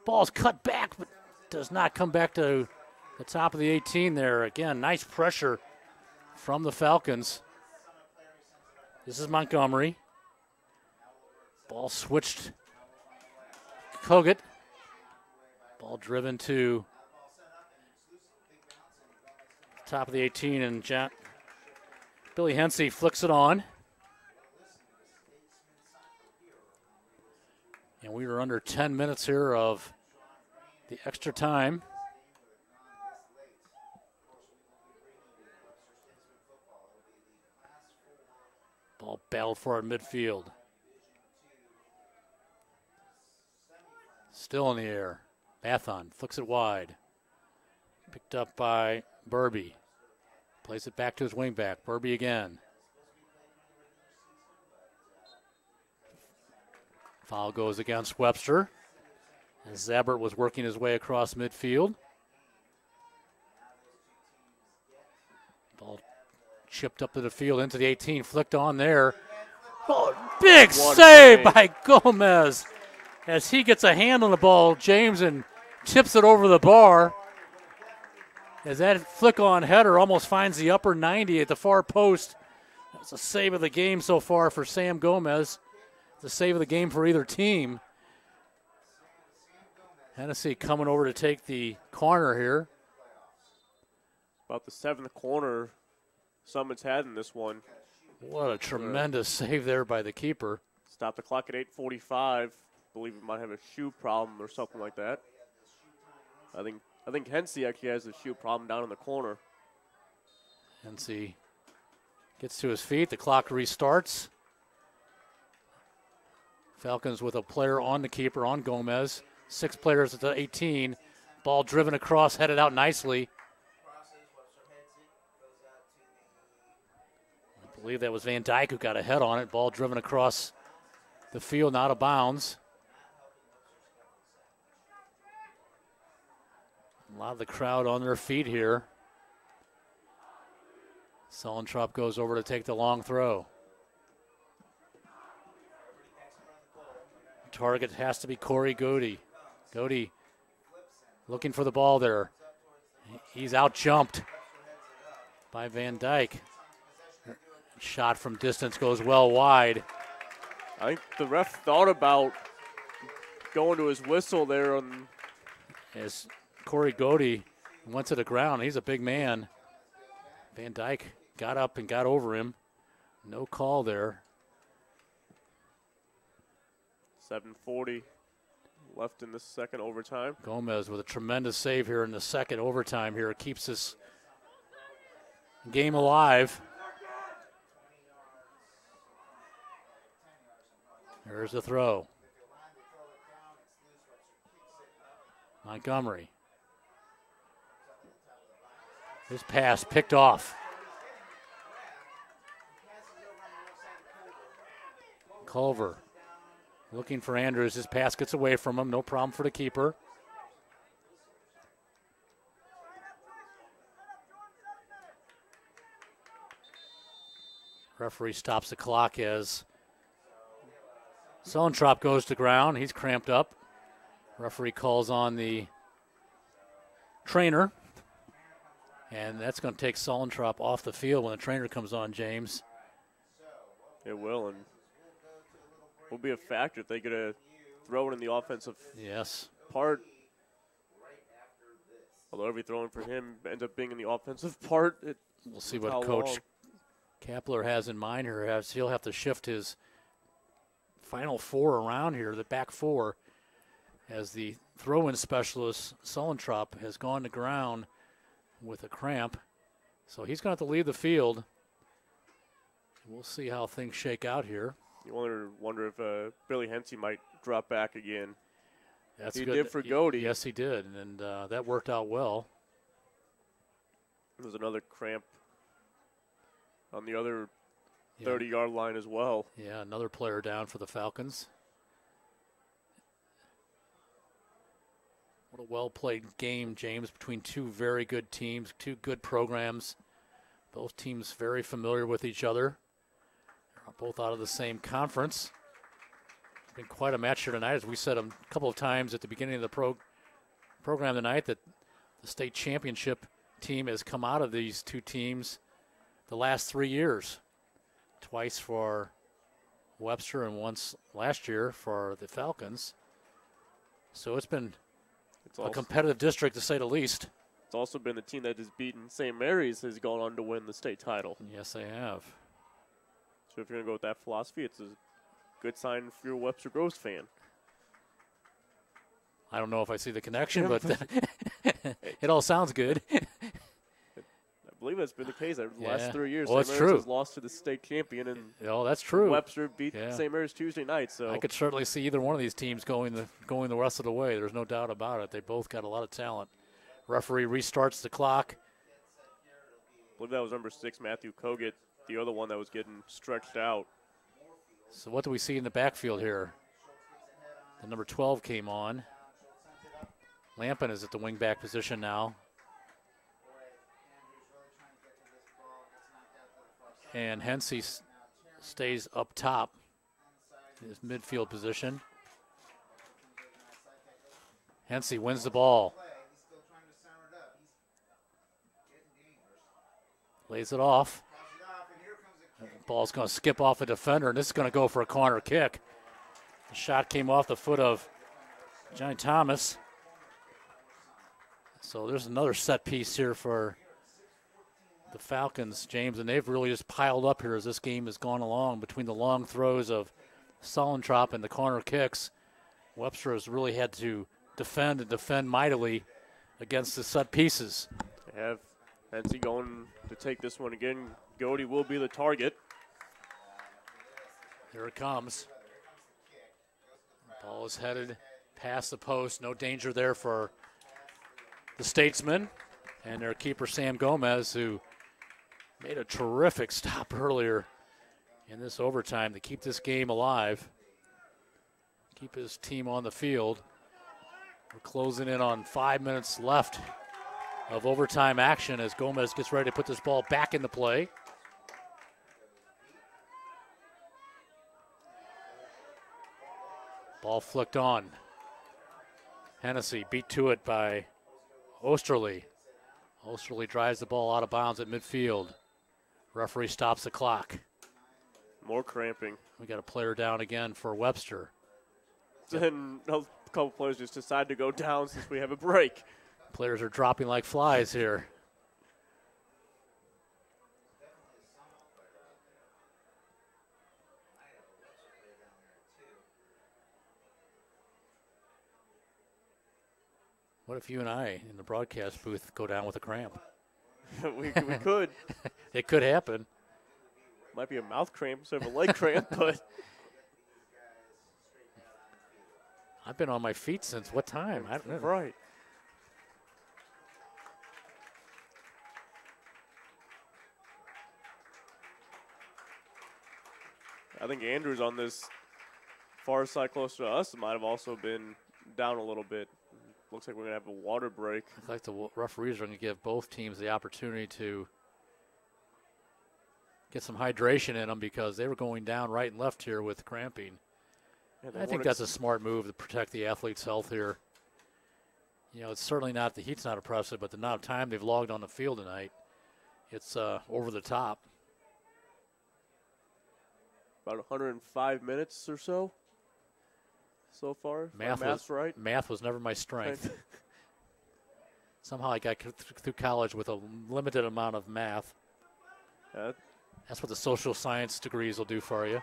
Ball's cut back, but does not come back to the top of the 18 there. Again, nice pressure from the Falcons. This is Montgomery. Ball switched. Kogut. Ball driven to top of the 18, and Billy Hensey flicks it on. And we are under 10 minutes here of the extra time. Ball battled for at midfield. Still in the air. Mathon flicks it wide. Picked up by Burby. Plays it back to his wingback. Burby again. Foul goes against Webster as Zabert was working his way across midfield. Ball chipped up to the field into the 18, flicked on there. Oh, big save by Gomez as he gets a hand on the ball, James, and tips it over the bar. As that flick-on header almost finds the upper 90 at the far post. That's a save of the game so far for Sam Gomez. The save of the game for either team. Hennessy coming over to take the corner here.
About the 7th corner Summit's had in this one.
What a tremendous save there by the keeper.
Stop the clock at 8:45. Believe it might have a shoe problem or something like that. I think Hensey actually has a shoe problem down in the corner.
Hensey gets to his feet. The clock restarts. Falcons with a player on the keeper, on Gomez. 6 players at the 18. Ball driven across, headed out nicely. I believe that was Van Dyke who got a head on it. Ball driven across the field, out of bounds. A lot of the crowd on their feet here. Sullentrop goes over to take the long throw. Target has to be Corey Goody. Goody looking for the ball there. He's out-jumped by Van Dyke. Shot from distance goes well wide.
I think the ref thought about going to his whistle there on
as Corey Goody went to the ground. He's a big man. Van Dyke got up and got over him. No call there.
7:40 left in the second overtime.
Gomez with a tremendous save here in the second overtime here. Keeps this game alive. There's the throw. Montgomery. His pass picked off. Culver looking for Andrews. His pass gets away from him. No problem for the keeper. Referee stops the clock as Sullentrop goes to ground. He's cramped up. Referee calls on the trainer. And that's going to take Sullentrop off the field when the trainer comes on, James.
It will, and will be a factor if they get a throw it in the offensive part. Although every throw in for him ends up being in the offensive part.
We'll see what Coach Kapler has in mind here, he'll have to shift his final four around here, the back four, as the throw-in specialist, Sullentrop, has gone to ground with a cramp. So he's going to have to leave the field. We'll see how things shake out here.
You wonder if Billy Hensey might drop back again.
That's
he
good.
did for Godey.
Yes, he did, and that worked out well.
There's another cramp on the other 30-yard line as well.
Yeah, another player down for the Falcons. What a well-played game, James, between two very good teams, two good programs. Both teams very familiar with each other. They're both out of the same conference. It's been quite a match here tonight, as we said a couple of times at the beginning of the program tonight, that the state championship team has come out of these two teams the last 3 years. Twice for Webster and once last year for the Falcons. So it's been a competitive district, to say the least.
It's also been the team that has beaten St. Mary's has gone on to win the state title.
Yes, they have.
So if you're going to go with that philosophy, it's a good sign for your Webster Groves fan.
I don't know if I see the connection, but it all sounds good.
I believe that's been the case the last 3 years.
Well, that's
St.
true.
Mary's has lost to the state champion, and
that's true.
Webster beat St. Mary's Tuesday night. So
I could certainly see either one of these teams going the rest of the way. There's no doubt about it. They both got a lot of talent. Referee restarts the clock.
I believe that was number 6, Matthew Kogut, the other one that was getting stretched out.
So what do we see in the backfield here? The number 12 came on. Lampin is at the wingback position now. And Hensey stays up top in his midfield position. Hensey wins the ball. Lays it off. The ball's going to skip off a defender, and this is going to go for a corner kick. The shot came off the foot of Johnny Thomas. So there's another set piece here for the Falcons, James, and they've really just piled up here as this game has gone along between the long throws of Sullentrop and the corner kicks. Webster has really had to defend mightily against the set pieces.
They have Hensey going to take this one again. Godey will be the target.
Here it comes. The ball is headed past the post. No danger there for the Statesmen and their keeper, Sam Gomez, who made a terrific stop earlier in this overtime to keep this game alive, keep his team on the field. We're closing in on 5 minutes left of overtime action as Gomez gets ready to put this ball back into play. Ball flicked on. Hennessy beat to it by Osterley. Osterley drives the ball out of bounds at midfield. Referee stops the clock.
More cramping.
We got a player down again for Webster.
Then a couple players just decide to go down since we have a break.
Players are dropping like flies here. What if you and I in the broadcast booth go down with a cramp?
we could.
It could happen.
Might be a mouth cramp instead of a leg cramp, but
I've been on my feet since what time? I don't know.
Right. I think Andrews on this far side close to us might have also been down a little bit. Looks like we're going to have a water break.
Looks like the referees are going to give both teams the opportunity to get some hydration in them because they were going down right and left here with cramping. Yeah, I think that's a smart move to protect the athlete's health here. You know, it's certainly not, the heat's not oppressive, but the amount of time they've logged on the field tonight, it's over the top.
About 105 minutes or so far. Math's right.
Math was never my strength. Somehow I got through college with a limited amount of math. That's what the social science degrees will do for you.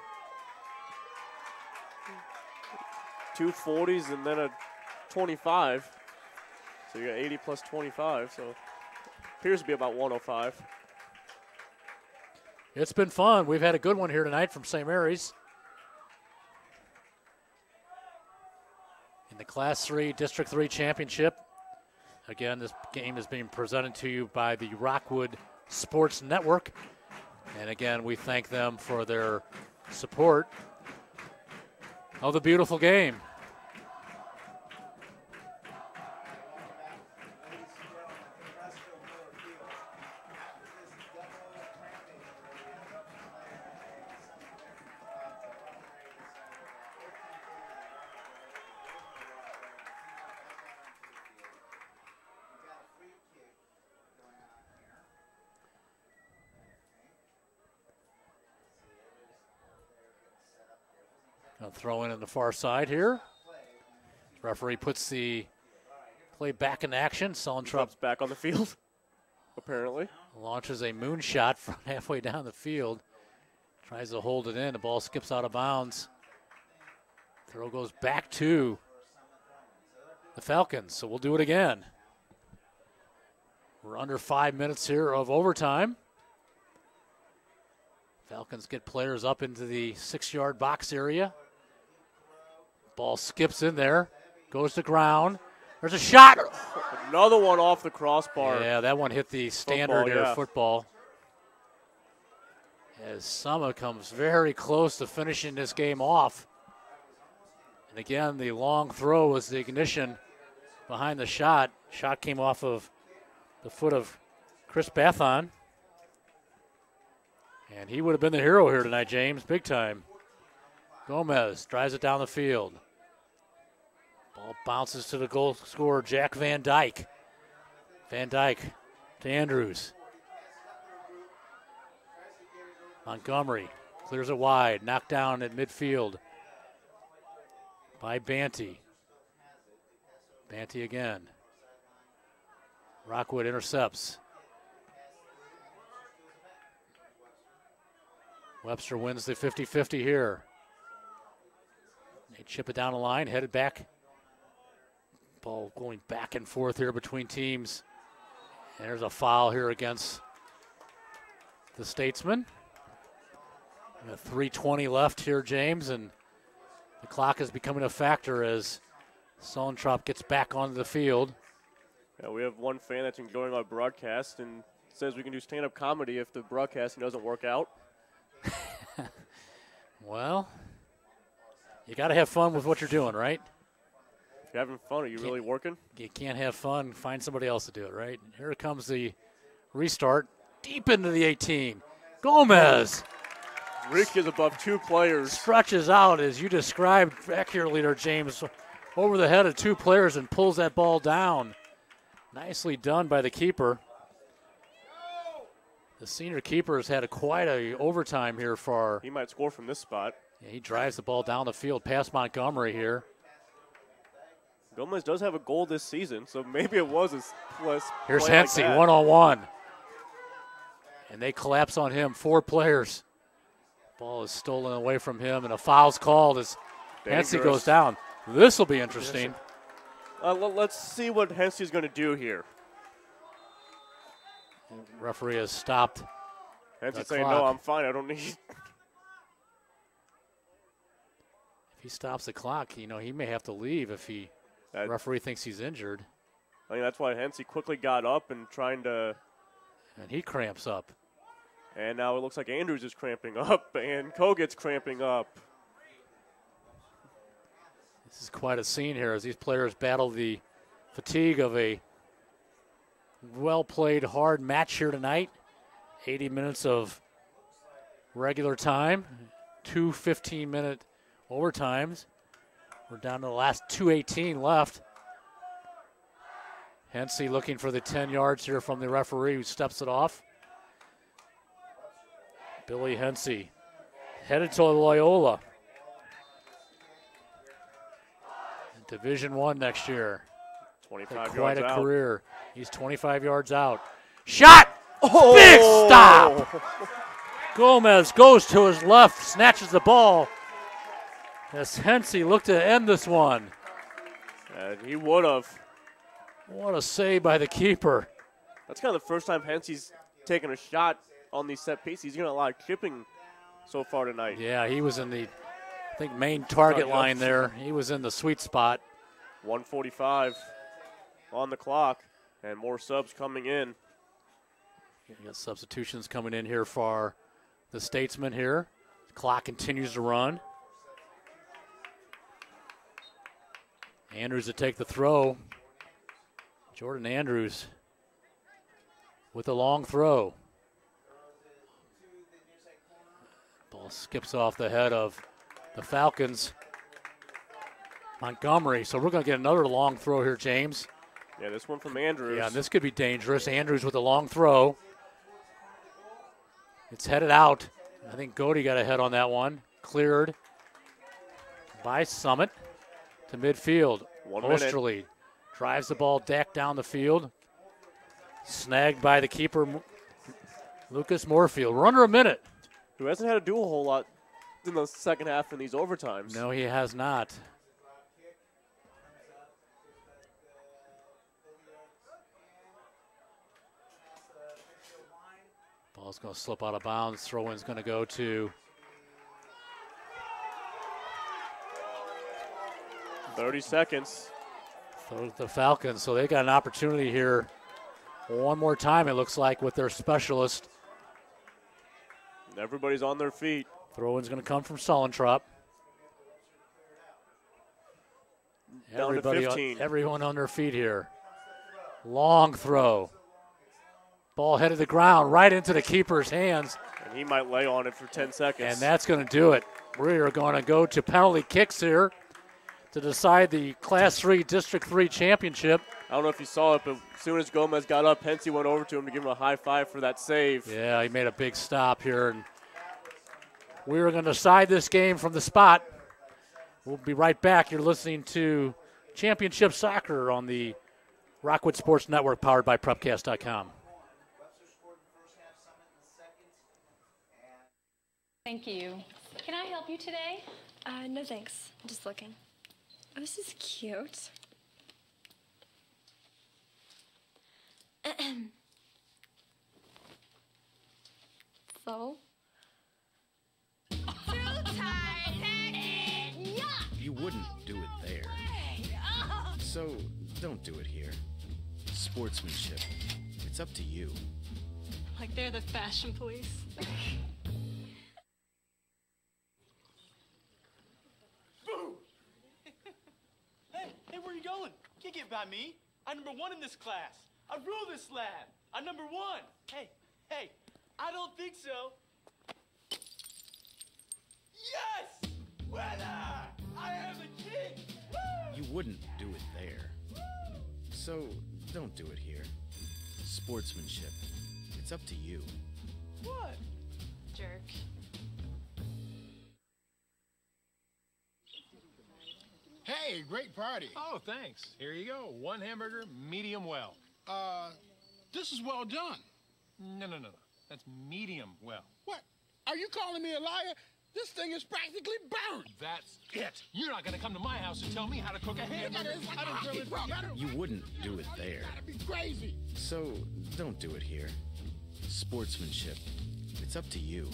2 40s and then a 25. So you got 80 plus 25. So appears to be about 105.
It's been fun. We've had a good one here tonight from St. Mary's. In the Class 3 District 3 Championship. Again, this game is being presented to you by the Rockwood Sports Network. And again, we thank them for their support of the beautiful game. Gonna throw in on the far side here. Referee puts the play back in action. Sullentrup
back on the field, apparently.
Launches a moonshot from halfway down the field. Tries to hold it in. The ball skips out of bounds. Throw goes back to the Falcons, so we'll do it again. We're under 5 minutes here of overtime. Falcons get players up into the 6-yard box area. Ball skips in there, goes to ground. There's a shot.
Another one off the crossbar.
Yeah, that one hit the standard football. As Summit comes very close to finishing this game off. And again, the long throw was the ignition behind the shot. Shot came off of the foot of Chris Bathon. And he would have been the hero here tonight, James, big time. Gomez drives it down the field. Ball bounces to the goal scorer, Jack Van Dyke. Van Dyke to Andrews. Montgomery clears it wide, knocked down at midfield by Banty. Banty again. Rockwood intercepts. Webster wins the 50-50 here. They chip it down the line, headed back. Ball going back and forth here between teams. And there's a foul here against the Statesman. 3:20 left here, James, and the clock is becoming a factor as Sullentrup gets back onto the field.
Yeah, we have one fan that's enjoying our broadcast and says we can do stand-up comedy if the broadcasting doesn't work out.
Well, you got to have fun with what you're doing, right?
If you're having fun, are you really working?
You can't have fun. Find somebody else to do it, right? Here comes the restart. Deep into the 18. Gomez.
Rick is above 2 players.
Stretches out, as you described accurately there, James, over the head of 2 players and pulls that ball down. Nicely done by the keeper. The senior keeper has had quite a overtime here for.
He might score from this spot.
Yeah, he drives the ball down the field past Montgomery here.
Gomez does have a goal this season, so maybe it was his plus.
Here's Hensey, like one-on-one. And they collapse on him, 4 players. Ball is stolen away from him, and a foul's called as Hensey goes down. This will be interesting.
Let's see what Hensey's going to do here.
The referee has stopped.
Hensey saying, no, I'm fine, I don't need.
If he stops the clock, he may have to leave if the referee thinks he's injured.
I mean, that's why Hensey quickly got up and trying to.
And he cramps up.
And now it looks like Andrews is cramping up and Kogut's cramping up.
This is quite a scene here as these players battle the fatigue of a well-played, hard match here tonight. 80 minutes of regular time, 2 15-minute overtimes. We're down to the last 2:18 left. Hensey looking for the 10 yards here from the referee who steps it off. Billy Hensey headed to Loyola. Division I next year.
25 yards out.
Quite a career. He's 25 yards out. Shot! Oh! Big stop! Gomez goes to his left, snatches the ball as Hensey looked to end this one.
And he would have.
What a save by the keeper.
That's kind of the first time Hensey's taken a shot on these set pieces. He's getting a lot of chipping so far tonight.
Yeah, he was in the, I think, main target line there. He was in the sweet spot.
1:45 on the clock, and more subs coming in.
You got substitutions coming in here for the Statesmen here. The clock continues to run. Andrews to take the throw. Jordan Andrews with a long throw. Ball skips off the head of the Falcons. Montgomery. So we're going to get another long throw here, James.
Yeah, this one from Andrews.
Yeah, and this could be dangerous. Andrews with a long throw. It's headed out. I think Godey got a head on that one. Cleared by Summit to midfield. Osterley drives the ball deck down the field. Snagged by the keeper, Lucas Moorfield. We're under a minute.
Who hasn't had to do a whole lot in the second half in these overtimes.
No, he has not. Ball's going to slip out of bounds. Throw-in's going to go to
30 seconds.
The Falcons, so they got an opportunity here one more time, it looks like, with their specialist.
Everybody's on their feet.
Throw-in's going to come from Sullentrop.
Down to 15.
Everyone on their feet here. Long throw. Ball headed to the ground, right into the keeper's hands.
And he might lay on it for 10 seconds.
And that's going to do it. We are going to go to penalty kicks here to decide the Class 3 District 3 championship.
I don't know if you saw it, but as soon as Gomez got up, Hensey went over to him to give him a high five for that save.
Yeah, he made a big stop here. And we are going to decide this game from the spot. We'll be right back. You're listening to Championship Soccer on the Rockwood Sports Network, powered by Prepcast.com.
Thank you. Can I help you today?
No thanks. I'm just looking. Oh, this is cute. So?
You wouldn't do it there. So, don't do it here. Sportsmanship. It's up to you.
Like they're the fashion police.
Hey, where you going? Can't get by me. I'm number one in this class. I rule this lab. I'm number one. Hey, I don't think so. Yes! Winner! I am the king! Woo!
You wouldn't do it there. So, don't do it here. Sportsmanship. It's up to you.
What?
Jerk.
Hey, great party.
Oh, thanks. Here you go. One hamburger, medium well.
This is well done.
No. That's medium well.
What? Are you calling me a liar? This thing is practically burned.
That's it. You're not going to come to my house and tell me how to cook a hamburger. I don't feel it.
You wouldn't do it there.
Gotta be crazy.
So, don't do it here. Sportsmanship. It's up to you.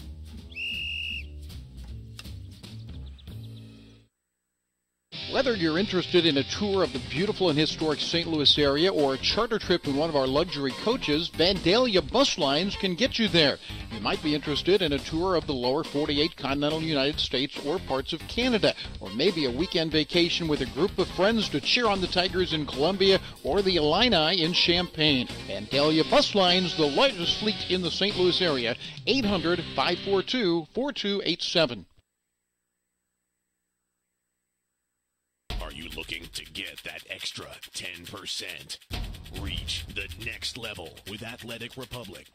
Whether you're interested in a tour of the beautiful and historic St. Louis area or a charter trip in one of our luxury coaches, Vandalia Bus Lines can get you there. You might be interested in a tour of the lower 48 continental United States or parts of Canada, or maybe a weekend vacation with a group of friends to cheer on the Tigers in Columbia or the Illini in Champaign. Vandalia Bus Lines, the largest fleet in the St. Louis area, 800-542-4287.
Are you looking to get that extra 10%? Reach the next level with Athletic Republic.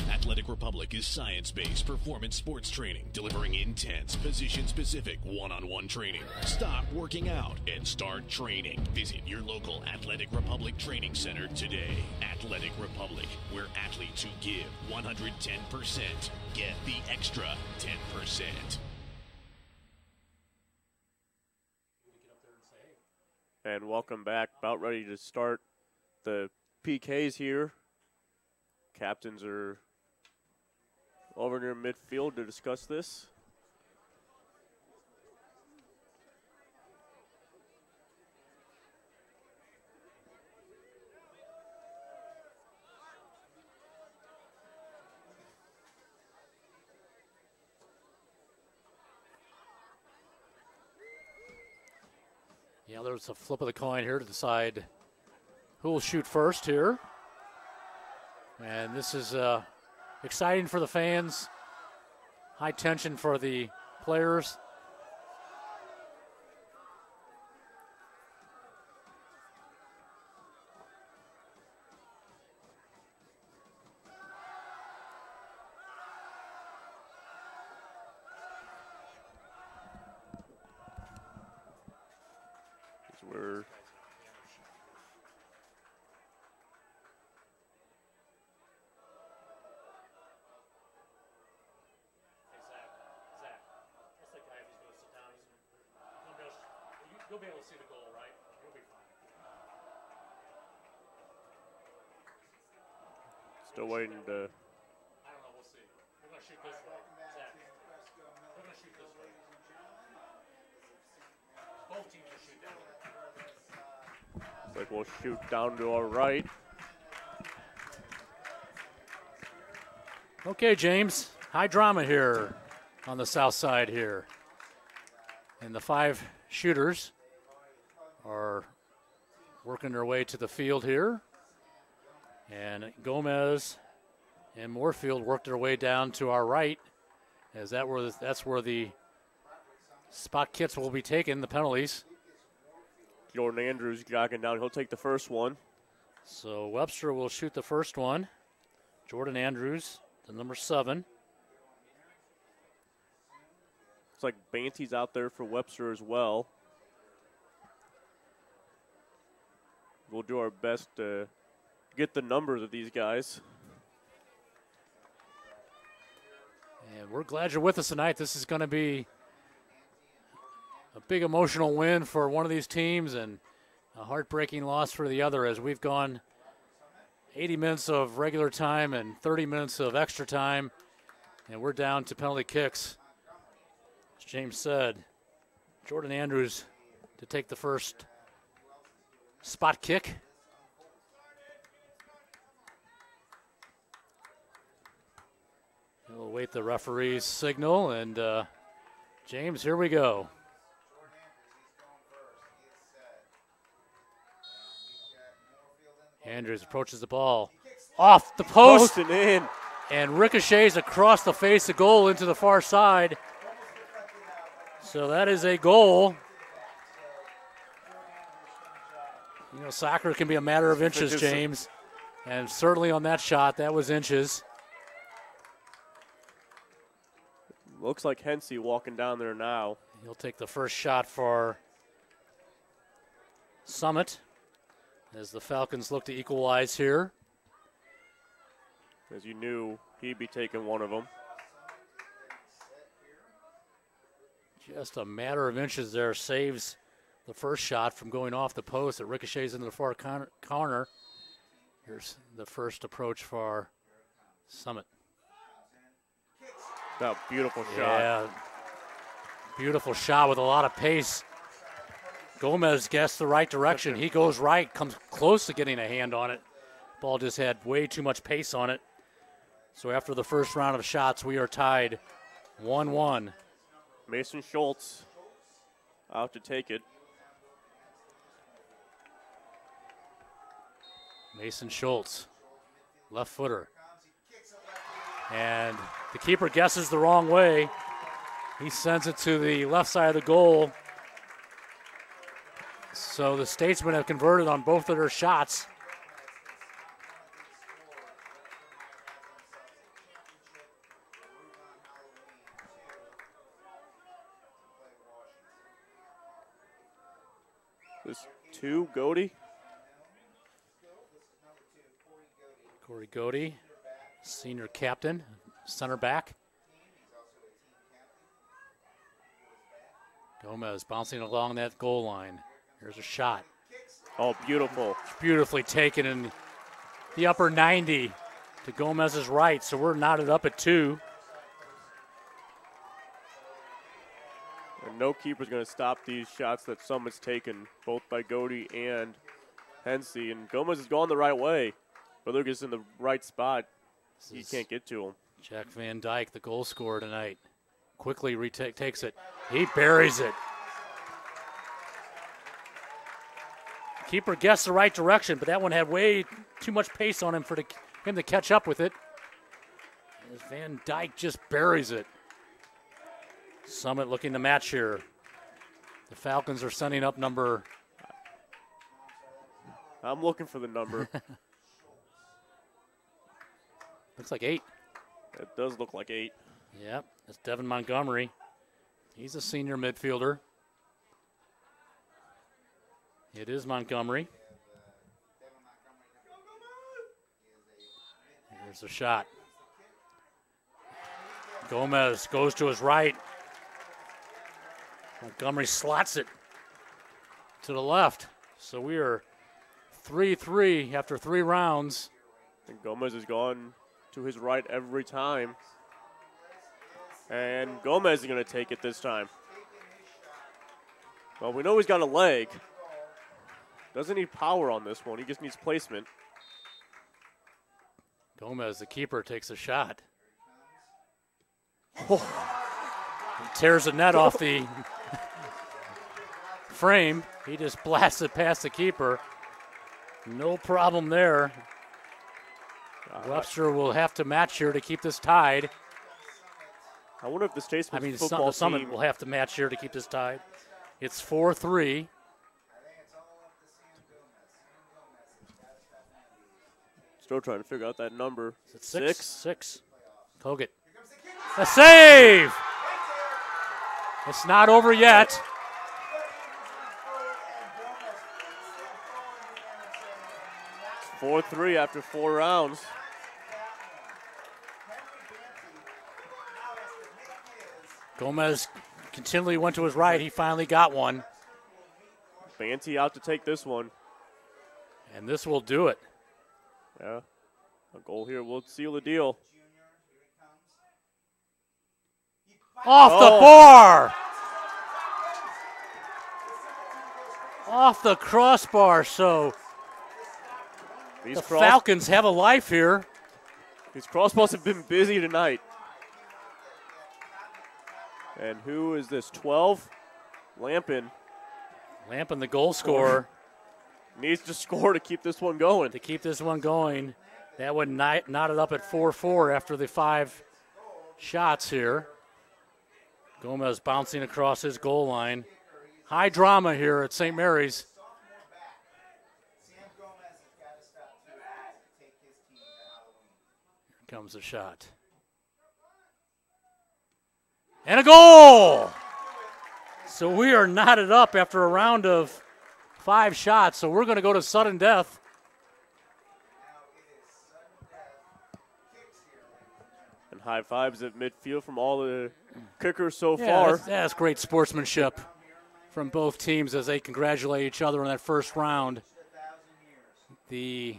Athletic Republic is science-based performance sports training, delivering intense, position-specific, one-on-one training. Stop working out and start training. Visit your local Athletic Republic Training Center today. Athletic Republic, where athletes who give 110% get the extra 10%.
And welcome back. About ready to start the PKs here. Captains are over near midfield to discuss this.
Yeah, there's a flip of the coin here to decide who will shoot first here. And this is exciting for the fans, high tension for the players.
We're
You'll be able to see the goal, right? You'll be fine.
still waiting to.
I don't know. We'll see. We're going to shoot this way. Zach. We're going to shoot this way. Both teams will shoot that way.
Looks like we'll shoot down to our right.
Okay, James. High drama here on the south side here. And the 5 shooters are working their way to the field here. And Gomez and Moorfield work their way down to our right, as that's where the spot kits will be taken, the penalties.
Jordan Andrews jogging down. He'll take the first one.
So Webster will shoot the first one. Jordan Andrews, the number 7.
Looks like Banty's out there for Webster as well. We'll do our best to get the numbers of these guys.
And we're glad you're with us tonight. This is going to be a big emotional win for one of these teams and a heartbreaking loss for the other, as we've gone 80 minutes of regular time and 30 minutes of extra time, and we're down to penalty kicks. As James said, Jordan Andrews to take the first spot kick. We'll await the referee's signal, and James, here we go. Andrews approaches the ball off the post
and in,
and ricochets across the face of goal into the far side. So that is a goal. You know, soccer can be a matter of inches, James, and certainly on that shot, that was inches.
Looks like Hensey walking down there now.
He'll take the first shot for Summit as the Falcons look to equalize here.
As you knew, he'd be taking one of them.
Just a matter of inches there saves the first shot from going off the post. It ricochets into the far corner. Here's the first approach for Summit.
That beautiful shot.
Yeah, beautiful shot with a lot of pace. Gomez guessed the right direction. He goes right, comes close to getting a hand on it. Ball just had way too much pace on it. So after the first round of shots, we are tied 1-1.
Mason Schultz out to take it.
Mason Schultz, left footer. And the keeper guesses the wrong way. He sends it to the left side of the goal. So the Statesmen have converted on both of their shots.
This 2, Goody.
Corey Goody, senior captain, center back. Gomez bouncing along that goal line. Here's a shot.
Oh, beautiful.
Beautifully taken in the upper 90 to Gomez's right, so we're knotted up at 2.
And no keeper's going to stop these shots that Summit's taken, both by Goody and Hensey. And Gomez is going the right way. But look, it's in the right spot. He can't get to him.
Jack Van Dyke, the goal scorer tonight, quickly takes it. He buries it. Keeper guessed the right direction, but that one had way too much pace on him for him to catch up with it. As Van Dyke just buries it. Summit looking to match here. The Falcons are sending up number.
I'm looking for the number.
Looks like 8.
It does look like 8.
Yep, that's Devin Montgomery. He's a senior midfielder. It is Montgomery. Here's the shot. Gomez goes to his right. Montgomery slots it to the left. So we are 3-3 after 3 rounds.
And Gomez has gone to his right every time. And Gomez is going to take it this time. Well, we know he's got a leg. Doesn't need power on this one. He just needs placement.
Gomez, the keeper, takes a shot. Oh. He tears the net off the frame. He just blasts it past the keeper. No problem there. Webster will have to match here to keep this tied.
I wonder if the Statesman
football Summit will have to match here to keep this tied. It's 4-3.
Still trying to figure out that number.
Is it 6? Kogut. A save! It's not over yet.
It's 4-3 after 4 rounds.
Gomez continually went to his right. He finally got one.
Banty out to take this one.
And this will do it.
Yeah. A goal here will seal the deal.
Off the bar! Off the crossbar, so the Falcons have a life here.
These crossbars have been busy tonight. And who is this, 12? Lampin.
Lampin, the goal scorer.
Needs to score to keep this one going.
To keep this one going. That would knot it up at 4-4 after the 5 shots here. Gomez bouncing across his goal line. High drama here at St. Mary's. Here comes the shot. And a goal! So we are knotted up after a round of 5 shots, so we're going to go to sudden death.
And high fives at midfield from all the kickers so far.
That's great sportsmanship from both teams as they congratulate each other in that first round. The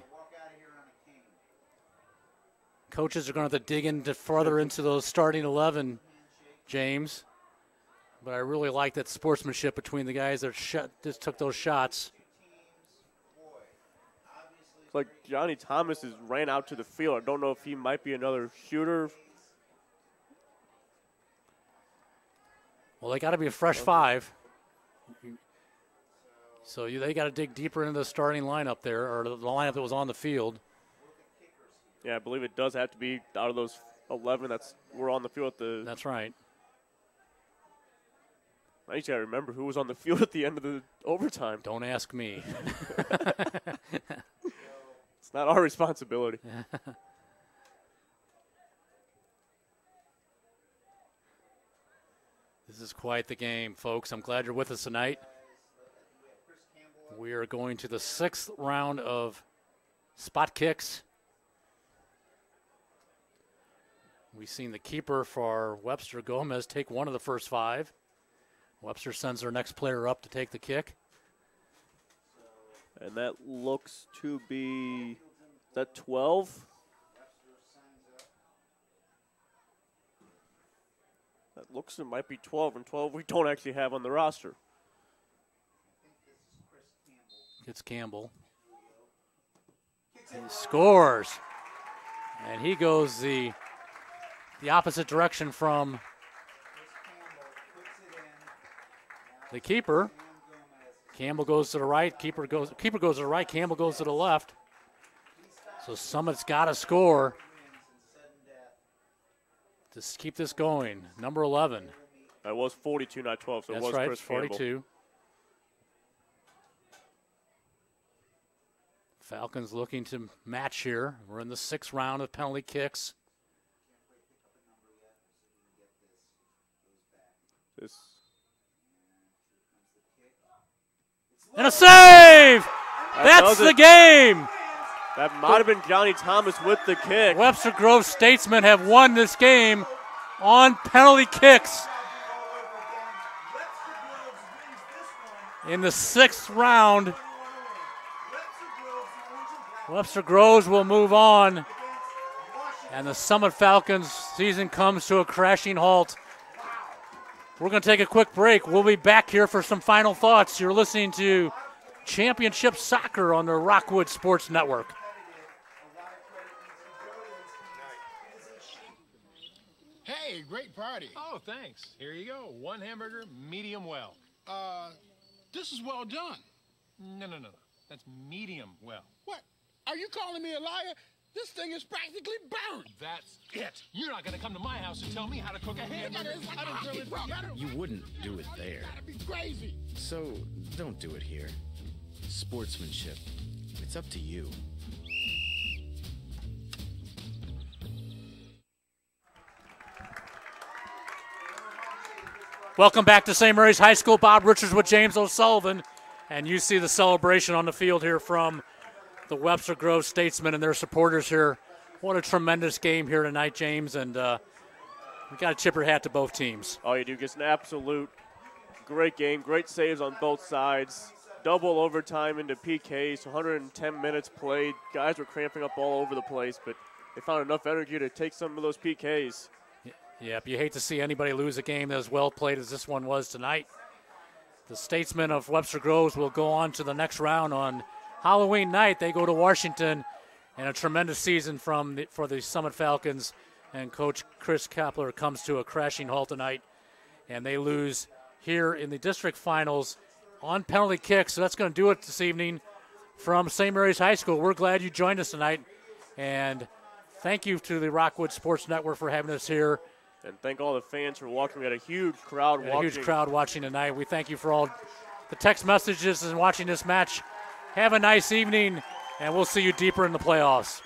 coaches are going to have to dig into further into those starting 11, James. But I really like that sportsmanship between the guys that just took those shots.
It's like Johnny Thomas ran out to the field. I don't know if he might be another shooter.
Well, they got to be a fresh 5. So they got to dig deeper into the starting lineup there, or the lineup that was on the field.
Yeah, I believe it does have to be out of those 11 were on the field at the.
That's right.
I just got to remember who was on the field at the end of the overtime.
Don't ask me.
It's not our responsibility.
This is quite the game, folks. I'm glad you're with us tonight. We are going to the 6th round of spot kicks. We've seen the keeper for Webster Gomez take one of the first 5. Webster sends their next player up to take the kick.
And that looks to be, is that 12? That looks, it might be 12, and 12 we don't actually have on the roster.
It's Campbell. He scores. And he goes the opposite direction from the keeper. Campbell goes to the right. Keeper goes to the right. Campbell goes to the left. So Summit's got to score to keep this going. Number 11.
That was 42, not 12. So
That's
it was
right,
Chris
42.
Campbell.
Falcons looking to match here. We're in the 6th round of penalty kicks. And a save! That's the game!
That might have been Johnny Thomas with the kick.
Webster Grove Statesmen have won this game on penalty kicks. In the 6th round, Webster Groves will move on, and the Summit Falcons season comes to a crashing halt. We're going to take a quick break. We'll be back here for some final thoughts. You're listening to Championship Soccer on the Rockwood Sports Network.
Hey, great party. Oh, thanks. Here you go. 1 hamburger, medium well.
This is well done.
No. That's medium well.
What? Are you calling me a liar? This thing is practically burnt.
That's it. You're not going to come to my house and tell me how to cook a hamburger.
You wouldn't do it there.
That'd be crazy.
So don't do it here. Sportsmanship. It's up to you.
Welcome back to St. Mary's High School. Bob Richards with James O'Sullivan. And you see the celebration on the field here from the Webster Grove Statesmen and their supporters here. What a tremendous game here tonight, James. And we got to tip your hat to both teams.
Oh, you do. Just an absolute great game. Great saves on both sides. Double overtime into PKs. 110 minutes played. Guys were cramping up all over the place, but they found enough energy to take some of those PKs.
Yep, you hate to see anybody lose a game as well played as this one was tonight. The Statesmen of Webster Groves will go on to the next round on Halloween night. They go to Washington, and a tremendous season for the Summit Falcons. And Coach Chris Kapler comes to a crashing halt tonight, and they lose here in the district finals on penalty kicks. So that's going to do it this evening from St. Mary's High School. We're glad you joined us tonight, and thank you to the Rockwood Sports Network for having us here.
And thank all the fans for watching. We had a huge crowd watching.
A huge crowd watching tonight. We thank you for all the text messages and watching this match. Have a nice evening, and we'll see you deeper in the playoffs.